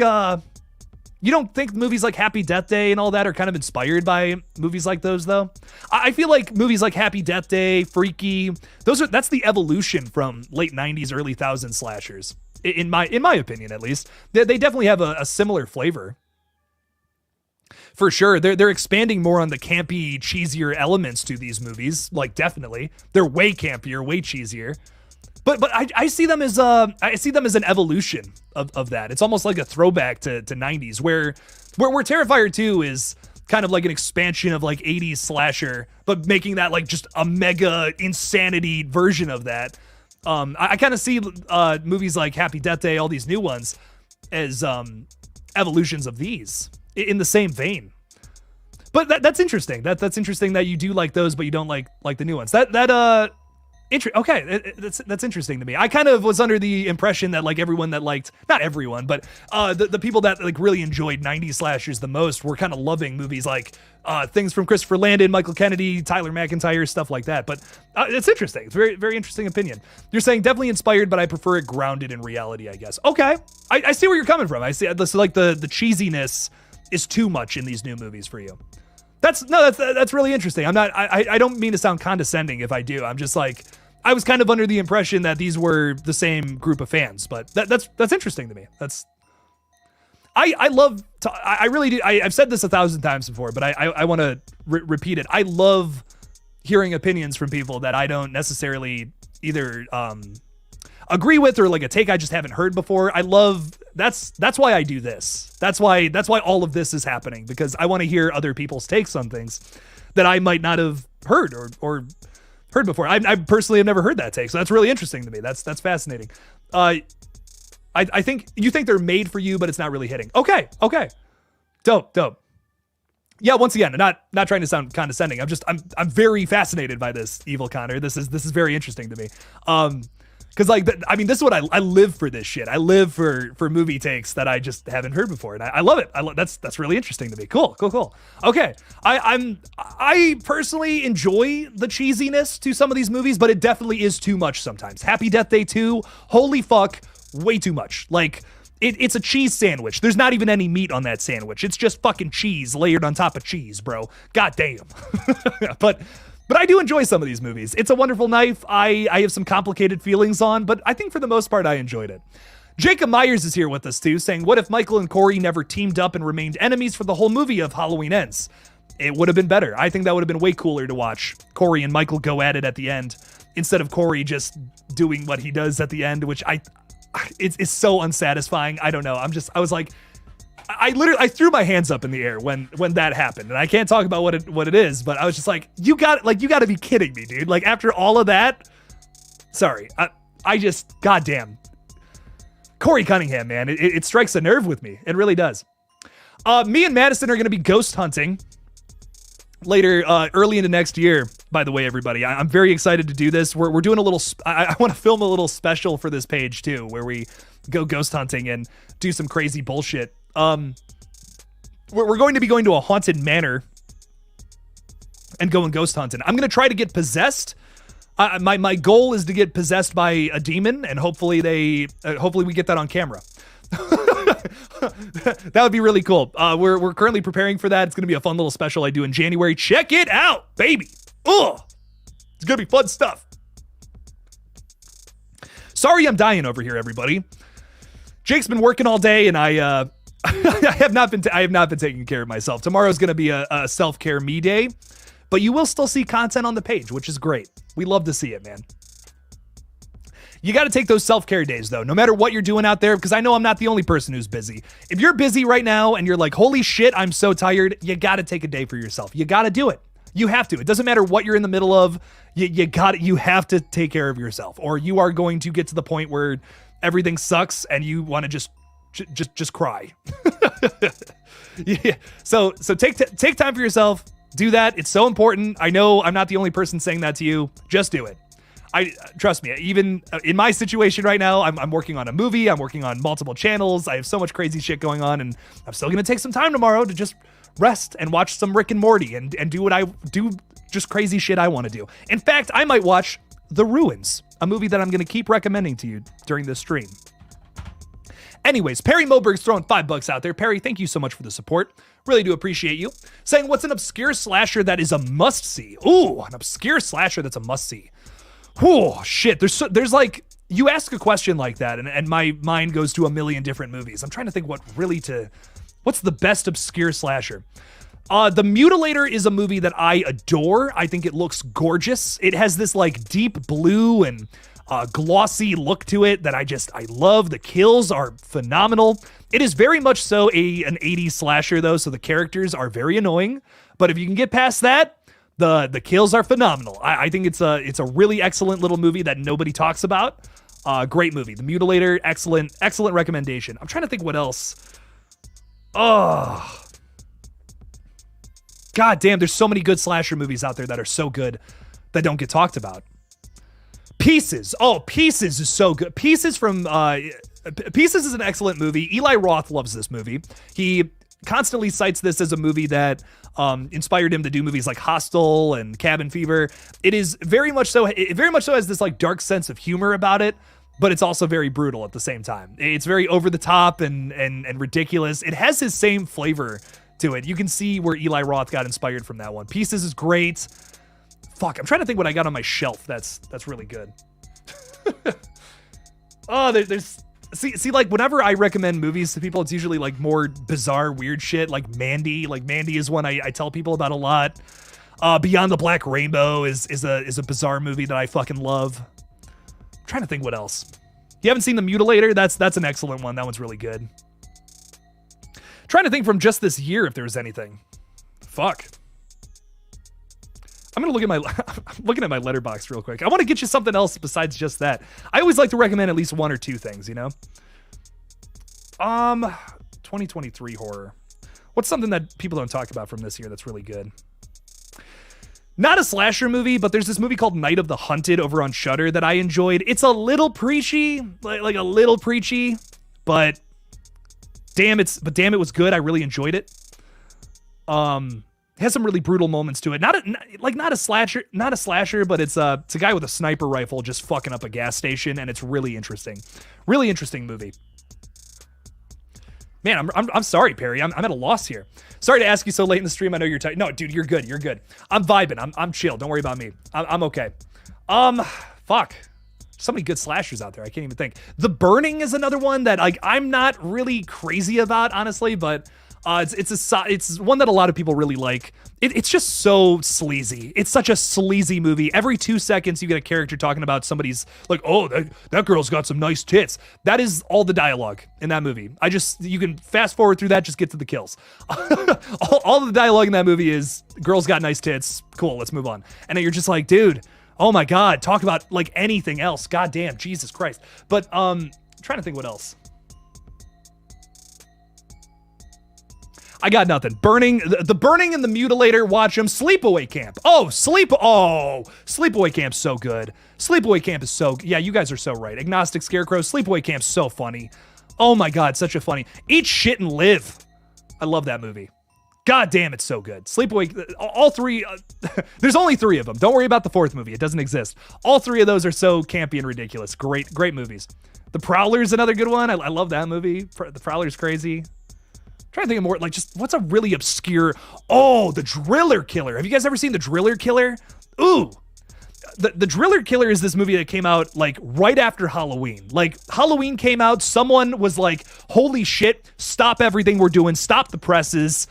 you don't think movies like Happy Death Day and all that are kind of inspired by movies like those, though? I feel like movies like Happy Death Day, Freaky, that's the evolution from late 90s, early 2000s slashers. In my opinion, at least. They definitely have a similar flavor. For sure. They're expanding more on the campy, cheesier elements to these movies. Like, definitely. They're way campier, way cheesier. But I see them as an evolution of that. It's almost like a throwback to 90s where Terrifier 2 is kind of like an expansion of like 80s slasher, but making that like just a mega insanity version of that. I kind of see movies like Happy Death Day, all these new ones, as evolutions of these in the same vein. But that's interesting. That's interesting that you do like those, but you don't like the new ones. Okay, that's interesting to me. I kind of was under the impression that like everyone that liked, not everyone, but the people that like really enjoyed 90s slashers the most were kind of loving movies like things from Christopher Landon, Michael Kennedy, Tyler McIntyre, stuff like that. But it's interesting. It's very, very interesting opinion. You're saying definitely inspired, but I prefer it grounded in reality, I guess. Okay, I see where you're coming from. I see this, like the cheesiness is too much in these new movies for you. That's really interesting. I don't mean to sound condescending if I do. I'm just like, I was kind of under the impression that these were the same group of fans, but that's interesting to me. I really do. I've said this 1,000 times before, but I want to repeat it. I love hearing opinions from people that I don't necessarily either agree with or like a take I just haven't heard before. That's why I do this. That's why all of this is happening, because I want to hear other people's takes on things that I might not have heard or heard before. I personally have never heard that take, so that's really interesting to me. That's fascinating. I think you think they're made for you, but it's not really hitting. Okay. Dope. Yeah, once again, not trying to sound condescending. I'm very fascinated by this, Evil Connor. This is very interesting to me. Because like, this is what I live for. This shit. I live for movie takes that I just haven't heard before, and I love it. That's really interesting to me. Cool. Okay, I personally enjoy the cheesiness to some of these movies, but it definitely is too much sometimes. Happy Death Day 2, holy fuck, way too much. Like it's a cheese sandwich. There's not even any meat on that sandwich. It's just fucking cheese layered on top of cheese, bro. God damn. But I do enjoy some of these movies. It's a Wonderful Knife. I have some complicated feelings on, but I think for the most part, I enjoyed it. Jacob Myers is here with us too, saying, what if Michael and Corey never teamed up and remained enemies for the whole movie of Halloween Ends? It would have been better. I think that would have been way cooler to watch Corey and Michael go at it at the end, instead of Corey just doing what he does at the end, which it's so unsatisfying. I don't know. I was like, I threw my hands up in the air when that happened, and I can't talk about what it is, but I was just like, you got to be kidding me, dude. Like, after all of that, sorry, I just, goddamn, Corey Cunningham, man, it strikes a nerve with me. It really does. Me and Madison are going to be ghost hunting later, early into next year. By the way, everybody, I'm very excited to do this. We're doing a little. I want to film a little special for this page too, where we go ghost hunting and do some crazy bullshit. We're going to be going to a haunted manor and going ghost hunting. I'm going to try to get possessed. My goal is to get possessed by a demon, and hopefully we get that on camera. That would be really cool. We're currently preparing for that. It's going to be a fun little special I do in January. Check it out, baby. Oh, it's going to be fun stuff. Sorry, I'm dying over here, everybody. Jake's been working all day, and I have not been taking care of myself. Tomorrow's going to be a self-care me day, but you will still see content on the page, which is great. We love to see it, man. You got to take those self-care days, though, no matter what you're doing out there, because I know I'm not the only person who's busy. If you're busy right now and you're like, holy shit, I'm so tired, you got to take a day for yourself. You got to do it. You have to. It doesn't matter what you're in the middle of. You have to take care of yourself, or you are going to get to the point where everything sucks and you want to just cry. Yeah. So take time for yourself. Do that. It's so important. I know I'm not the only person saying that to you. Just do it. Trust me, even in my situation right now, I'm working on a movie. I'm working on multiple channels. I have so much crazy shit going on, and I'm still going to take some time tomorrow to just rest and watch some Rick and Morty and do what I do, just crazy shit I want to do. In fact, I might watch The Ruins, a movie that I'm going to keep recommending to you during this stream. Anyways, Perry Moberg's throwing $5 out there. Perry, thank you so much for the support. Really do appreciate you. Saying, what's an obscure slasher that is a must-see? Ooh, an obscure slasher that's a must-see. Oh, shit. There's like, you ask a question like that, and my mind goes to a million different movies. I'm trying to think what really to What's the best obscure slasher? The Mutilator is a movie that I adore. I think it looks gorgeous. It has this like deep blue and glossy look to it that I love. The kills are phenomenal. It is very much so an 80s slasher though, so the characters are very annoying. But if you can get past that, the kills are phenomenal. I think it's a really excellent little movie that nobody talks about. Great movie. The Mutilator, excellent recommendation. I'm trying to think what else. Oh, God damn, there's so many good slasher movies out there that are so good that don't get talked about. Pieces. Oh, Pieces is so good. Pieces is an excellent movie. Eli Roth loves this movie. He constantly cites this as a movie that inspired him to do movies like Hostel and Cabin Fever. It is very much so has this like dark sense of humor about it, but it's also very brutal at the same time. It's very over the top and ridiculous. It has his same flavor to it. You can see where Eli Roth got inspired from that one. Pieces is great. Fuck, I'm trying to think what I got on my shelf that's really good. Oh, there's see like whenever I recommend movies to people, it's usually like more bizarre, weird shit. Like Mandy is one I tell people about a lot. Beyond the Black Rainbow is a bizarre movie that I fucking love. I'm trying to think what else. You haven't seen The Mutilator? That's an excellent one. That one's really good. Trying to think from just this year if there was anything. Fuck. I'm looking at my letterbox real quick. I want to get you something else besides just that. I always like to recommend at least one or two things, you know? 2023 horror. What's something that people don't talk about from this year that's really good? Not a slasher movie, but there's this movie called Night of the Hunted over on Shudder that I enjoyed. It's a little preachy, like a little preachy, but damn it was good. I really enjoyed it. It has some really brutal moments to it. Not a slasher, but it's a guy with a sniper rifle just fucking up a gas station, and it's really interesting. Really interesting movie. Man, I'm sorry, Perry. I'm at a loss here. Sorry to ask you so late in the stream. I know you're tired. No, dude, you're good. You're good. I'm vibing. I'm chill. Don't worry about me. I'm okay. Fuck. So many good slashers out there. I can't even think. The Burning is another one that like I'm not really crazy about, honestly, but it's one that a lot of people really like. It's just so sleazy. It's such a sleazy movie. Every 2 seconds you get a character talking about somebody's like, oh, that girl's got some nice tits. That is all the dialogue in that movie. You can fast forward through that, just get to the kills. all the dialogue in that movie is girl's got nice tits. Cool, let's move on. And then you're just like, dude, oh my God, talk about like anything else. God damn, Jesus Christ. But I'm trying to think what else. I got nothing. The Burning and The Mutilator, watch them. Sleepaway Camp. Sleepaway Camp's so good. Sleepaway Camp is so, yeah, you guys are so right. Agnostic Scarecrow, Sleepaway Camp's so funny. Oh my God, such a funny. Eat Shit and Live. I love that movie. God damn, it's so good. Sleepaway, all three, there's only 3 of them. Don't worry about the 4th movie. It doesn't exist. All 3 of those are so campy and ridiculous. Great movies. The Prowler's another good one. I love that movie. The Prowler's crazy. Trying to think of more, like, just what's a really obscure. Oh, The Driller Killer. Have you guys ever seen The Driller Killer? Ooh. The Driller Killer is this movie that came out like right after Halloween. Like Halloween came out, someone was like, holy shit, stop everything we're doing, stop the presses.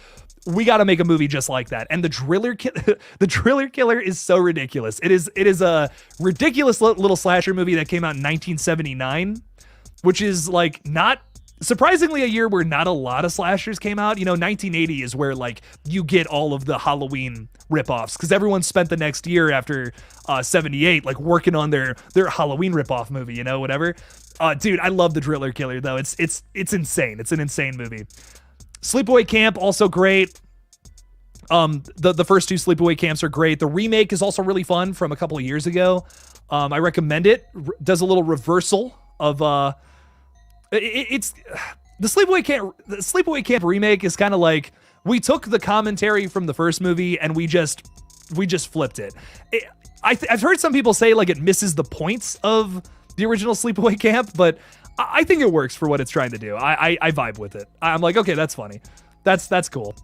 We got to make a movie just like that. And The Driller Killer is so ridiculous. It is a ridiculous little slasher movie that came out in 1979, which is like not surprisingly a year where not a lot of slashers came out. You know, 1980 is where like you get all of the Halloween ripoffs because everyone spent the next year after 78 like working on their Halloween ripoff movie, you know, whatever. Dude, I love The Driller Killer though. It's insane. It's an insane movie. Sleepaway Camp, also great. The first 2 Sleepaway Camps are great. The remake is also really fun from a couple of years ago. I recommend it. Does a little reversal of it's the Sleepaway Camp remake is kind of like we took the commentary from the first movie and we just flipped it. I've heard some people say like it misses the points of the original Sleepaway Camp, but I think it works for what it's trying to do. I vibe with it. I'm like, okay, that's funny. That's cool.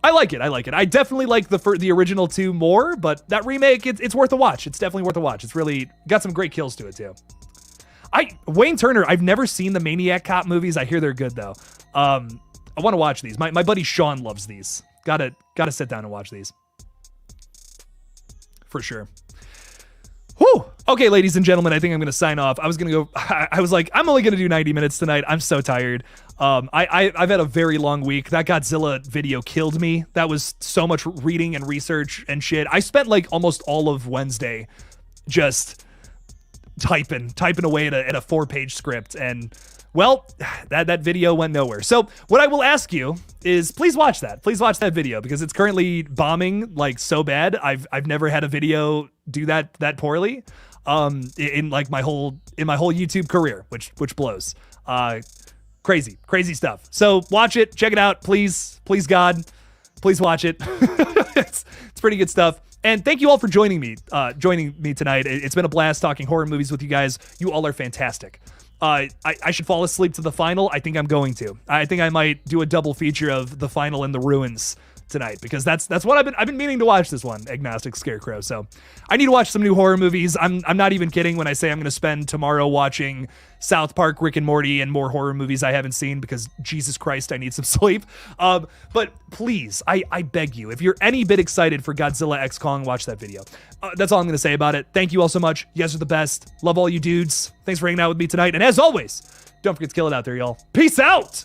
I like it. I definitely like the original 2 more, but that remake, it's worth a watch. It's definitely worth a watch. It's really got some great kills to it too. Wayne Turner, I've never seen the Maniac Cop movies. I hear they're good though. I want to watch these. My buddy Sean loves these. Gotta sit down and watch these. For sure. Whew. Okay, ladies and gentlemen, I think I'm going to sign off. I was going to go, I was like, I'm only going to do 90 minutes tonight. I'm so tired. I've had a very long week. That Godzilla video killed me. That was so much reading and research and shit. I spent like almost all of Wednesday just typing away at a 4-page script, and well, that video went nowhere. So what I will ask you is please watch that. Please watch that video because it's currently bombing like so bad. I've never had a video do that poorly in my whole YouTube career, which blows. Crazy stuff. So watch it, check it out, please God, please watch it. It's pretty good stuff. And thank you all for joining me tonight. It's been a blast talking horror movies with you guys. You all are fantastic. I should fall asleep to the final. I think I'm going to. I think I might do a double feature of the final and the ruins tonight because that's what I've been meaning to watch this one, Agnostic Scarecrow. So I need to watch some new horror movies. I'm not even kidding when I say I'm going to spend tomorrow watching South Park, Rick and Morty, and more horror movies I haven't seen because Jesus Christ, I need some sleep. But please, I beg you, if you're any bit excited for Godzilla X Kong, watch that video. That's all I'm going to say about it. Thank you all so much. You guys are the best. Love all you dudes. Thanks for hanging out with me tonight. And as always, don't forget to kill it out there, y'all. Peace out.